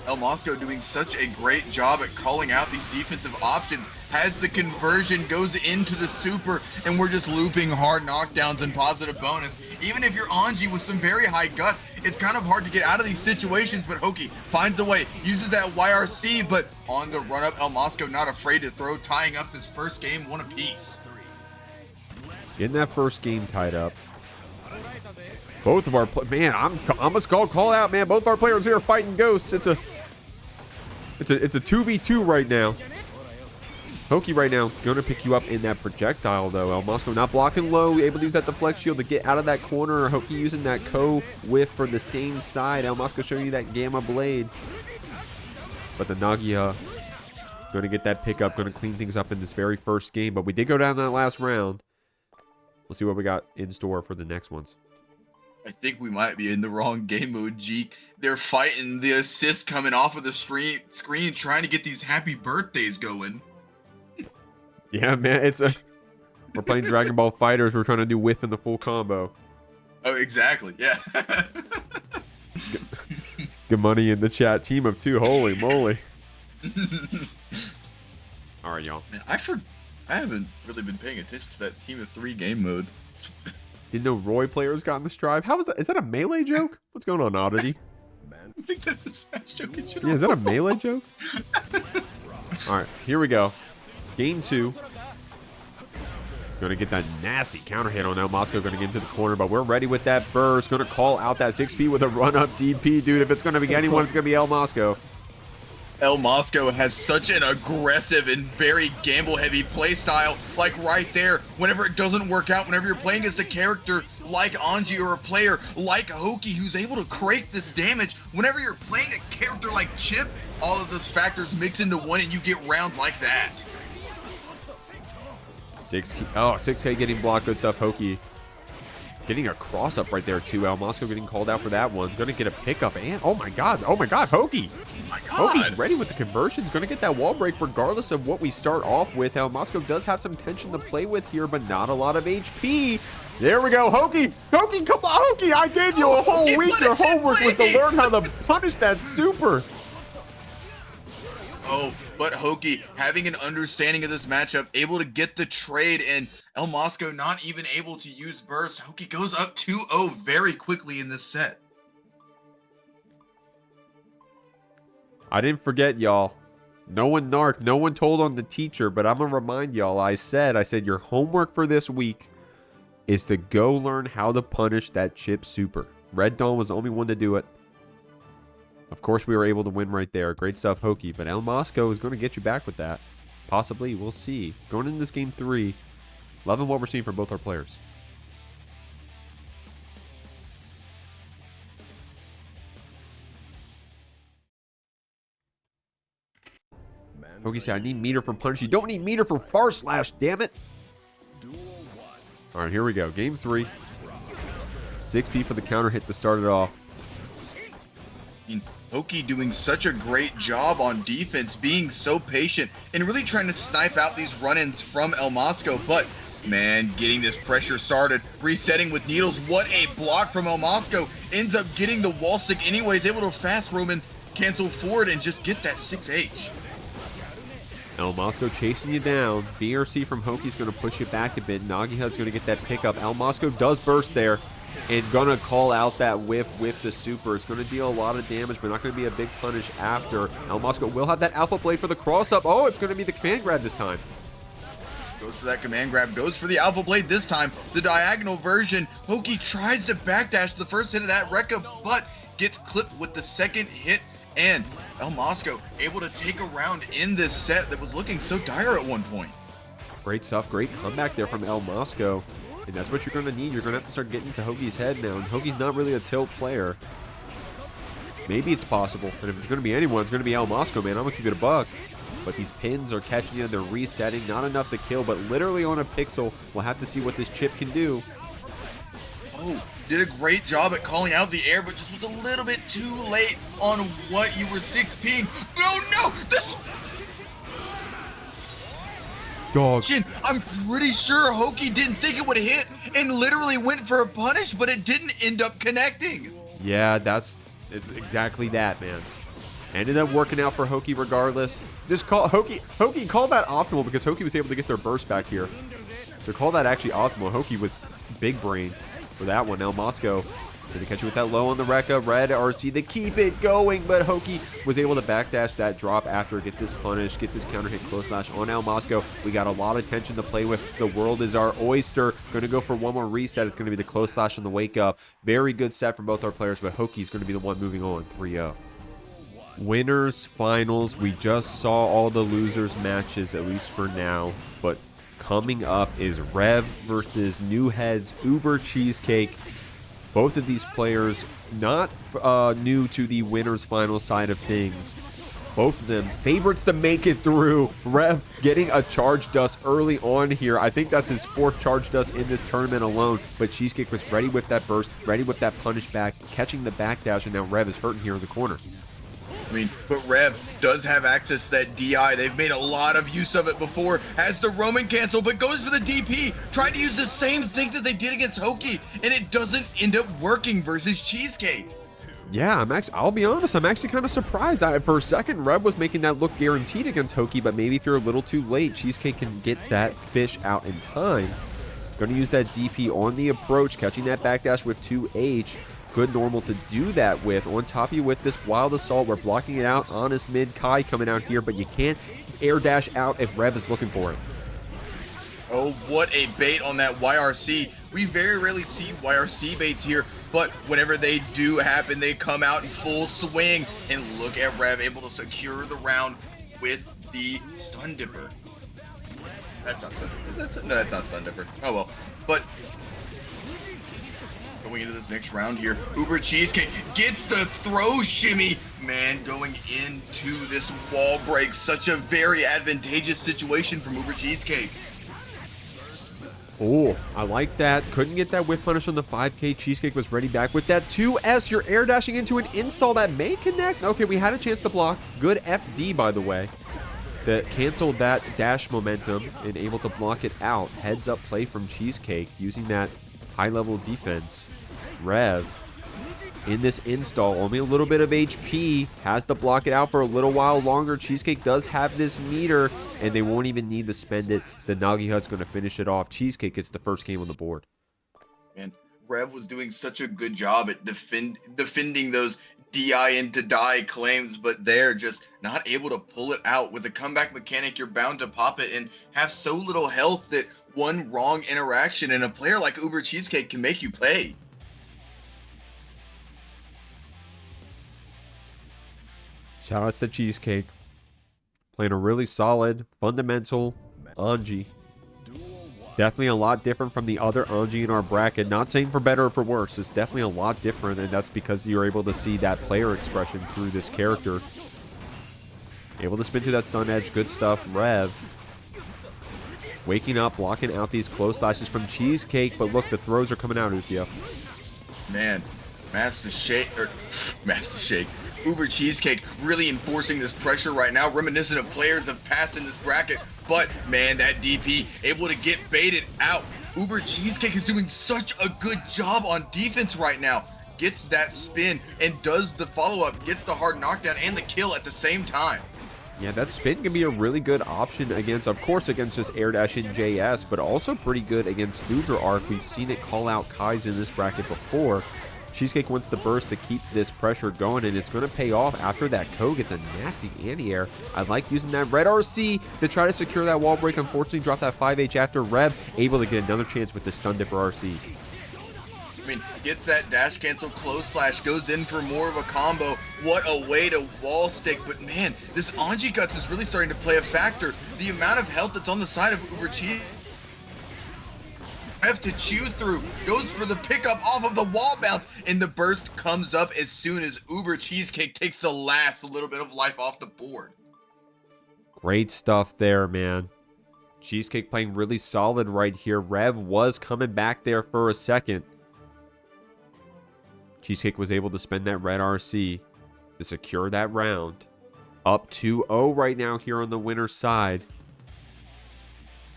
El Mosco doing such a great job at calling out these defensive options. Has the conversion, goes into the super, and we're just looping hard knockdowns and positive bonus. Even if you're Anji with some very high guts, it's kind of hard to get out of these situations, but Hoki finds a way, uses that YRC, but on the run-up, El Mosco not afraid to throw, tying up this first game one apiece. Getting that first game tied up. Both of our man, I'm almost call out, man. Both our players here are fighting ghosts. It's a 2v2 right now. Hoki right now going to pick you up in that projectile though. El Mosco not blocking low, able to use that deflect shield to get out of that corner. Hoki using that whiff for the same side. El Mosco showing you that gamma blade, but the Nagia going to get that pickup, going to clean things up in this very first game. But we did go down that last round. We'll see what we got in store for the next ones. I think we might be in the wrong game mode, Jeek. They're fighting the assist coming off of the screen, trying to get these happy birthdays going. Yeah, man, we're playing Dragon Ball Fighters. We're trying to do whiff in the full combo. Oh, exactly. Yeah. Good money in the chat. Team of 2. Holy moly. All right, y'all. I haven't really been paying attention to that team of 3 game mode. Didn't know Roy players got in this drive. How is that? Is that a melee joke? What's going on, Oddity? I think that's a Smash joke in general. Yeah, is that a melee joke? All right, here we go. Game 2. Going to get that nasty counter hit on El Mosco. Going to get into the corner, but we're ready with that burst. Going to call out that 6P with a run-up DP. Dude, if it's going to be anyone, it's going to be El Mosco. El Mosco has such an aggressive and very gamble-heavy play style. Like right there, whenever it doesn't work out, whenever you're playing as a character like Anji or a player like Hoki who's able to crate this damage, whenever you're playing a character like Chipp, all of those factors mix into one and you get rounds like that. 6K getting blocked. Good stuff, Hoki. Getting a cross up right there too. El Mosco getting called out for that one. Going to get a pickup and oh my god, Hoki. Hoki's ready with the conversions. Going to get that wall break regardless of what we start off with. El Mosco does have some tension to play with here, but not a lot of HP. There we go, Hoki. Hoki, come on, Hoki. I gave you a whole week. Your homework was to learn how to punish that super. Oh, but Hoki having an understanding of this matchup, able to get the trade, and El Mosco not even able to use burst. Hoki goes up 2-0 very quickly in this set. I didn't forget, y'all. No one narked, no one told on the teacher, but I'm going to remind y'all, I said your homework for this week is to go learn how to punish that Chipp super. Red Dawn was the only one to do it. Of course, we were able to win right there. Great stuff, Hoki. But El Mosco is going to get you back with that. Possibly. We'll see. Going into this game 3, loving what we're seeing from both our players. Hoki said, I need meter for punch. You don't need meter for far slash, damn it. All right, here we go. Game 3. 6P for the counter hit to start it off. Hoki doing such a great job on defense, being so patient, and really trying to snipe out these run-ins from El Mosco, but man, getting this pressure started, resetting with needles. What a block from El Mosco. Ends up getting the wall stick anyways, able to fast Roman cancel forward and just get that 6H. El Mosco chasing you down. BRC from Hoki's going to push you back a bit. Nagiha's going to get that pickup. El Mosco does burst there. And going to call out that whiff with the super. It's going to deal a lot of damage, but not going to be a big punish after. El Mosco will have that alpha blade for the cross-up. Oh, it's going to be the command grab this time. Goes for that command grab. Goes for the alpha blade this time. The diagonal version. Hoki tries to backdash the first hit of that Rekka, but gets clipped with the second hit. And El Mosco able to take a round in this set that was looking so dire at one point. Great stuff. Great comeback there from El Mosco. And that's what you're going to need. You're going to have to start getting to Hoki's head now. And Hoki's not really a tilt player. Maybe it's possible. And if it's going to be anyone, it's going to be El Mosco, man. I'm going to keep it a buck. But these pins are catching you. They're resetting. Not enough to kill, but literally on a pixel. We'll have to see what this Chipp can do. Oh, did a great job at calling out the air, but just was a little bit too late on what you were 6P'ing. No, this... Dog. I'm pretty sure Hoki didn't think it would hit and literally went for a punish, but it didn't end up connecting. Yeah, it's exactly that, man. Ended up working out for Hoki regardless. Just call Hoki call that optimal because Hoki was able to get their burst back here. So call that actually optimal. Hoki was big brain for that one. Now Mosco gonna catch you with that low on the Rekka. Red RC, they keep it going, but Hoki was able to backdash that drop after, get this punish, get this counter hit close slash on El Mosco. We got a lot of tension to play with. The world is our oyster. Gonna go for one more reset. It's gonna be the close slash on the wake up. Very good set from both our players, but Hoki's gonna be the one moving on 3-0. Winners finals. We just saw all the losers matches, at least for now, but coming up is Rev versus New Heads UberCheesecake. Both of these players not new to the winners final side of things. Both of them favorites to make it through. Rev getting a charge dust early on here. I think that's his 4th charge dust in this tournament alone, but Cheesecake was ready with that burst, ready with that punish back, catching the backdash, and now Rev is hurting here in the corner. I mean, but Rev does have access to that DI. They've made a lot of use of it before. Has the Roman cancel, but goes for the DP. Trying to use the same thing that they did against Hoki, and it doesn't end up working versus Cheesecake. Yeah, I'll be honest, I'm actually kind of surprised. For a second, Rev was making that look guaranteed against Hoki, but maybe if you're a little too late, Cheesecake can get that fish out in time. Going to use that DP on the approach, catching that backdash with 2H. Good normal to do that with. On top of you with this Wild Assault. We're blocking it out. Honest mid Kai coming out here, but you can't air dash out if Rev is looking for it. Oh, what a bait on that YRC. We very rarely see YRC baits here, but whenever they do happen, they come out in full swing. And look at Rev able to secure the round with the Stun Dipper. That's not Stun Dipper. No, that's not Stun Dipper. Oh well. But going into this next round here, UberCheesecake gets the throw shimmy. Man, going into this wall break, such a very advantageous situation from UberCheesecake. Oh, I like that. Couldn't get that whip punish on the 5K. Cheesecake was ready back with that 2S. You're air dashing into an install that may connect. Okay, we had a chance to block. Good FD, by the way, that canceled that dash momentum and able to block it out. Heads up play from Cheesecake using that high level defense. Rev in this install, only a little bit of HP, has to block it out for a little while longer. Cheesecake does have this meter, and they won't even need to spend it. The Nagi Hut's going to finish it off. Cheesecake gets the first game on the board. And Rev was doing such a good job at defending those DI into die claims, but they're just not able to pull it out. With a comeback mechanic, you're bound to pop it and have so little health that one wrong interaction and a player like UberCheesecake can make you pay. Shout outs to Cheesecake. Playing a really solid, fundamental Anji. Definitely a lot different from the other Anji in our bracket. Not saying for better or for worse. It's definitely a lot different, and that's because you're able to see that player expression through this character. Able to spin through that Sun Edge. Good stuff. Rev waking up, blocking out these close slashes from Cheesecake, but look, the throws are coming out, Uthia. Man, Master Shake. UberCheesecake really enforcing this pressure right now, reminiscent of players have passed in this bracket, but man, that DP able to get baited out. UberCheesecake is doing such a good job on defense right now. Gets that spin and does the follow-up, gets the hard knockdown and the kill at the same time. Yeah, that spin can be a really good option against, of course, against just air dash in JS, but also pretty good against Luger Arc. We've seen it call out Kai's in this bracket before. Cheesecake wants the burst to keep this pressure going, and it's going to pay off after that Ko gets a nasty anti-air. I like using that red RC to try to secure that wall break. Unfortunately, drop that 5H after Rev, able to get another chance with the Stun Dipper RC. I mean, gets that dash cancel close slash, goes in for more of a combo. What a way to wall stick. But man, this Anji Guts is really starting to play a factor. The amount of health that's on the side of UberCheesecake have to chew through, goes for the pickup off of the wall bounce, and the burst comes up as soon as UberCheesecake takes the last little bit of life off the board. Great stuff there, man. Cheesecake playing really solid right here. Rev was coming back there for a second. Cheesecake was able to spend that red RC to secure that round. Up 2-0 right now here on the winner's side.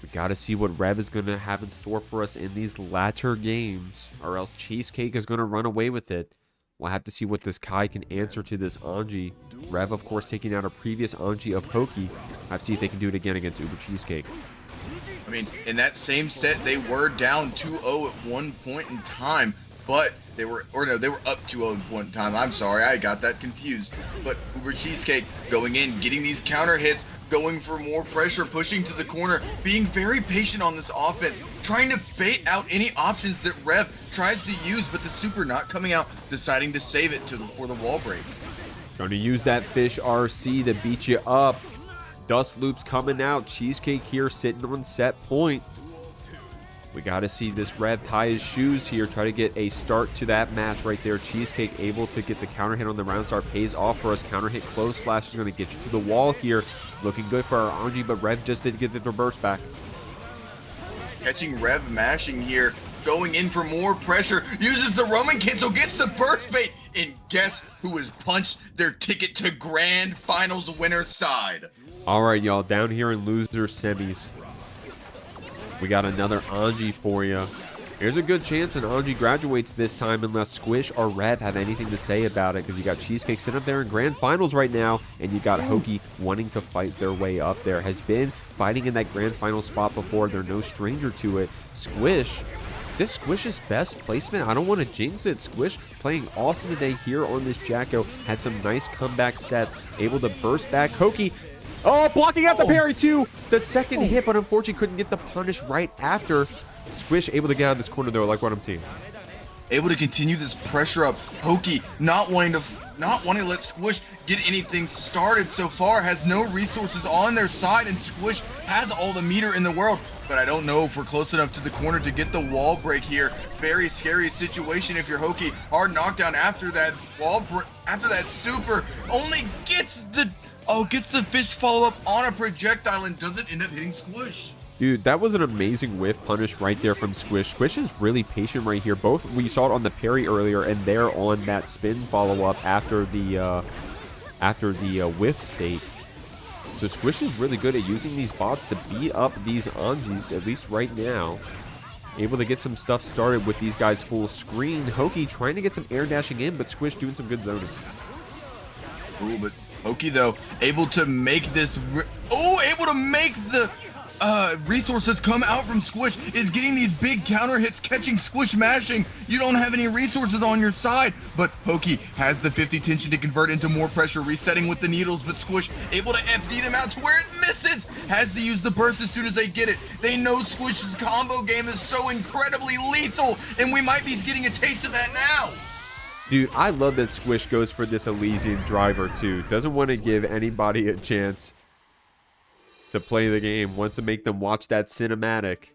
We got to see what Rev is going to have in store for us in these latter games, or else Cheesecake is going to run away with it. We'll have to see what this Kai can answer to this Anji. Rev, of course, taking out a previous Anji of Hoki. I've seen if they can do it again against UberCheesecake. I mean, in that same set, they were down 2-0 at one point in time, but they were up 2-0 at one time. I'm sorry, I got that confused. But UberCheesecake going in, getting these counter hits, going for more pressure, pushing to the corner, being very patient on this offense, trying to bait out any options that Rev tries to use, but the super not coming out, deciding to save it for the wall break. Trying to use that fish RC to beat you up. Dust loops coming out. Cheesecake here sitting on set point. We got to see this Rev tie his shoes here. Try to get a start to that match right there. Cheesecake able to get the counter hit on the round start. Pays off for us. Counter hit close slash is going to get you to the wall here. Looking good for our Anji, but Rev just did get the burst back. Catching Rev mashing here. Going in for more pressure. Uses the Roman cancel. Gets the burst bait. And guess who has punched their ticket to grand finals winner's side? All right, y'all. Down here in loser semis. We got another Anji for you. There's a good chance an Anji graduates this time unless Squish or Rev have anything to say about it, because you got Cheesecake sitting up there in grand finals right now, and you got Hoki wanting to fight their way up there. Has been fighting in that grand final spot before. They're no stranger to it. Squish. Is this Squish's best placement? I don't want to jinx it. Squish playing awesome today here on this Jacko. Had some nice comeback sets. Able to burst back. Hoki. Oh, blocking out the parry too. The second hit, but unfortunately couldn't get the punish right after. Squish able to get out of this corner though, like what I'm seeing. Able to continue this pressure up. Hoki not wanting to let Squish get anything started so far. Has no resources on their side, and Squish has all the meter in the world. But I don't know if we're close enough to the corner to get the wall break here. Very scary situation if you're Hoki. Hard knockdown after that wall break, after that super. Only gets the fish follow-up on a projectile and doesn't end up hitting Squish. Dude, that was an amazing whiff punish right there from Squish. Squish is really patient right here. Both, we saw it on the parry earlier, and there on that spin follow-up after the whiff state. So Squish is really good at using these bots to beat up these Anjis, at least right now. Able to get some stuff started with these guys full screen. Hoki trying to get some air dashing in, but Squish doing some good zoning. Ooh, but Hoki, though, able to make this... able to make the resources come out from Squish. Is getting these big counter hits, catching Squish mashing. You don't have any resources on your side, but Hoki has the 50 tension to convert into more pressure, resetting with the needles, but Squish able to FD them out to where it misses. Has to use the burst as soon as they get it. They know Squish's combo game is so incredibly lethal, and we might be getting a taste of that now. Dude, I love that Squish goes for this Elysian driver too. Doesn't want to give anybody a chance to play the game. Wants to make them watch that cinematic.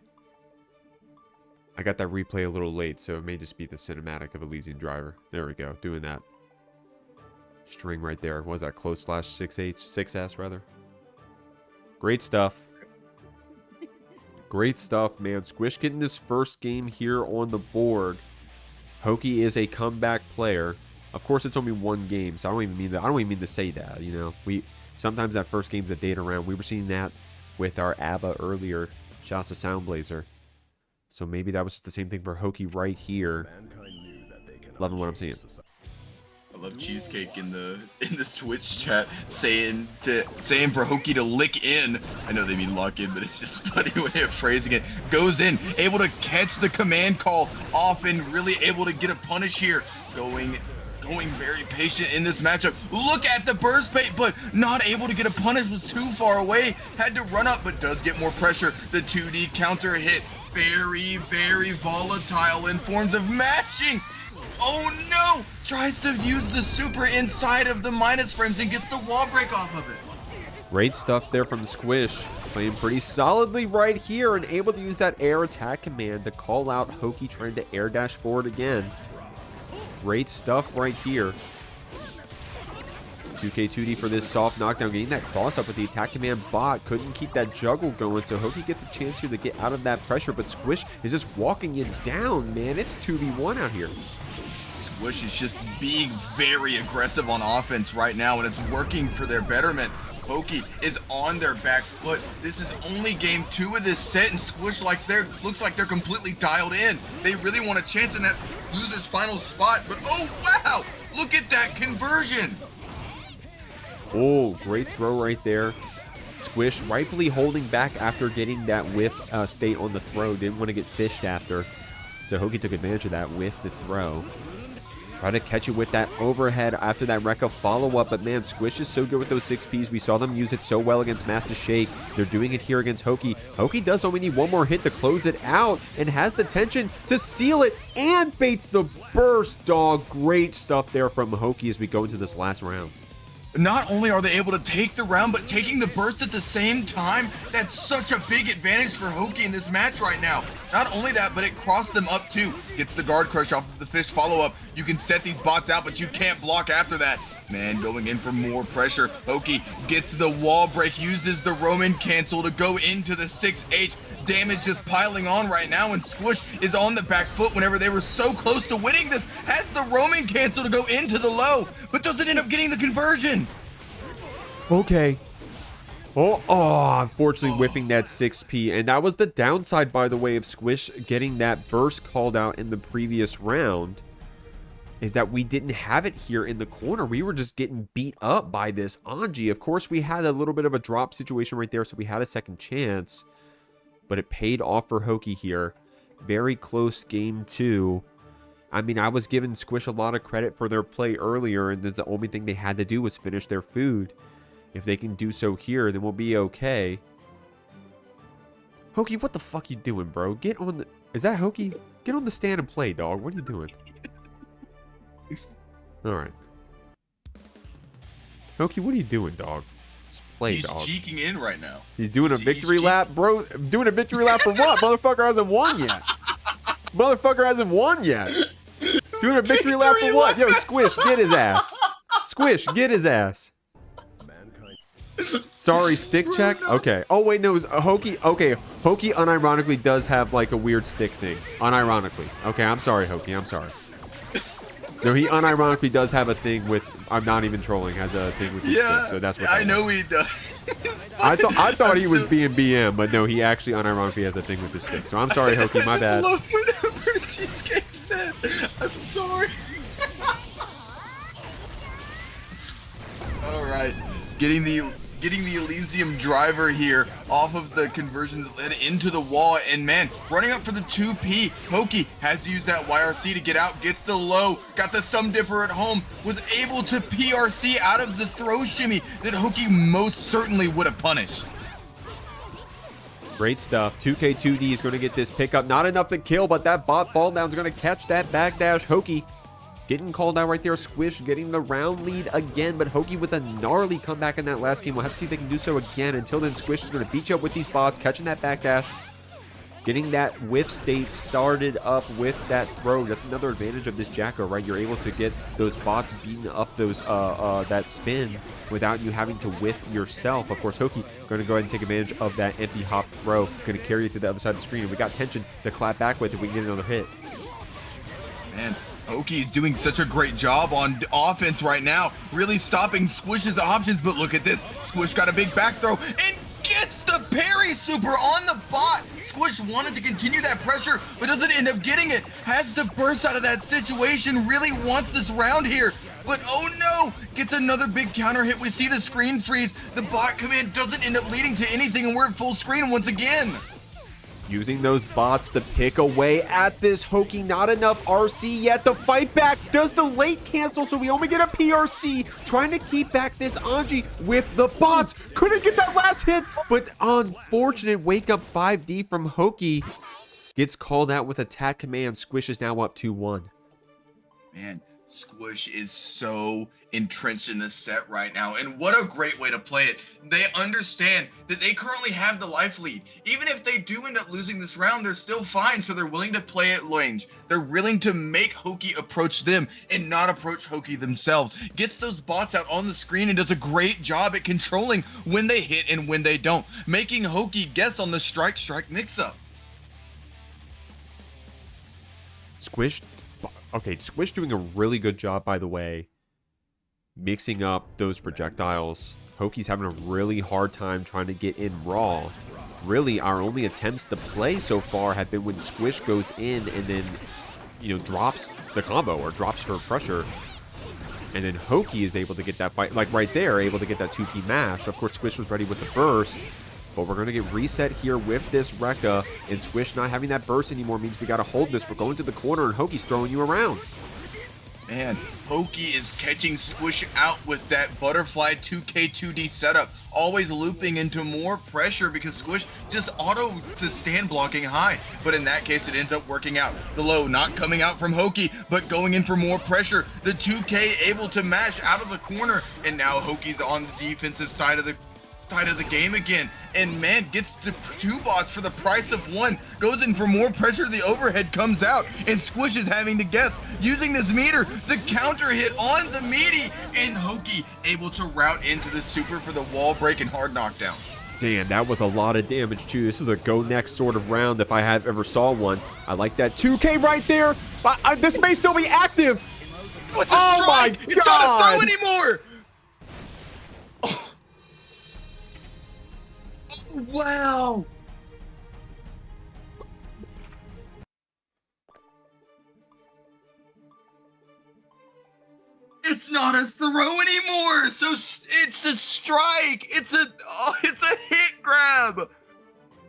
I got that replay a little late, so it may just be the cinematic of Elysian driver. There we go, doing that. String right there. What was that? Close slash 6S rather. Great stuff. Great stuff, man. Squish getting this first game here on the board. Hoki is a comeback player. Of course, it's only one game, so I don't even mean to say that. You know, sometimes that first game's a data round. We were seeing that with our ABBA earlier. Shouts to Soundblazer. So maybe that was the same thing for Hoki right here. Loving what I'm seeing. I love Cheesecake in this Twitch chat saying for Hoki to lick in. I know they mean lock in, but it's just a funny way of phrasing it. Goes in, able to catch the command call off and really able to get a punish here. Going very patient in this matchup. Look at the burst bait, but not able to get a punish. Was too far away. Had to run up, but does get more pressure. The 2D counter hit. Very, very volatile in forms of matching. Oh no! Tries to use the super inside of the minus frames and gets the wall break off of it. Great stuff there from Squish. Playing pretty solidly right here and able to use that air attack command to call out Hoki trying to air dash forward again. Great stuff right here. 2K2D for this soft knockdown. Getting that cross up with the attack command bot. Couldn't keep that juggle going, so Hoki gets a chance here to get out of that pressure, but Squish is just walking you down, man. It's 2v1 out here. Squish is just being very aggressive on offense right now, and it's working for their betterment. Hoki is on their back foot. This is only game 2 of this set, and Squish looks like they're completely dialed in. They really want a chance in that loser's final spot, but oh wow, look at that conversion. Oh, great throw right there. Squish rightfully holding back after getting that whiff state on the throw. Didn't want to get fished after. So Hoki took advantage of that with the throw. Try to catch it with that overhead after that Rekka follow-up. But man, Squish is so good with those 6Ps. We saw them use it so well against Master Shake. They're doing it here against Hoki. Hoki does only need one more hit to close it out and has the tension to seal it and baits the burst, dog. Great stuff there from Hoki as we go into this last round. Not only are they able to take the round, but taking the burst at the same time, that's such a big advantage for Hoki in this match right now. Not only that, but it crossed them up too. Gets the guard crush off of the fish follow-up. You can set these bots out, but you can't block after that. Man, going in for more pressure. Hoki gets the wall break, uses the Roman cancel to go into the 6H. Damage just piling on right now, and Squish is on the back foot whenever they were so close to winning this. Has the Roman cancel to go into the low, but doesn't end up getting the conversion. Okay. Oh, unfortunately whipping that 6P. And that was the downside, by the way, of Squish getting that burst called out in the previous round, is that we didn't have it here in the corner. We were just getting beat up by this Anji. Of course, we had a little bit of a drop situation right there, so we had a second chance. But it paid off for Hoki here. Very close game 2. I mean, I was giving Squish a lot of credit for their play earlier, and the only thing they had to do was finish their food. If they can do so here, then we'll be okay. Hoki, what the fuck you doing, bro? Get on the... Is that Hoki? Get on the stand and play, dog. What are you doing? Alright. Hoki, what are you doing, dog? Play, He's dog. cheeking in right now. He's doing a victory lap, bro. Doing a victory lap for what? Motherfucker hasn't won yet. Motherfucker hasn't won yet. Doing a victory lap for what? Yo, Squish, get his ass. Squish, get his ass. Sorry, stick check? Okay. Oh, wait, no, it was Hoki. Okay, Hoki unironically does have like a weird stick thing. Unironically. Okay, I'm sorry, Hoki. I'm sorry. No, he unironically does have a thing with, I'm not even trolling, has a thing with his stick, so that's what I know he does. I thought he was being BM, but no, he actually unironically has a thing with his stick. So I'm sorry, Hoki, my bad. I love whenever Cheesecake said, I'm sorry. All right, getting the Elysium driver here off of the conversion that led into the wall, and man, running up for the 2P. Hoki has used that YRC to get out, gets the low, got the Stump Dipper at home, was able to PRC out of the throw shimmy that Hoki most certainly would have punished. Great stuff. 2K2D is going to get this pickup. Not enough to kill, but that bot fall down is going to catch that backdash. Hoki getting called out right there. Squish getting the round lead again, but Hoki with a gnarly comeback in that last game. We'll have to see if they can do so again. Until then, Squish is going to beat you up with these bots, catching that backdash, getting that whiff state started up with that throw. That's another advantage of this Jacko, right? You're able to get those bots beating up those that spin without you having to whiff yourself. Of course, Hoki going to go ahead and take advantage of that empty hop throw. Going to carry it to the other side of the screen. And we got tension to clap back with if we can get another hit. Man, Hoki is doing such a great job on offense right now, really stopping Squish's options, but look at this. Squish got a big back throw and gets the parry super on the bot. Squish wanted to continue that pressure, but doesn't end up getting it. Has to burst out of that situation, really wants this round here. But oh no, gets another big counter hit. We see the screen freeze. The bot command doesn't end up leading to anything, and we're at full screen once again. Using those bots to pick away at this Hoki. Not enough RC yet. The fight back does the late cancel, so we only get a PRC. Trying to keep back this Anji with the bots. Couldn't get that last hit, but unfortunate wake up 5D from Hoki. Gets called out with attack command. Squish is now up 2-1. Man, Squish is so entrenched in this set right now, and what a great way to play it. They understand that they currently have the life lead. Even if they do end up losing this round, they're still fine, so they're willing to play at range. They're willing to make Hoki approach them and not approach Hoki themselves. Gets those bots out on the screen and does a great job at controlling when they hit and when they don't, making Hoki guess on the strike mix-up. Squish. Okay, Squish doing a really good job, by the way, mixing up those projectiles. Hoki's having a really hard time trying to get in raw. Really, our only attempts to play so far have been when Squish goes in and then, you know, drops the combo or drops her pressure. And then Hoki is able to get that fight, like right there, able to get that 2P mash. Of course, Squish was ready with the burst, but we're going to get reset here with this Rekka, and Squish not having that burst anymore means we got to hold this. We're going to the corner, and Hoki's throwing you around. Man, Hoki is catching Squish out with that butterfly 2K2D setup, always looping into more pressure because Squish just autos to stand blocking high. But in that case, it ends up working out. The low not coming out from Hoki, but going in for more pressure. The 2K able to mash out of the corner, and now Hoki's on the defensive side of the game again, and man, gets the 2 bots for the price of 1, goes in for more pressure, the overhead comes out, and Squish is having to guess, using this meter, the counter hit on the meaty, and Hoki able to route into the super for the wall break and hard knockdown. Damn, that was a lot of damage too. This is a go next sort of round if I have ever saw one. I like that 2K right there. This may still be active. What's a strike? My It's God. not a throw anymore. Wow! It's not a throw anymore. So it's a strike. It's a hit grab.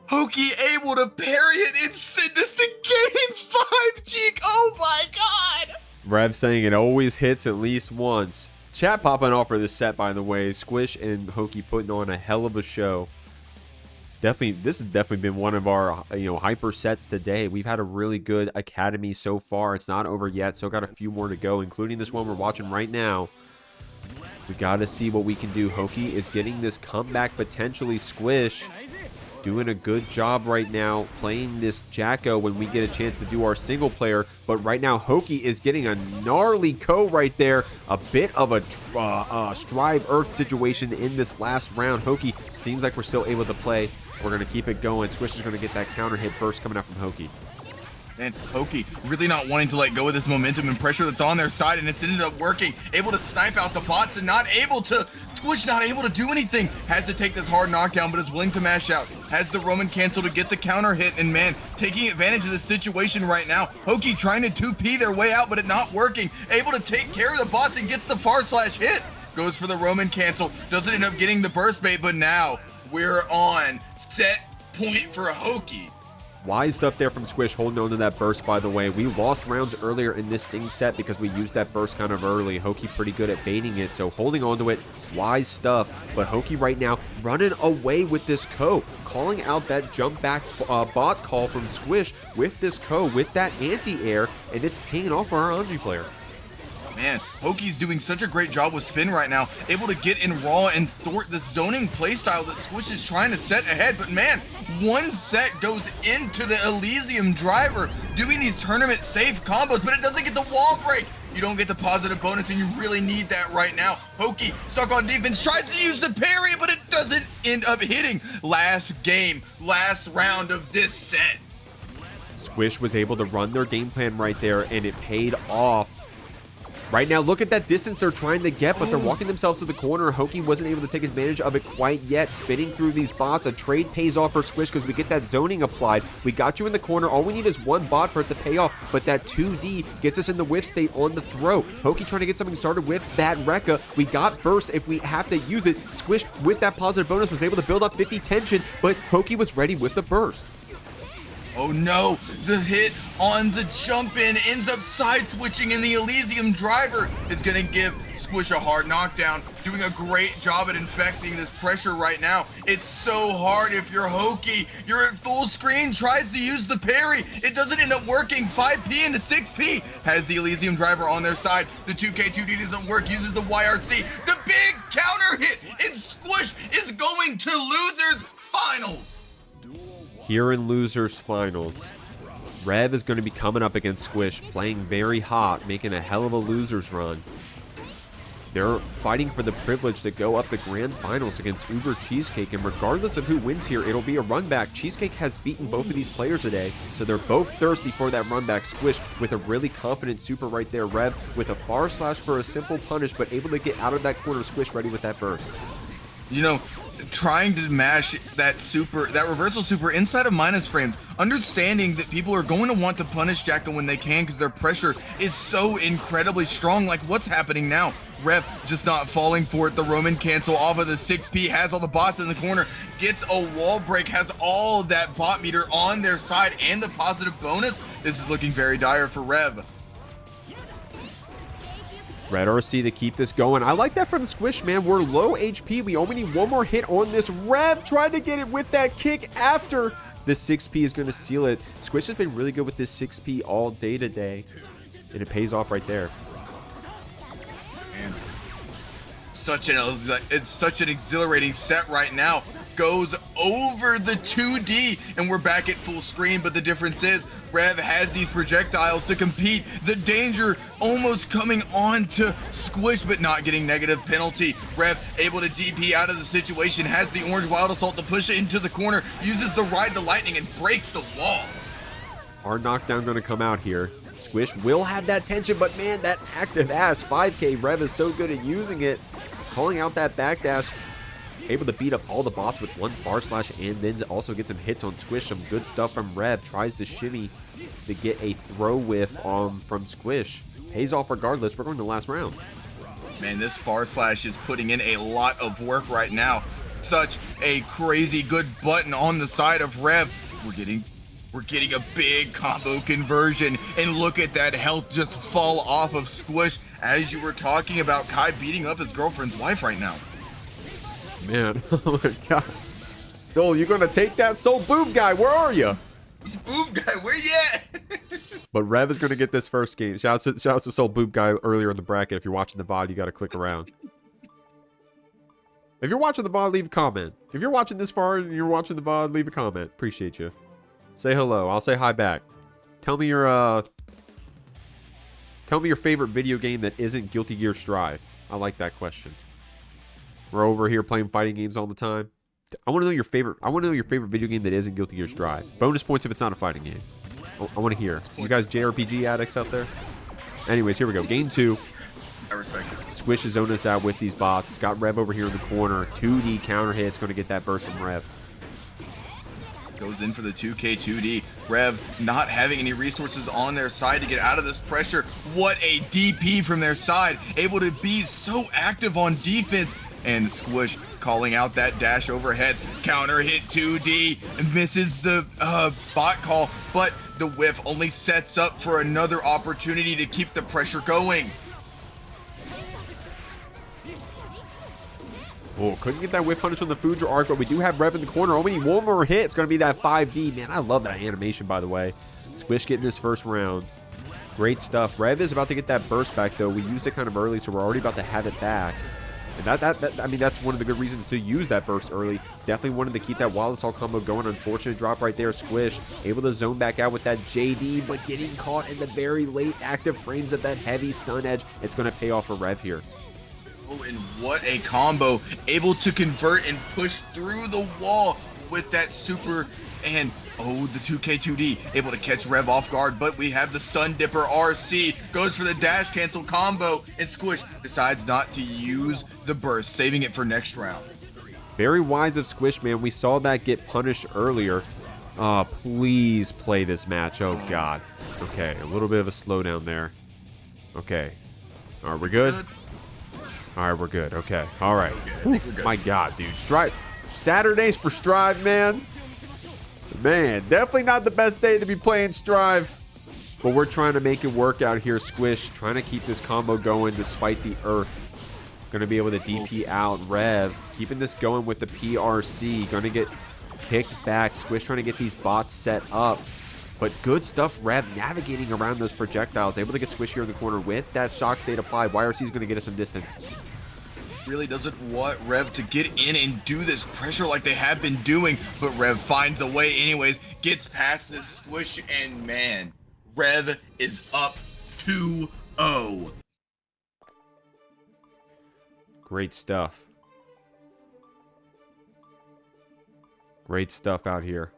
Hoki able to parry it and send us to game 5. Jeek. Oh my God! Rev saying it always hits at least once. Chat popping off for this set, by the way. Squish and Hoki putting on a hell of a show. This has definitely been one of our, you know, hyper sets today. We've had a really good academy so far. It's not over yet, so got a few more to go, including this one we're watching right now. We got to see what we can do. Hoki is getting this comeback potentially. Squish doing a good job right now playing this Jacko when we get a chance to do our single player. But right now, Hoki is getting a gnarly KO right there. A bit of a Strive Earth situation in this last round. Hoki seems like we're still able to play. We're going to keep it going. Squish is going to get that counter hit burst coming out from Hoki. And Hoki really not wanting to let go of this momentum and pressure that's on their side, and it's ended up working. Able to snipe out the bots and not able to, Squish not able to do anything. Has to take this hard knockdown, but is willing to mash out. Has the Roman cancel to get the counter hit, and man, taking advantage of this situation right now. Hoki trying to 2P their way out, but it not working. Able to take care of the bots and gets the far slash hit. Goes for the Roman cancel, doesn't end up getting the burst bait, but now we're on set point for Hoki. Wise stuff there from Squish, holding on to that burst, by the way. We lost rounds earlier in this same set because we used that burst kind of early. Hoki pretty good at baiting it, so holding on to it, wise stuff. But Hoki right now running away with this KO, calling out that jump back bot call from Squish with this KO, with that anti-air, and it's paying off for our Anji player. Man, Hoki's doing such a great job with spin right now, able to get in raw and thwart the zoning playstyle that Squish is trying to set ahead. But man, one set goes into the Elysium driver, doing these tournament safe combos, but it doesn't get the wall break. You don't get the positive bonus, and you really need that right now. Hoki stuck on defense, tries to use the parry, but it doesn't end up hitting. Last game, last round of this set. Squish was able to run their game plan right there, and it paid off. Right now, look at that distance they're trying to get, but they're walking themselves to the corner. Hoki wasn't able to take advantage of it quite yet. Spinning through these bots, a trade pays off for Squish because we get that zoning applied. We got you in the corner. All we need is one bot for it to pay off, but that 2D gets us in the whiff state on the throw. Hoki trying to get something started with that Rekka. We got burst if we have to use it. Squish, with that positive bonus, was able to build up 50 tension, but Hoki was ready with the burst. Oh no, the hit on the jump in ends up side switching, and the Elysium driver is gonna give Squish a hard knockdown, doing a great job at infecting this pressure right now. It's so hard if you're Hoki. You're at full screen, tries to use the parry. It doesn't end up working. 5P into 6P. Has the Elysium driver on their side. The 2K2D doesn't work, uses the YRC. The big counter hit, and Squish is going to losers finals. Here in losers finals, Rev is going to be coming up against Squish, playing very hot, making a hell of a losers run. They're fighting for the privilege to go up the grand finals against UberCheesecake, and regardless of who wins here, it'll be a run back. Cheesecake has beaten both of these players today, so they're both thirsty for that run back. Squish with a really confident super right there. Rev with a far slash for a simple punish, but able to get out of that corner. Squish ready with that burst. You know, trying to mash that reversal super inside of minus frames, understanding that people are going to want to punish Jacko when they can because their pressure is so incredibly strong. Like what's happening now? Rev just not falling for it. The Roman cancel off of the 6P, has all the bots in the corner, gets a wall break, has all of that bot meter on their side and the positive bonus. This is looking very dire for Rev. Red RC to keep this going. I like that from Squish, man. We're low HP. We only need one more hit on this. Rev trying to get it with that kick after the 6P is going to seal it. Squish has been really good with this 6P all day today, and it pays off right there. Man, it's such an exhilarating set right now. Goes over the 2D, and we're back at full screen, but the difference is Rev has these projectiles to compete. The danger almost coming on to Squish, but not getting negative penalty. Rev able to DP out of the situation, has the orange wild assault to push it into the corner, uses the ride to lightning and breaks the wall. Our knockdown going to come out here. Squish will have that tension, but man, that active ass 5K Rev is so good at using it. Calling out that backdash. Able to beat up all the bots with one far slash and then also get some hits on Squish. Some good stuff from Rev. Tries to shimmy to get a throw whiff from Squish. Pays off regardless. We're going to the last round. Man, this far slash is putting in a lot of work right now. Such a crazy good button on the side of Rev. We're getting a big combo conversion, and look at that health just fall off of Squish as you were talking about Kai beating up his girlfriend's wife right now. Man, oh my god. Dole, you gonna take that? Soul Boobguy, where are you? Boobguy, where you at? But Rev is gonna get this first game. Shouts to Soul Boobguy earlier in the bracket. If you're watching the VOD, you gotta click around. If you're watching the VOD, leave a comment. If you're watching this far and you're watching the VOD, leave a comment. Appreciate you. Say hello. I'll say hi back. Tell me your favorite video game that isn't Guilty Gear Strive. I like that question. We're over here playing fighting games all the time. I want to know your favorite. I want to know your favorite video game that isn't Guilty Gear Strive. Bonus points if it's not a fighting game. I want to hear. You guys JRPG addicts out there? Anyways, here we go. Game 2. I respect it. Squish is zoning us out with these bots. Got Rev over here in the corner. 2D counter hit. It's going to get that burst from Rev. Goes in for the 2K 2D. Rev not having any resources on their side to get out of this pressure. What a DP from their side. Able to be so active on defense. And Squish calling out that dash overhead. Counter hit 2D. Misses the bot call. But the whiff only sets up for another opportunity to keep the pressure going. Oh, couldn't get that whip punish on the Fuja arc, but we do have Rev in the corner. Only need one more hit. It's going to be that 5D. Man, I love that animation, by the way. Squish getting this first round. Great stuff. Rev is about to get that burst back, though. We used it kind of early, so we're already about to have it back. And I mean, that's one of the good reasons to use that burst early. Definitely wanted to keep that wild assault combo going. Unfortunate drop right there. Squish able to zone back out with that JD, but getting caught in the very late active frames of that heavy stun edge. It's going to pay off for Rev here. Oh, and what a combo. Able to convert and push through the wall with that super. And oh, the 2K2D able to catch Rev off guard, but we have the Stun Dipper RC, goes for the dash cancel combo, and Squish decides not to use the burst, saving it for next round. Very wise of Squish, man. We saw that get punished earlier. Please play this match. Oh, God. Okay, a little bit of a slowdown there. Okay. Are we good? All right, we're good. Okay. All right. Oof, my God, dude. Strive. Saturdays for Strive, man. Man, definitely not the best day to be playing Strive. But we're trying to make it work out here. Squish trying to keep this combo going despite the Earth. Going to be able to DP out. Rev keeping this going with the PRC. Going to get kicked back. Squish trying to get these bots set up. But good stuff, Rev navigating around those projectiles. Able to get Squish here in the corner with that shock state applied. YRC is going to get us some distance. Really doesn't want Rev to get in and do this pressure like they have been doing, but Rev finds a way anyways, gets past this Squish, and man, Rev is up 2-0. Great stuff. Great stuff out here.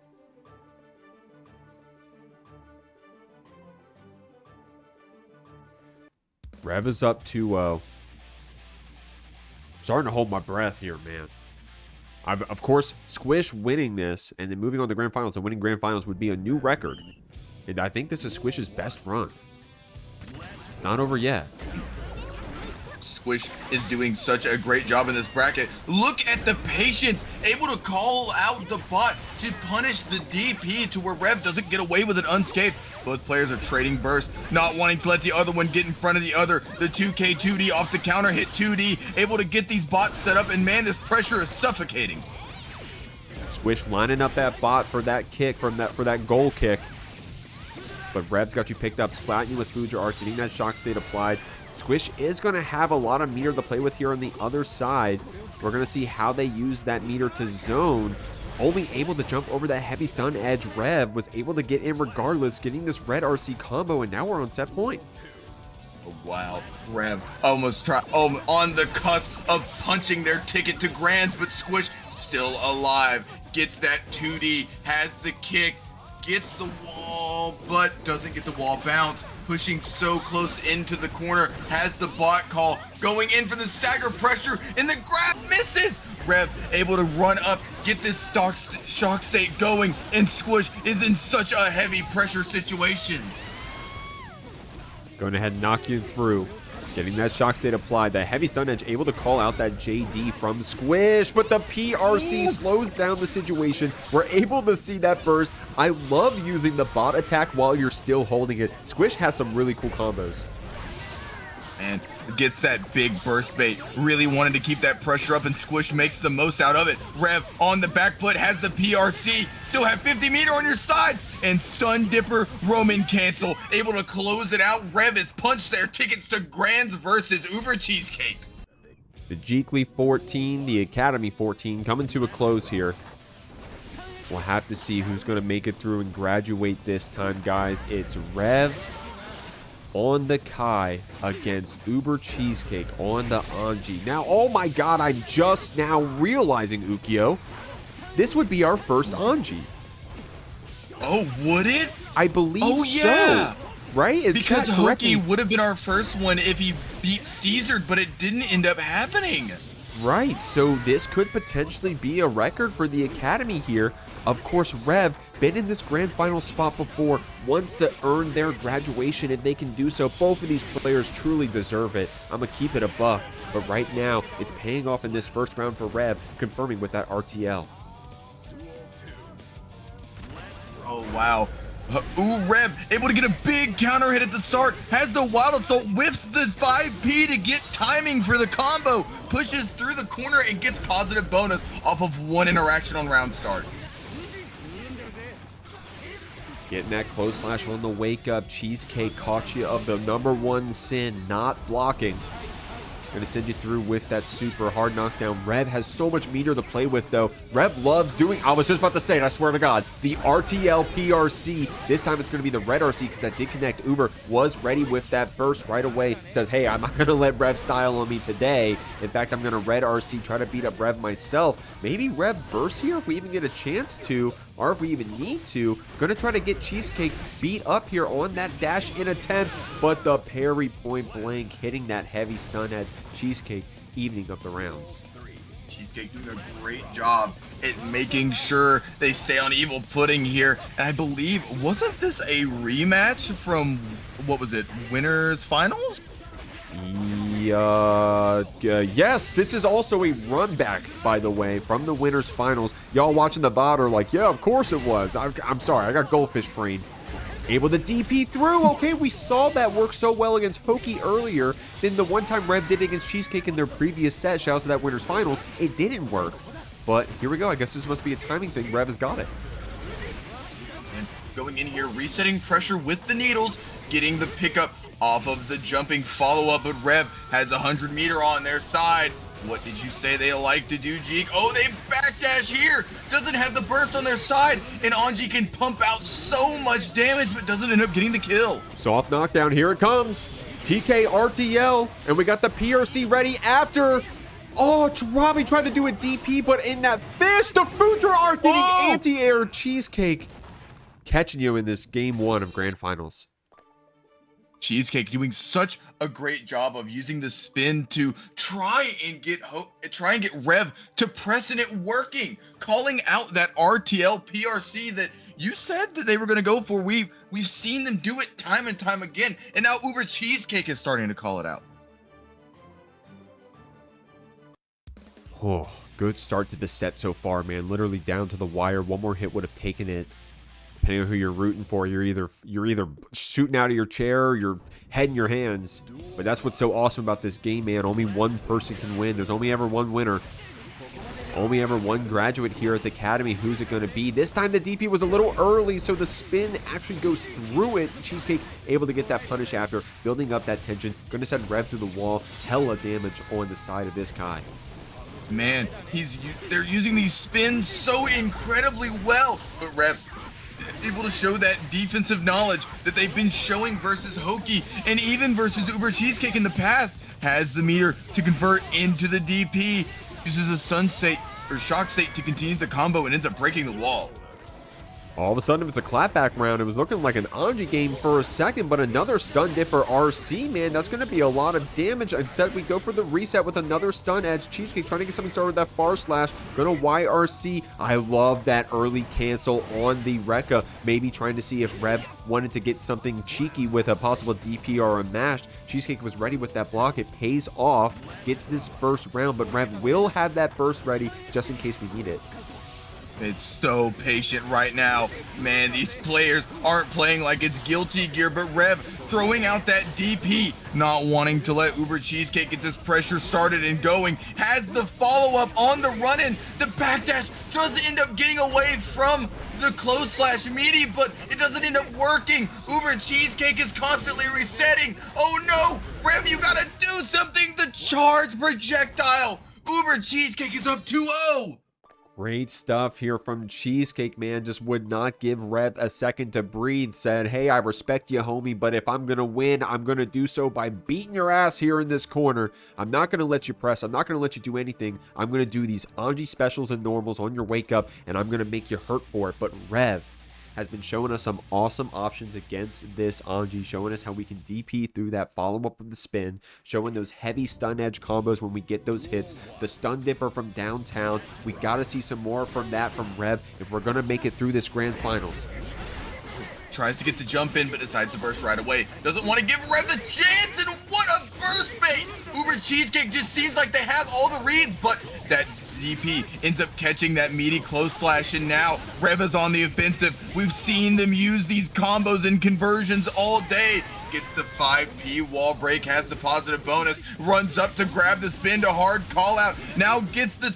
Rev is up 2-0. Starting to hold my breath here, man. Of course, Squish winning this and then moving on to Grand Finals and winning Grand Finals would be a new record. And I think this is Squish's best run. It's not over yet. Squish is doing such a great job in this bracket. Look at the patience, able to call out the bot to punish the DP to where Rev doesn't get away with it unscathed. Both players are trading bursts, not wanting to let the other one get in front of the other. The 2K 2D off the counter hit 2D, able to get these bots set up, and man, this pressure is suffocating. Squish lining up that bot for that kick, for that goal kick. But Rev's got you picked up, splatting you with Fuja Arc, getting that shock state applied. Squish is going to have a lot of meter to play with here on the other side. We're going to see how they use that meter to zone. Only able to jump over that heavy stun edge. Rev was able to get in regardless, getting this red RC combo, and now we're on set point. Oh, wow, Rev almost on the cusp of punching their ticket to Grands, but Squish still alive. Gets that 2D, has the kick, gets the wall, but doesn't get the wall bounce. Pushing so close into the corner, has the bot call, going in for the stagger pressure, and the grab misses. Rev able to run up, get this shock state going, and Squish is in such a heavy pressure situation. Going ahead and knock you through. Getting that shock state applied. The heavy stun edge able to call out that JD from Squish, but the PRC slows down the situation. We're able to see that burst. I love using the bot attack while you're still holding it. Squish has some really cool combos. And gets that big burst bait. Really wanted to keep that pressure up, and Squish makes the most out of it. Rev on the back foot, has the PRC. Still have 50 meter on your side. And Stun Dipper, Roman cancel. Able to close it out. Rev has punched their tickets to Grands versus UberCheesecake. The Jeekly 14, the Academy 14 coming to a close here. We'll have to see who's going to make it through and graduate this time, guys. It's Rev on the Kai against UberCheesecake on the Anji. Now, oh my god, I'm just now realizing, Ukio, this would be our first Anji. Oh, would it? I believe yeah. so. Right? Because Hoki would have been our first one if he beat Steezard, but it didn't end up happening. Right, so this could potentially be a record for the Academy here. Of course, Rev, been in this grand final spot before, wants to earn their graduation, and they can do so. Both of these players truly deserve it. I'm going to keep it a buck, but right now, it's paying off in this first round for Rev, confirming with that RTL. Oh, wow. Ooh, Rev able to get a big counter hit at the start, has the Wild Assault, whiffs the 5P to get timing for the combo, pushes through the corner and gets positive bonus off of one interaction on round start. Getting that close slash on the wake up. Cheesecake caught you of the #1 sin, not blocking. Gonna send you through with that super hard knockdown. Rev has so much meter to play with, though. Rev loves doing, I was just about to say it, I swear to God, the RTL PRC. This time it's gonna be the red RC because that did connect. Uber was ready with that burst right away. Says, hey, I'm not gonna let Rev style on me today. In fact, I'm gonna red RC, try to beat up Rev myself. Maybe Rev burst here if we even get a chance to, or if we even need to. Gonna try to get Cheesecake beat up here on that dash in attempt, but the parry point blank, hitting that heavy stun edge. Cheesecake evening up the rounds. Cheesecake doing a great job at making sure they stay on even footing here. And I believe, wasn't this a rematch from, what was it, winners finals? Yes, this is also a run back, by the way, from the winners finals. Y'all watching the VOD are like, yeah, of course it was. I'm sorry, I got goldfish brain. Able to DP through. Okay, we saw that work so well against Hoki earlier. Then the one time Rev did it against Cheesecake in their previous set, shout out to that winners finals, it didn't work. But here we go. I guess this must be a timing thing. Rev has got it. And going in here, resetting pressure with the needles, getting the pickup off of the jumping follow-up, but Rev has 100 meter on their side. What did you say they like to do, Jeek? Oh, they backdash here. Doesn't have the burst on their side, and Anji can pump out so much damage, but doesn't end up getting the kill. Soft knockdown, here it comes. TK RTL, and we got the PRC ready after. Oh, Robbie tried to do a DP, but in that fish, the Foudre Arc getting anti-air Cheesecake. Catching you in this game 1 of Grand Finals. Cheesecake doing such a great job of using the spin to try and get Rev to press, and it working, calling out that RTL PRC that you said that they were going to go for. We've seen them do it time and time again, and now UberCheesecake is starting to call it out. Oh, good start to the set so far, man. Literally down to the wire. One more hit would have taken it. Depending on who you're rooting for, you're either shooting out of your chair or your head in your hands. But that's what's so awesome about this game, man. Only one person can win. There's only ever one winner. Only ever one graduate here at the Academy. Who's it going to be? This time the DP was a little early, so the spin actually goes through it. Cheesecake able to get that punish after, building up that tension. Going to send Rev through the wall. Hella damage on the side of this guy. Man, they're using these spins so incredibly well. But Rev able to show that defensive knowledge that they've been showing versus Hoki and even versus UberCheesecake in the past. Has the meter to convert into the DP. Uses a Sun State or Shock State to continue the combo and ends up breaking the wall. All of a sudden, it's a clapback round. It was looking like an Anji game for a second, but another Stun Dipper RC, man. That's going to be a lot of damage. Instead, we go for the reset with another Stun Edge. Cheesecake trying to get something started with that Far Slash. Going to YRC. I love that early cancel on the Rekka. Maybe trying to see if Rev wanted to get something cheeky with a possible DP or a mash. Cheesecake was ready with that block. It pays off. Gets this first round, but Rev will have that burst ready just in case we need it. It's so patient right now. Man, these players aren't playing like it's Guilty Gear, but Rev throwing out that DP, not wanting to let UberCheesecake get this pressure started and going. Has the follow-up on the run-in. The backdash does end up getting away from the close slash meaty, but it doesn't end up working. UberCheesecake is constantly resetting. Oh no, Rev, you gotta do something. The charge projectile. UberCheesecake is up 2-0. Great stuff here from Cheesecake, man. Just would not give Rev a second to breathe. Said, hey, I respect you, homie, but if I'm going to win, I'm going to do so by beating your ass here in this corner. I'm not going to let you press. I'm not going to let you do anything. I'm going to do these Anji specials and normals on your wake up, and I'm going to make you hurt for it. But Rev has been showing us some awesome options against this Anji, showing us how we can DP through that follow-up of the spin, showing those heavy stun edge combos when we get those hits, the stun dipper from downtown. We got to see some more from that from Rev if we're going to make it through this grand finals. Tries to get the jump in, but decides to burst right away. Doesn't want to give Rev the chance, and what a burst bait! UberCheesecake just seems like they have all the reads, but that DP ends up catching that meaty close slash, and now Rev is on the offensive. We've seen them use these combos and conversions all day. Gets the 5P wall break, has the positive bonus, runs up to grab the spin to hard call out. Now gets the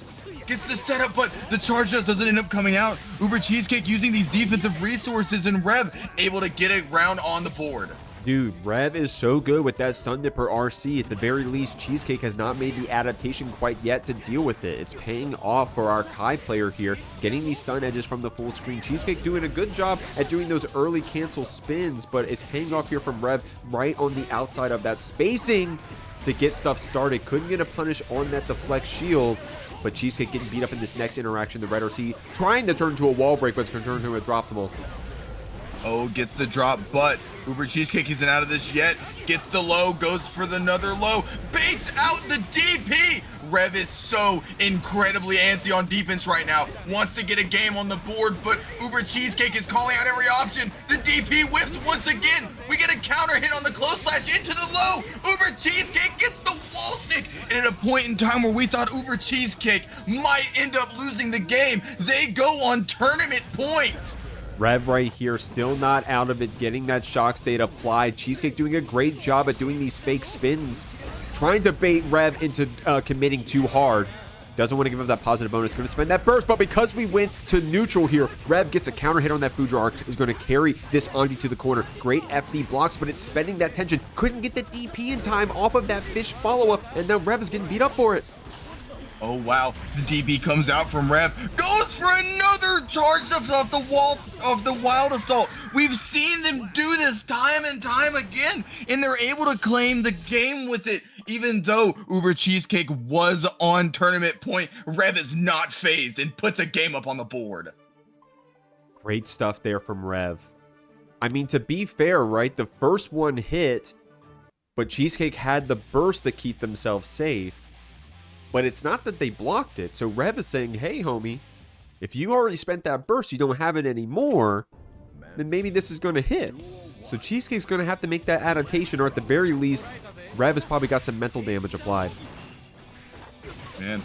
setup, but the charge doesn't end up coming out. UberCheesecake using these defensive resources, and Rev able to get a round on the board. Dude, Rev is so good with that Stun Dipper RC. At the very least, Cheesecake has not made the adaptation quite yet to deal with it. It's paying off for our Kai player here, getting these stun edges from the full screen. Cheesecake doing a good job at doing those early cancel spins, but it's paying off here from Rev right on the outside of that spacing to get stuff started. Couldn't get a punish on that deflect shield, but Cheesecake getting beat up in this next interaction. The Red RC trying to turn to a wall break, but it's going to turn to a drop them all. Oh, gets the drop, but UberCheesecake isn't out of this yet. Gets the low, goes for another low, baits out the DP. Rev is so incredibly antsy on defense right now. Wants to get a game on the board, but UberCheesecake is calling out every option. The DP whiffs once again. We get a counter hit on the close slash into the low. UberCheesecake gets the wall stick. And at a point in time where we thought UberCheesecake might end up losing the game, they go on tournament point. Rev right here, still not out of it, getting that shock state applied. Cheesecake doing a great job at doing these fake spins, trying to bait Rev into committing too hard. Doesn't want to give up that positive bonus, going to spend that burst, but because we went to neutral here, Rev gets a counter hit on that Foudre Arc, is going to carry this Anji to the corner. Great FD blocks, but it's spending that tension. Couldn't get the DP in time off of that fish follow-up, and now Rev is getting beat up for it. Oh wow, the DB comes out from Rev, goes for another charge of the walls of the Wild Assault. We've seen them do this time and time again, and they're able to claim the game with it. Even though UberCheesecake was on tournament point, Rev is not phased and puts a game up on the board. Great stuff there from Rev. I mean, to be fair, right, the first one hit, but Cheesecake had the burst to keep themselves safe. But it's not that they blocked it. So Rev is saying, hey, homie, if you already spent that burst, you don't have it anymore, then maybe this is going to hit. So Cheesecake's going to have to make that adaptation, or at the very least, Rev has probably got some mental damage applied. Man,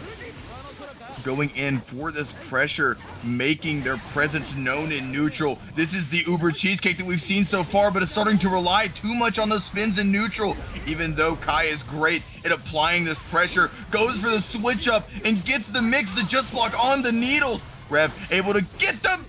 going in for this pressure, making their presence known in neutral. This is the UberCheesecake that we've seen so far, but it's starting to rely too much on those spins in neutral. Even though Kai is great at applying this pressure, goes for the switch up and gets the mix, the just block on the needles. Rev able to get the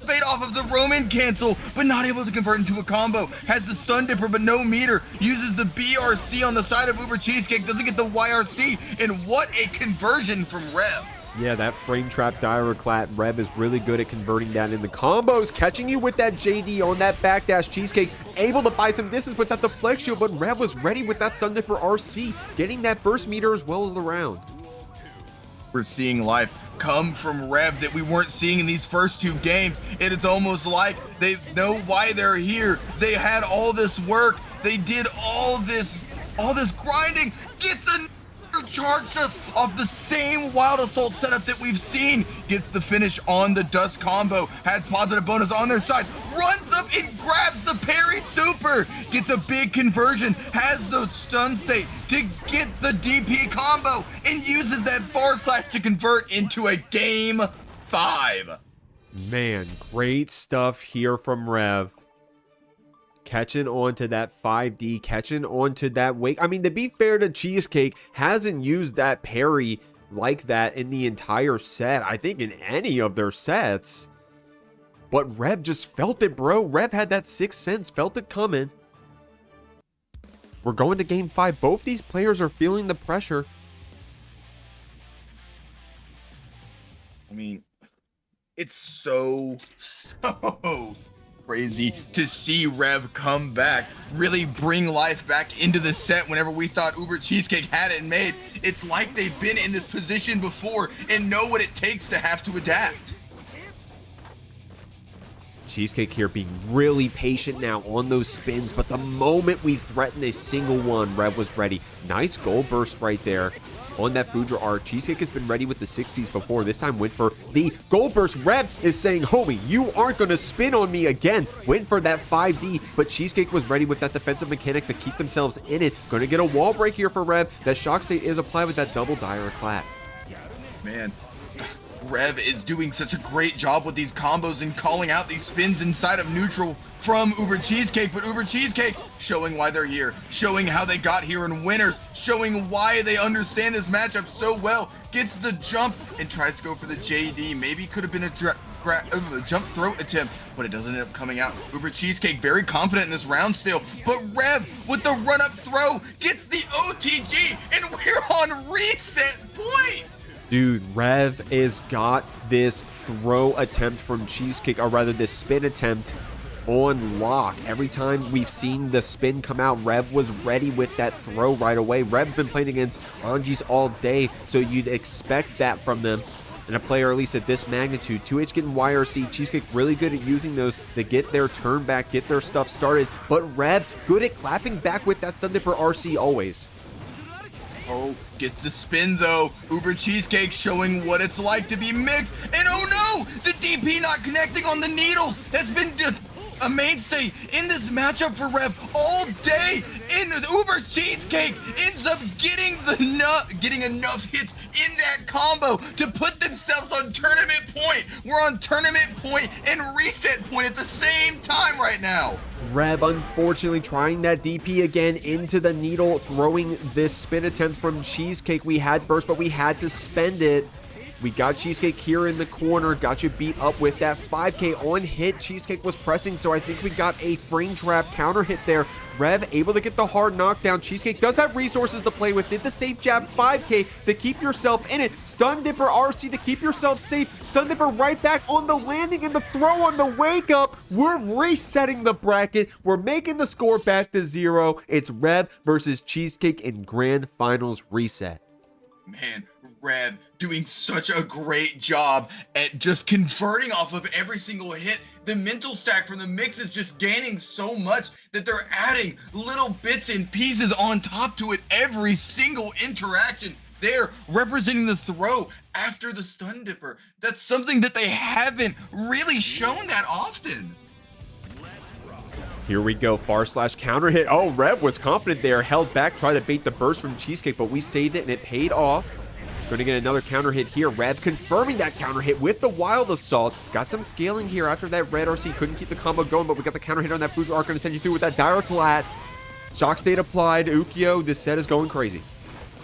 bait off of the Roman cancel, but not able to convert into a combo. Has the stun dipper, but no meter. Uses the BRC on the side of UberCheesecake, doesn't get the YRC, and what a conversion from Rev. Yeah, that frame trap Diraclat, Rev is really good at converting that into combos, catching you with that JD on that backdash. Cheesecake able to buy some distance with that deflect shield, but Rev was ready with that Stun Dipper RC, getting that burst meter as well as the round. We're seeing life come from Rev that we weren't seeing in these first two games, and it's almost like they know why they're here. They had all this work, they did all this grinding, gets a charged us off the same Wild Assault setup that we've seen, gets the finish on the Dust combo, has positive bonus on their side, runs up and grabs the parry super, gets a big conversion, has the stun state to get the DP combo, and uses that far slash to convert into a game 5. Man, great stuff here from Rev. Catching on to that 5D, catching on to that wake. I mean, to be fair to Cheesecake, hasn't used that parry like that in the entire set. I think in any of their sets. But Rev just felt it, bro. Rev had that sixth sense, felt it coming. We're going to game 5. Both these players are feeling the pressure. I mean, it's so crazy to see Rev come back, really bring life back into the set whenever we thought UberCheesecake had it made. It's like they've been in this position before and know what it takes to have to adapt. Cheesecake here being really patient now on those spins, but the moment we threatened a single one, Rev was ready. Nice gold burst right there on that Foudre arc. Cheesecake has been ready with the 60s before. This time went for the gold burst. Rev is saying, homie, you aren't going to spin on me again. Went for that 5D, but Cheesecake was ready with that defensive mechanic to keep themselves in it. Going to get a wall break here for Rev. That shock state is applied with that double Diraclat. Man, Rev is doing such a great job with these combos and calling out these spins inside of neutral from UberCheesecake, but UberCheesecake showing why they're here, showing how they got here in winners, showing why they understand this matchup so well. Gets the jump and tries to go for the JD. Maybe could have been a jump throat attempt, but it doesn't end up coming out. UberCheesecake very confident in this round still, but Rev with the run-up throw gets the OTG, and we're on reset point. Dude, Rev has got this throw attempt from Cheesecake, or rather this spin attempt on lock. Every time we've seen the spin come out, Rev was ready with that throw right away. Rev's been playing against Anjis all day, so you'd expect that from them. And a player at least at this magnitude. 2H getting YRC, Cheesecake really good at using those to get their turn back, get their stuff started. But Rev good at clapping back with that Stun Dipper RC always. Oh, gets the spin though. UberCheesecake showing what it's like to be mixed. And oh no, the DP not connecting on the needles has been a mainstay in this matchup for Rev all day. And UberCheesecake ends up getting enough hits in that combo to put themselves on tournament point. We're on tournament point and reset point at the same time right now. Rev unfortunately trying that DP again into the needle, throwing this spin attempt from Cheesecake. We had burst, but we had to spend it. We got Cheesecake here in the corner. Got you beat up with that 5K on hit. Cheesecake was pressing, so I think we got a frame trap counter hit there. Rev able to get the hard knockdown. Cheesecake does have resources to play with. Did the safe jab 5K to keep yourself in it. Stun Dipper RC to keep yourself safe. Stun Dipper right back on the landing and the throw on the wake up. We're resetting the bracket. We're making the score back to 0. It's Rev versus Cheesecake in Grand Finals reset. Man, Rev doing such a great job at just converting off of every single hit. The mental stack from the mix is just gaining so much that they're adding little bits and pieces on top to it every single interaction. They're representing the throw after the stun dipper. That's something that they haven't really shown that often. Here we go, far slash counter hit. Oh, Rev was confident there, held back, tried to bait the burst from Cheesecake, but we saved it and it paid off. Gonna get another counter hit here. Rev confirming that counter hit with the wild assault. Got some scaling here after that red RC. Couldn't keep the combo going, but we got the counter hit on that Fuji arc. Gonna send you through with that direct flat. Shock state applied. Ukyo, this set is going crazy.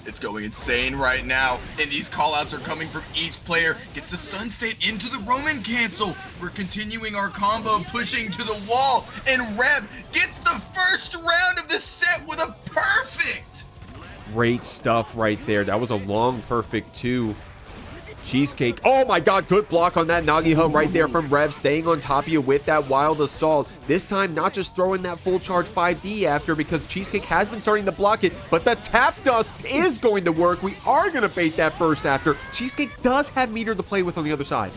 It's going insane right now, and these callouts are coming from each player. Gets the stun state into the Roman cancel. We're continuing our combo, pushing to the wall, and Rev gets the first round of the set with a perfect. Great stuff right there. That was a long perfect too. Cheesecake. Oh my god, good block on that Nagiha right there from Rev, staying on top of you with that wild assault. This time not just throwing that full charge 5D after, because Cheesecake has been starting to block it, but the tap dust is going to work. We are going to bait that burst after. Cheesecake does have meter to play with on the other side.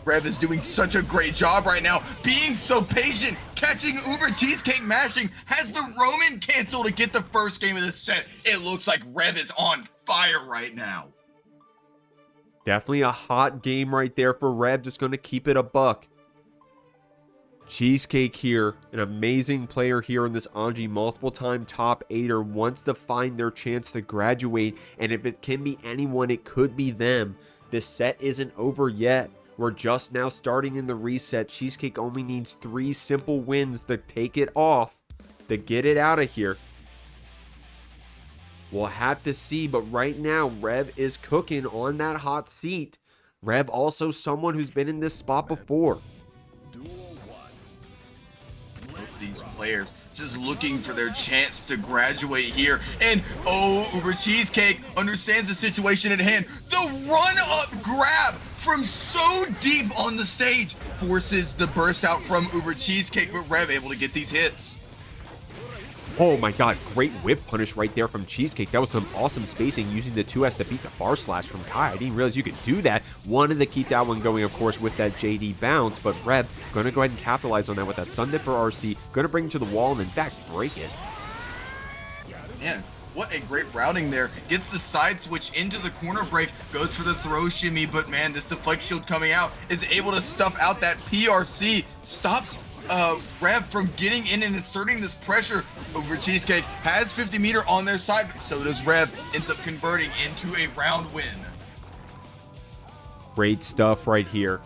Rev is doing such a great job right now, being so patient, catching UberCheesecake mashing, has the Roman cancel to get the first game of the set. It looks like Rev is on fire right now. Definitely a hot game right there for Rev, just going to keep it a buck. Cheesecake here, an amazing player here in this Anji, multiple time top 8er, wants to find their chance to graduate, and if it can be anyone, it could be them. This set isn't over yet. We're just now starting in the reset. Cheesecake only needs 3 simple wins to take it off, to get it out of here. We'll have to see, but right now, Rev is cooking on that hot seat. Rev also someone who's been in this spot before. Both these players just looking for their chance to graduate here. And oh, UberCheesecake understands the situation at hand. The run-up grab from so deep on the stage forces the burst out from UberCheesecake, but Rev able to get these hits. Oh my god, great whiff punish right there from Cheesecake. That was some awesome spacing using the 2S to beat the bar slash from Kai. I didn't realize you could do that. Wanted to keep that one going, of course, with that JD bounce, but Rev gonna go ahead and capitalize on that with that Sun Dipper RC. Gonna bring it to the wall and in fact break it. Man, what a great routing there. Gets the side switch into the corner break, goes for the throw shimmy, but man, this deflect shield coming out is able to stuff out that PRC. Stops Rev from getting in and inserting this pressure. UberCheesecake has 50 meter on their side, but so does Rev. Ends up converting into a round win. Great stuff right here.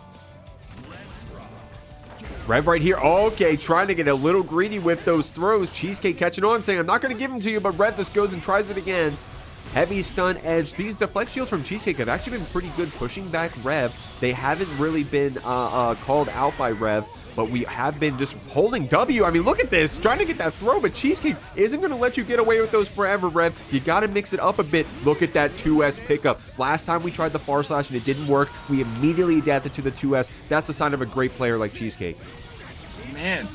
Rev right here. Okay, trying to get a little greedy with those throws. Cheesecake catching on, saying, I'm not going to give them to you, but Rev just goes and tries it again. Heavy stun edge. These deflect shields from Cheesecake have actually been pretty good pushing back Rev. They haven't really been called out by Rev, but we have been just holding W. I mean, look at this. Trying to get that throw, but Cheesecake isn't going to let you get away with those forever, Rev. You got to mix it up a bit. Look at that 2S pickup. Last time we tried the far slash and it didn't work. We immediately adapted to the 2S. That's a sign of a great player like Cheesecake. Man,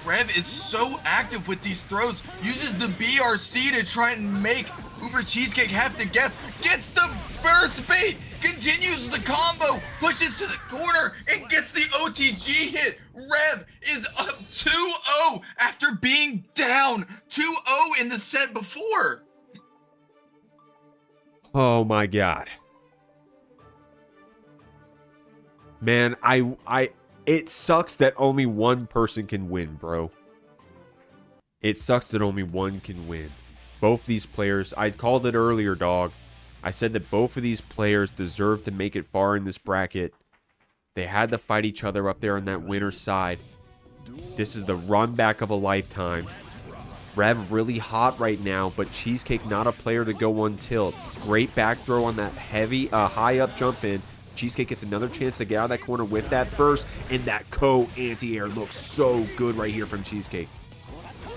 Rev is so active with these throws. Uses the BRC to try and make UberCheesecake have to guess. Gets the burst bait. Continues the combo. Pushes to the corner and gets the OTG hit. Rev is up 2-0 after being down 2-0 in the set before. Oh my god. Man, it sucks that only one person can win, bro. It sucks that only one can win. Both these players, I called it earlier, dog. I said that both of these players deserve to make it far in this bracket. They had to fight each other up there on that winner's side. This is the run back of a lifetime. Rev really hot right now, but Cheesecake not a player to go on tilt. Great back throw on that heavy, high up jump in. Cheesecake gets another chance to get out of that corner with that burst, and that anti-air looks so good right here from Cheesecake.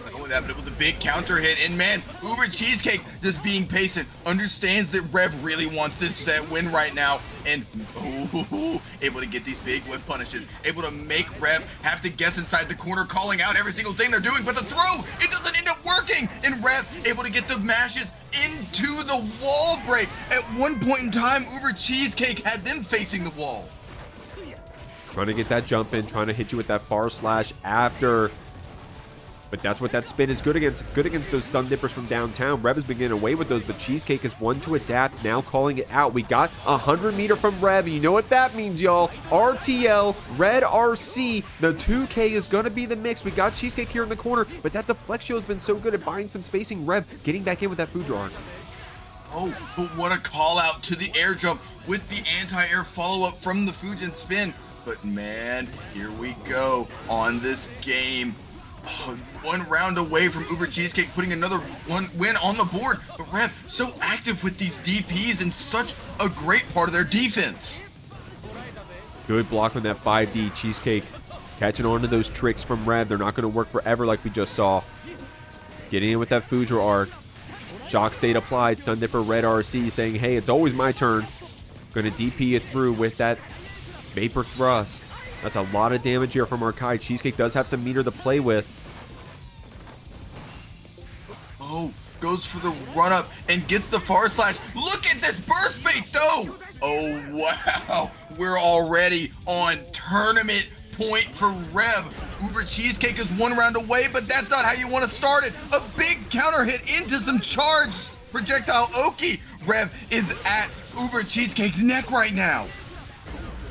Not only that, but it was a big counter hit, and man, UberCheesecake, just being patient, understands that Rev really wants this set win right now, and able to get these big whiff punishes, able to make Rev have to guess inside the corner, calling out every single thing they're doing, but the throw, it doesn't end up working, and Rev able to get the mashes into the wall break. At one point in time, UberCheesecake had them facing the wall. Trying to get that jump in, trying to hit you with that far slash after. But that's what that spin is good against. It's good against those stun dippers from downtown. Rev has been getting away with those, but Cheesecake is one to adapt, now calling it out. We got 100 meter from Rev. You know what that means, y'all. RTL, Red RC, the 2K is going to be the mix. We got Cheesecake here in the corner, but that deflect shield has been so good at buying some spacing. Rev getting back in with that Foudre arc. Oh, but what a call out to the air jump with the anti-air follow-up from the Fujin spin. But man, here we go on this game. Oh, one round away from UberCheesecake putting another one win on the board, but Rev so active with these DPs and such a great part of their defense. Good block on that 5D. Cheesecake catching on to those tricks from Rev. They're not going to work forever like we just saw. Getting in with that Foudre arc. Shock state applied. Sun Dipper Red RC saying, hey, it's always my turn. Going to DP it through with that Vapor Thrust. That's a lot of damage here from Arkai. Cheesecake does have some meter to play with. Oh, goes for the run up and gets the far slash. Look at this burst bait though. Oh, wow. We're already on tournament point for Rev. UberCheesecake is one round away, but that's not how you want to start it. A big counter hit into some charge projectile Hoki. Rev is at UberCheesecake's neck right now.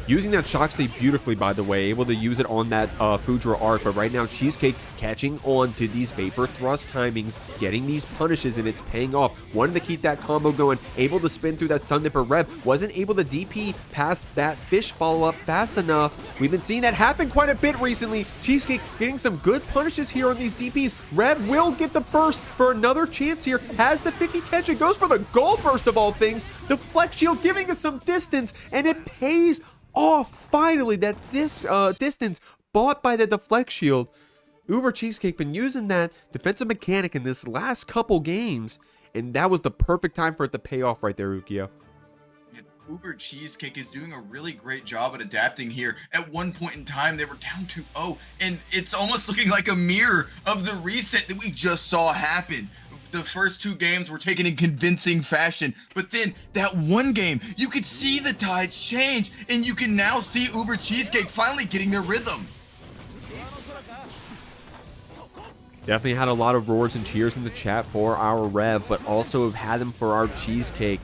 Using that shock state beautifully, by the way, able to use it on that Foudre arc, but right now Cheesecake catching on to these Vapor Thrust timings, getting these punishes, and it's paying off. Wanted to keep that combo going, able to spin through that Stun Dipper. Rev wasn't able to DP past that fish follow-up fast enough. We've been seeing that happen quite a bit recently. Cheesecake getting some good punishes here on these DPs. Rev will get the burst for another chance here, has the 50 tension, goes for the gold burst of all things. The Flex Shield giving us some distance, and it pays finally, that this distance bought by the deflect shield. UberCheesecake been using that defensive mechanic in this last couple games, and that was the perfect time for it to pay off right there, Ukio. UberCheesecake is doing a really great job at adapting here. At one point in time, they were down 2-0, and it's almost looking like a mirror of the reset that we just saw happen. The first two games were taken in convincing fashion, but then that one game, you could see the tides change, and you can now see UberCheesecake finally getting their rhythm. Definitely had a lot of roars and cheers in the chat for our Rev, but also have had them for our Cheesecake.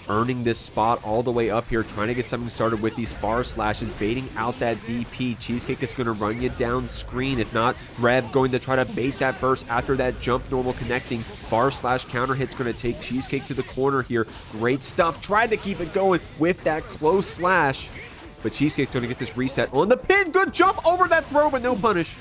Earning this spot all the way up here, trying to get something started with these far slashes, baiting out that DP. Cheesecake is going to run you down screen. If not, Rev going to try to bait that burst after that jump normal connecting. Far slash counter hit's going to take Cheesecake to the corner here. Great stuff. Tried to keep it going with that close slash. But Cheesecake's going to get this reset on the pin. Good jump over that throw, but no punish.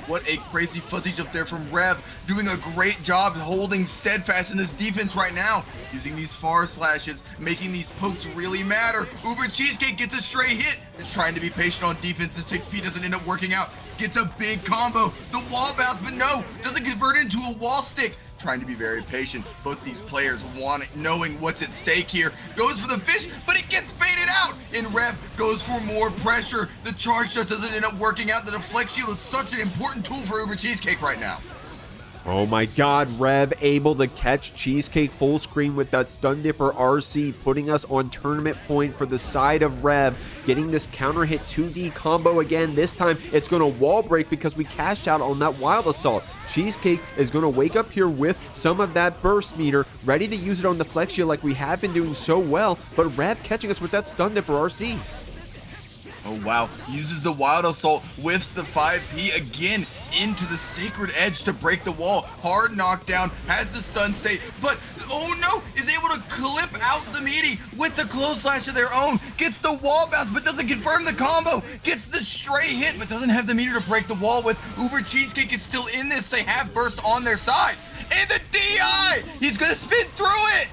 What a crazy fuzzy jump there from Rev, doing a great job holding steadfast in this defense right now, using these far slashes, making these pokes really matter. UberCheesecake gets a stray hit, is trying to be patient on defense. The 6P doesn't end up working out, gets a big combo, the wall bounce, but no, doesn't convert into a wall stick. Trying to be very patient. Both these players knowing what's at stake here. Goes for the fish, but it gets baited out. And Rev goes for more pressure. The charge just doesn't end up working out. The deflect shield is such an important tool for UberCheesecake right now. Oh my god, Rev able to catch Cheesecake full screen with that Stun Dipper RC, putting us on tournament point for the side of Rev, getting this counter hit 2D combo again. This time it's going to wall break because we cashed out on that Wild Assault. Cheesecake is going to wake up here with some of that burst meter, ready to use it on the Flex Shield like we have been doing so well, but Rev catching us with that Stun Dipper RC. Oh wow, uses the Wild Assault, whiffs the 5P again into the Sacred Edge to break the wall. Hard knockdown, has the stun state, but oh no, is able to clip out the meaty with the close slash of their own. Gets the wall bounce, but doesn't confirm the combo. Gets the stray hit, but doesn't have the meter to break the wall with. UberCheesecake is still in this. They have burst on their side. And the DI, he's gonna spin through it.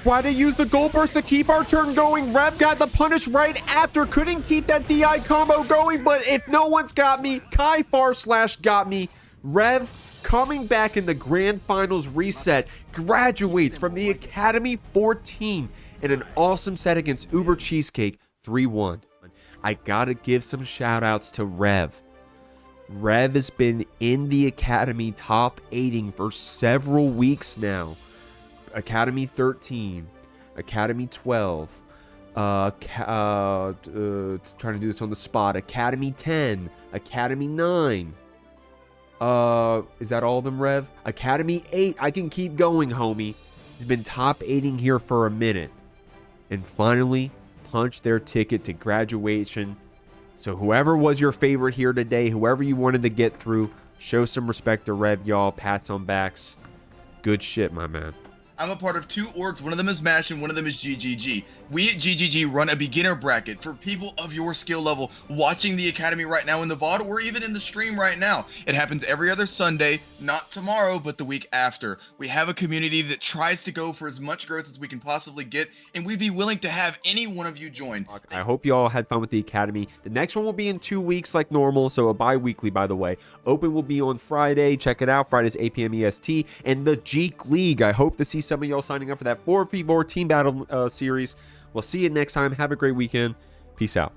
Why they use the gold burst to keep our turn going? Rev got the punish right after. Couldn't keep that DI combo going, but if no one's got me, Kai Far/ got me. Rev coming back in the grand finals reset, graduates from the Academy 14 in an awesome set against UberCheesecake 3-1. I gotta give some shout outs to Rev. Rev has been in the Academy top 8ing for several weeks now. Academy 13, Academy 12, trying to do this on the spot, Academy 10, Academy 9. Is that all of them, Rev? Academy 8, I can keep going, homie. He's been top 8ing here for a minute. And finally, punched their ticket to graduation. So whoever was your favorite here today, whoever you wanted to get through, show some respect to Rev, y'all. Pats on backs. Good shit, my man. I'm a part of 2 orgs. One of them is MASH and one of them is GGG. We at GGG run a beginner bracket for people of your skill level watching the Academy right now in the VOD or even in the stream right now. It happens every other Sunday, not tomorrow, but the week after. We have a community that tries to go for as much growth as we can possibly get, and we'd be willing to have any one of you join. I hope you all had fun with the Academy. The next one will be in 2 weeks like normal, so a bi-weekly, by the way. Open will be on Friday. Check it out. Fridays 8 p.m. EST. And the Jeek League. I hope to see some of y'all signing up for that 4v4 team battle series. We'll see you next time. Have a great weekend. Peace out.